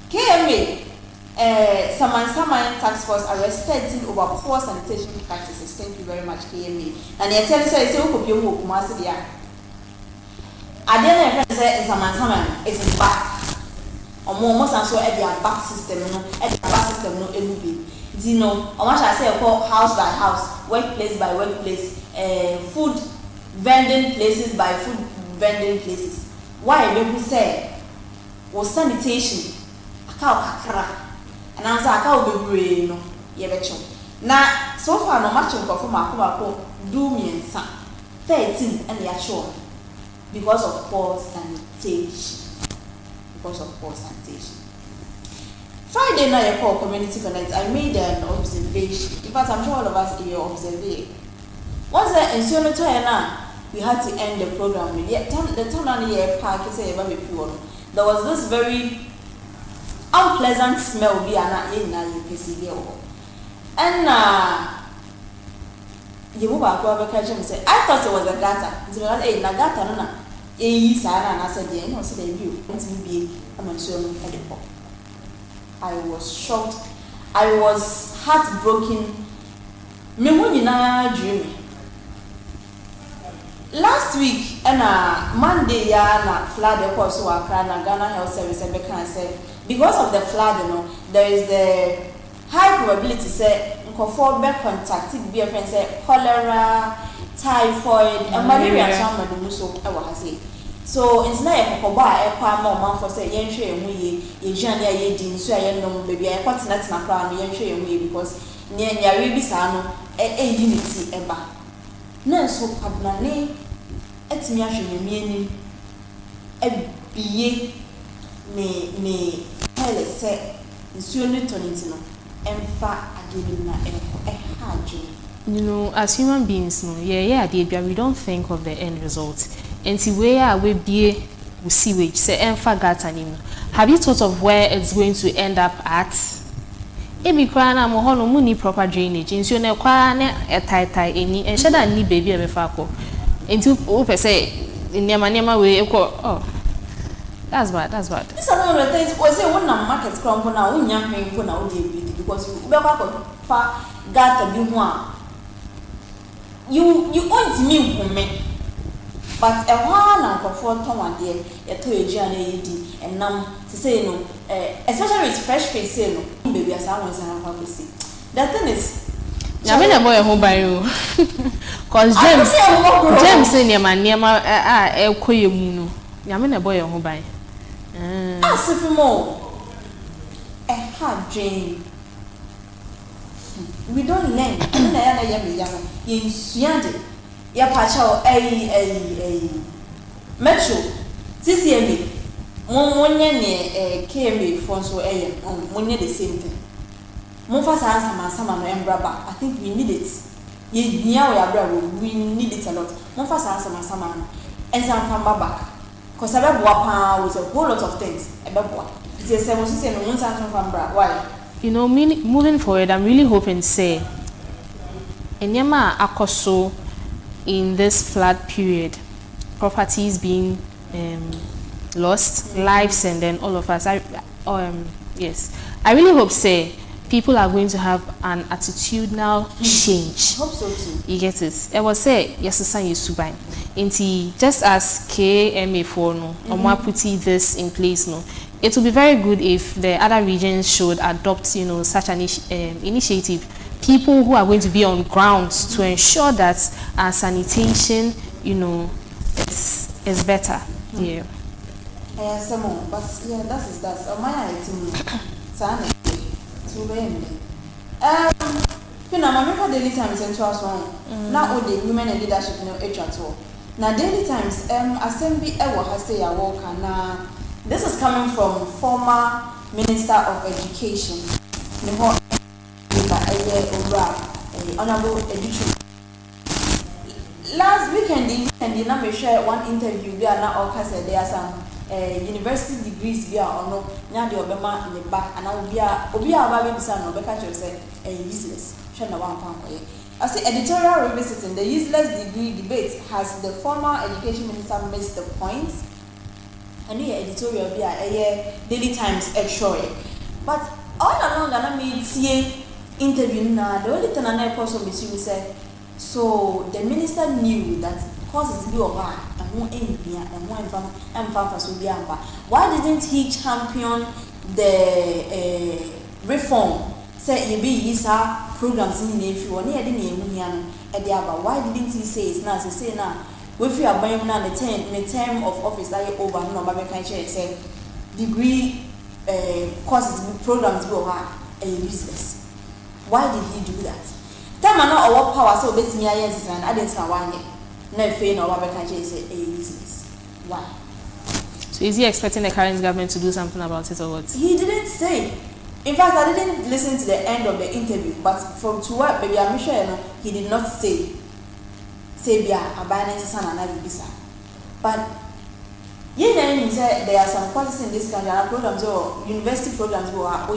KMA, Saman Task Force arrested over poor sanitation practices. Thank you very much, KMA. And they tell us I say who you who must be. I didn't say Saman it's back. Or more and so at their back system, no you know, or much I say call house by house, workplace by workplace, food vending places by food vending places. Why people say was sanitation kakra and answer aka be no ye becho na so far no match ko for mako do me nsa 13 and ya sure because of poor sanitation. Friday night, I called Community Connect. I made an observation. In fact, I'm sure all of us here observed. Once I ensured we had to end the program. The town on the park is a very pure. There was this very unpleasant smell. And you move back over catch and say, I thought it was a gutter. Hey, Nagata, no, and I said, yeah, no, so they view. I'm assuming at the pop. I was shocked. I was heartbroken. Dreaming. Last week, Monday, flood the course of Ghana Health Service and said because of the flood, there is the high probability say for back contact be a friend say cholera, typhoid, and malaria. So it's not a coba a for say yen share we Jania ye so I know baby I got not na crown yen share we because near Bisano a unity eba. No so padnane et me ahwe me ebiye me tell say nsuo ne toniti no emfa ageni na haju. You know, as human beings, we don't think of the end result. And see where we be with sewage, say emfa gata anymore. Have you thought of where it's going to end up at? Ebi kwa na mo hono mu ni proper drainage. Nsuo na kwa na etai eni enhye da ni baby e befa akọ. Enti o pese niema we ekọ. Oh. That's bad. This is one of the things we say when na market crumb na unya hwen na o dey breathe because you be kwa fa gata bi ho a you want me woman. But a one and comfort one day, a toy journey, and now to say no, especially with fresh face, say no, baby, as I was and I see. The thing is, I mean, a boy home by you. Because James in your man near my Koyo. I mean, a boy home by. As if more a hard Jane. We don't learn. I mean, I am young. You ya pacha metro CCMA monye ne KMA for so monye the same thing mon fa sama no embraba. I think we need it we need it a lot mon fa sama no ensam famba back cause abeboa pa with a whole lot of things abeboa it is say no mon san famba. Why? You know, moving forward, I'm really hoping say enyema akoso in this flood period, properties being lost, lives, and then all of us. Yes, I really hope say people are going to have an attitudinal change. Hope so too. You get it. I was say yes, Subai. Inti just as KMA4 no, putting this in place no. It would be very good if the other regions should adopt, such an initiative. People who are going to be on grounds to ensure that our sanitation, is better. Yeah. Some more, but yeah, that's my item. My Daily Times and now all the women and leadership at all. Now Daily Times, Assembly has say a walk and this is coming from former Minister of Education. Honorable Ebusuapanyin. Last weekend, I share one interview. We are now all said there are some university degrees. We are on now the Obama in the back, and I will be a son of Abakah say useless. I say editorial revisiting the useless degree debate. Has the former education minister missed the point? And here editorial be a Daily Times extra. But all along, I mean, see. Interview now, the only thing I also said, so the minister knew that causes to be over and more envy and more and why didn't he champion the reform? Say you be programs in the if you want why didn't he say it's now say now if you are buying now the term of office that you over no say degree courses programs go over useless. Why did he do that? Time and not our power so best me and I didn't say one year. No fail no Abakah say useless. Why? So is he expecting the current government to do something about it or what? He didn't say. In fact, I didn't listen to the end of the interview, but from to what baby I'm sure you know, he did not say abandon son and Bisa. But you know, there are some courses in this country, programs or university programs who are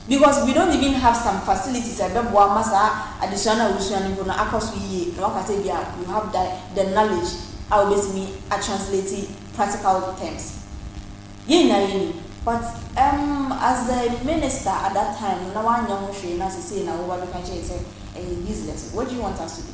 because we don't even have some facilities. Additional you have the knowledge. I will basically translate practical terms. But as a minister at that time, no one young say now what we can say useless. What do you want us to do?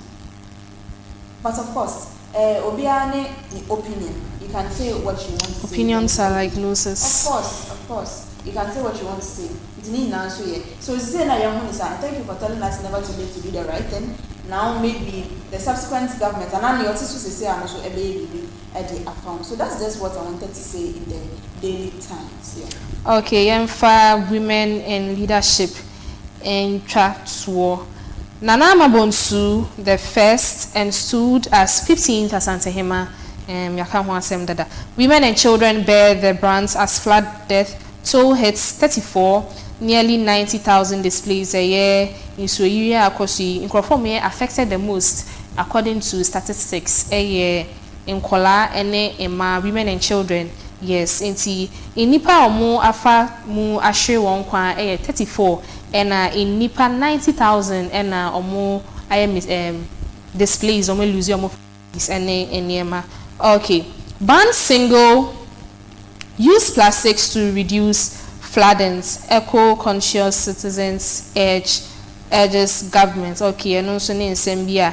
But of course, Obiane opinion. You can say what you want to say. Opinions are like noses. Of course. You can say what you want to say. It's need an answer here. So it's saying that young minister, thank you for telling us never too late to do the right thing. Now maybe the subsequent government and now the also say I'm also a baby at the account. So that's just what I wanted to say in the Daily Times. Yeah. Okay, for women in leadership in Chatwo. Anomabo the first and stood as 15th as Antehema. Women and children bear the brands as flood death, toll hits 34, nearly 90,000 displays a year in Suria Akosi. In Krofome affected the most according to statistics a year in Kola and women and children. Yes, in Nipa Omo Afa Mu Ashe Wonkwa 34 and in Nipa 90,000 and Omo displays Omo lose Omo and Yema. Okay. Ban single use plastics to reduce floodings. Eco-conscious citizens urges government. Okay, and also in Sembia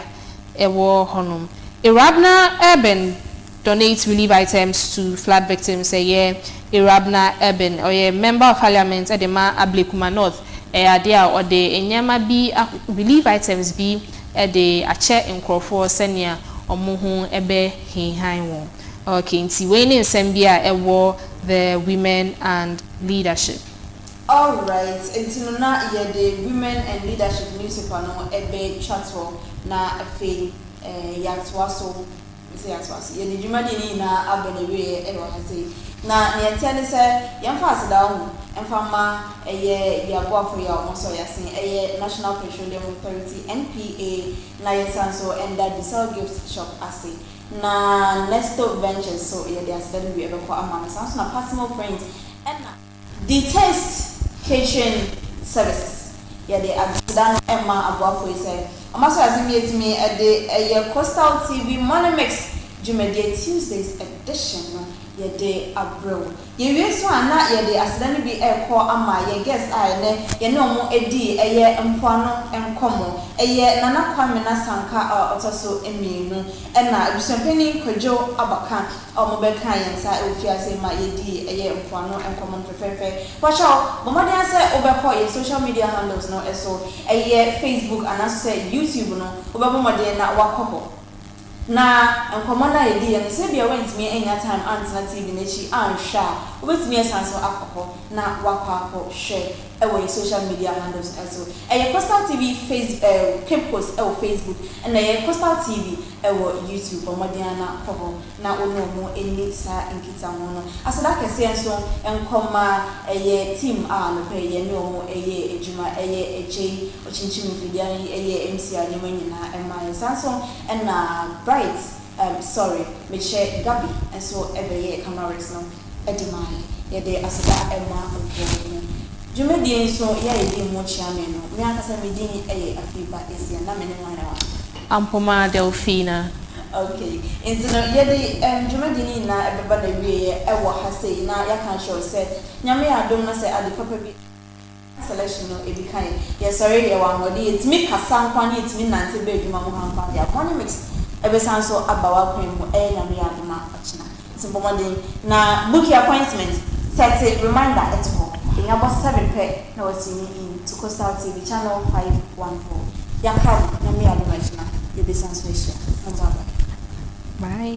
Ewo Honum. Irabna Urban donates relief items to flood victims a year. Irabna Urban or a member of parliament at the Ablekuma North idea or the Enyama be relief items be at the Ache in Crawford Senior or Muhu Ebe Hinhain. Okay, in Tiwene Sembia Ewo the women and leadership. All right, it's not yet the women and leadership newspaper no Ebe Chatwo na afi Yatwaso. Ye di jumadi na abenewe e wa say na ne tiane se yemfa aseda hu emfa ma eye yaboafo ya omoso yasin eye National Petroleum Authority NPA na yesanso and that diesel gift shop ase na Nesto Ventures so ye dey aseda we ebe kwa amana sanso na personal print and the test kitchen services ye dey aseda emma aboafo ise Amaso azimi etimi ede Coastal TV Morning Mix Jumede Tuesdays edition ye de abro. Ye wi so ana ye de asedani bi ekọ ama ye guest ne ye no mo edi eye mpoano enkomo eye nana Kwamena Sanka otoso emienu na Ebusuapanyin Kojo Abakah omo be kan yensa efiase ma ye di eye mpoano enkomo fefefe. Wacho bomode ase obekọ ye social media handles no eso eye Facebook and also YouTube no obebomode na wakopo na enkomona edi ye se bia went me enya time antina TV nechi ansha obetimi esanso akoko na wakwako share ewo social media handles also Coastal TV Facebook post ewo Facebook and Coastal TV ewo YouTube omodiana kobo na onomo eni sa enkita hono asada kese enso enkoma team no pe ye ne omo ejuma ejei ochinchimi fidia MC anyimanyina ema esanso na bright sorry me share Gabi and so ebeye cameras no edimai ye de asada ema opo Jumedi so ya edi mo chiame no me akasa me din AFIBA ESSIEN na me ne wana wa Ampoma Delfina. Okay into no ye de Jumedi ni na ebeba na wie ewo ha sei na ya kan show say nyame adom na say ade papa bi selection no ebi kan ye sorry ye wa ngodi it me kasa nkwa ni it me nante be adwuma mo hanfa ya Morning Mix ebesan so abawa kwan mu nyame adoma achina simpomode na book appointment set a reminder at home in about 7 pay na wasini in to Coastal TV channel 514 yakam nyame adoma achina ebesan so ehia. Bye.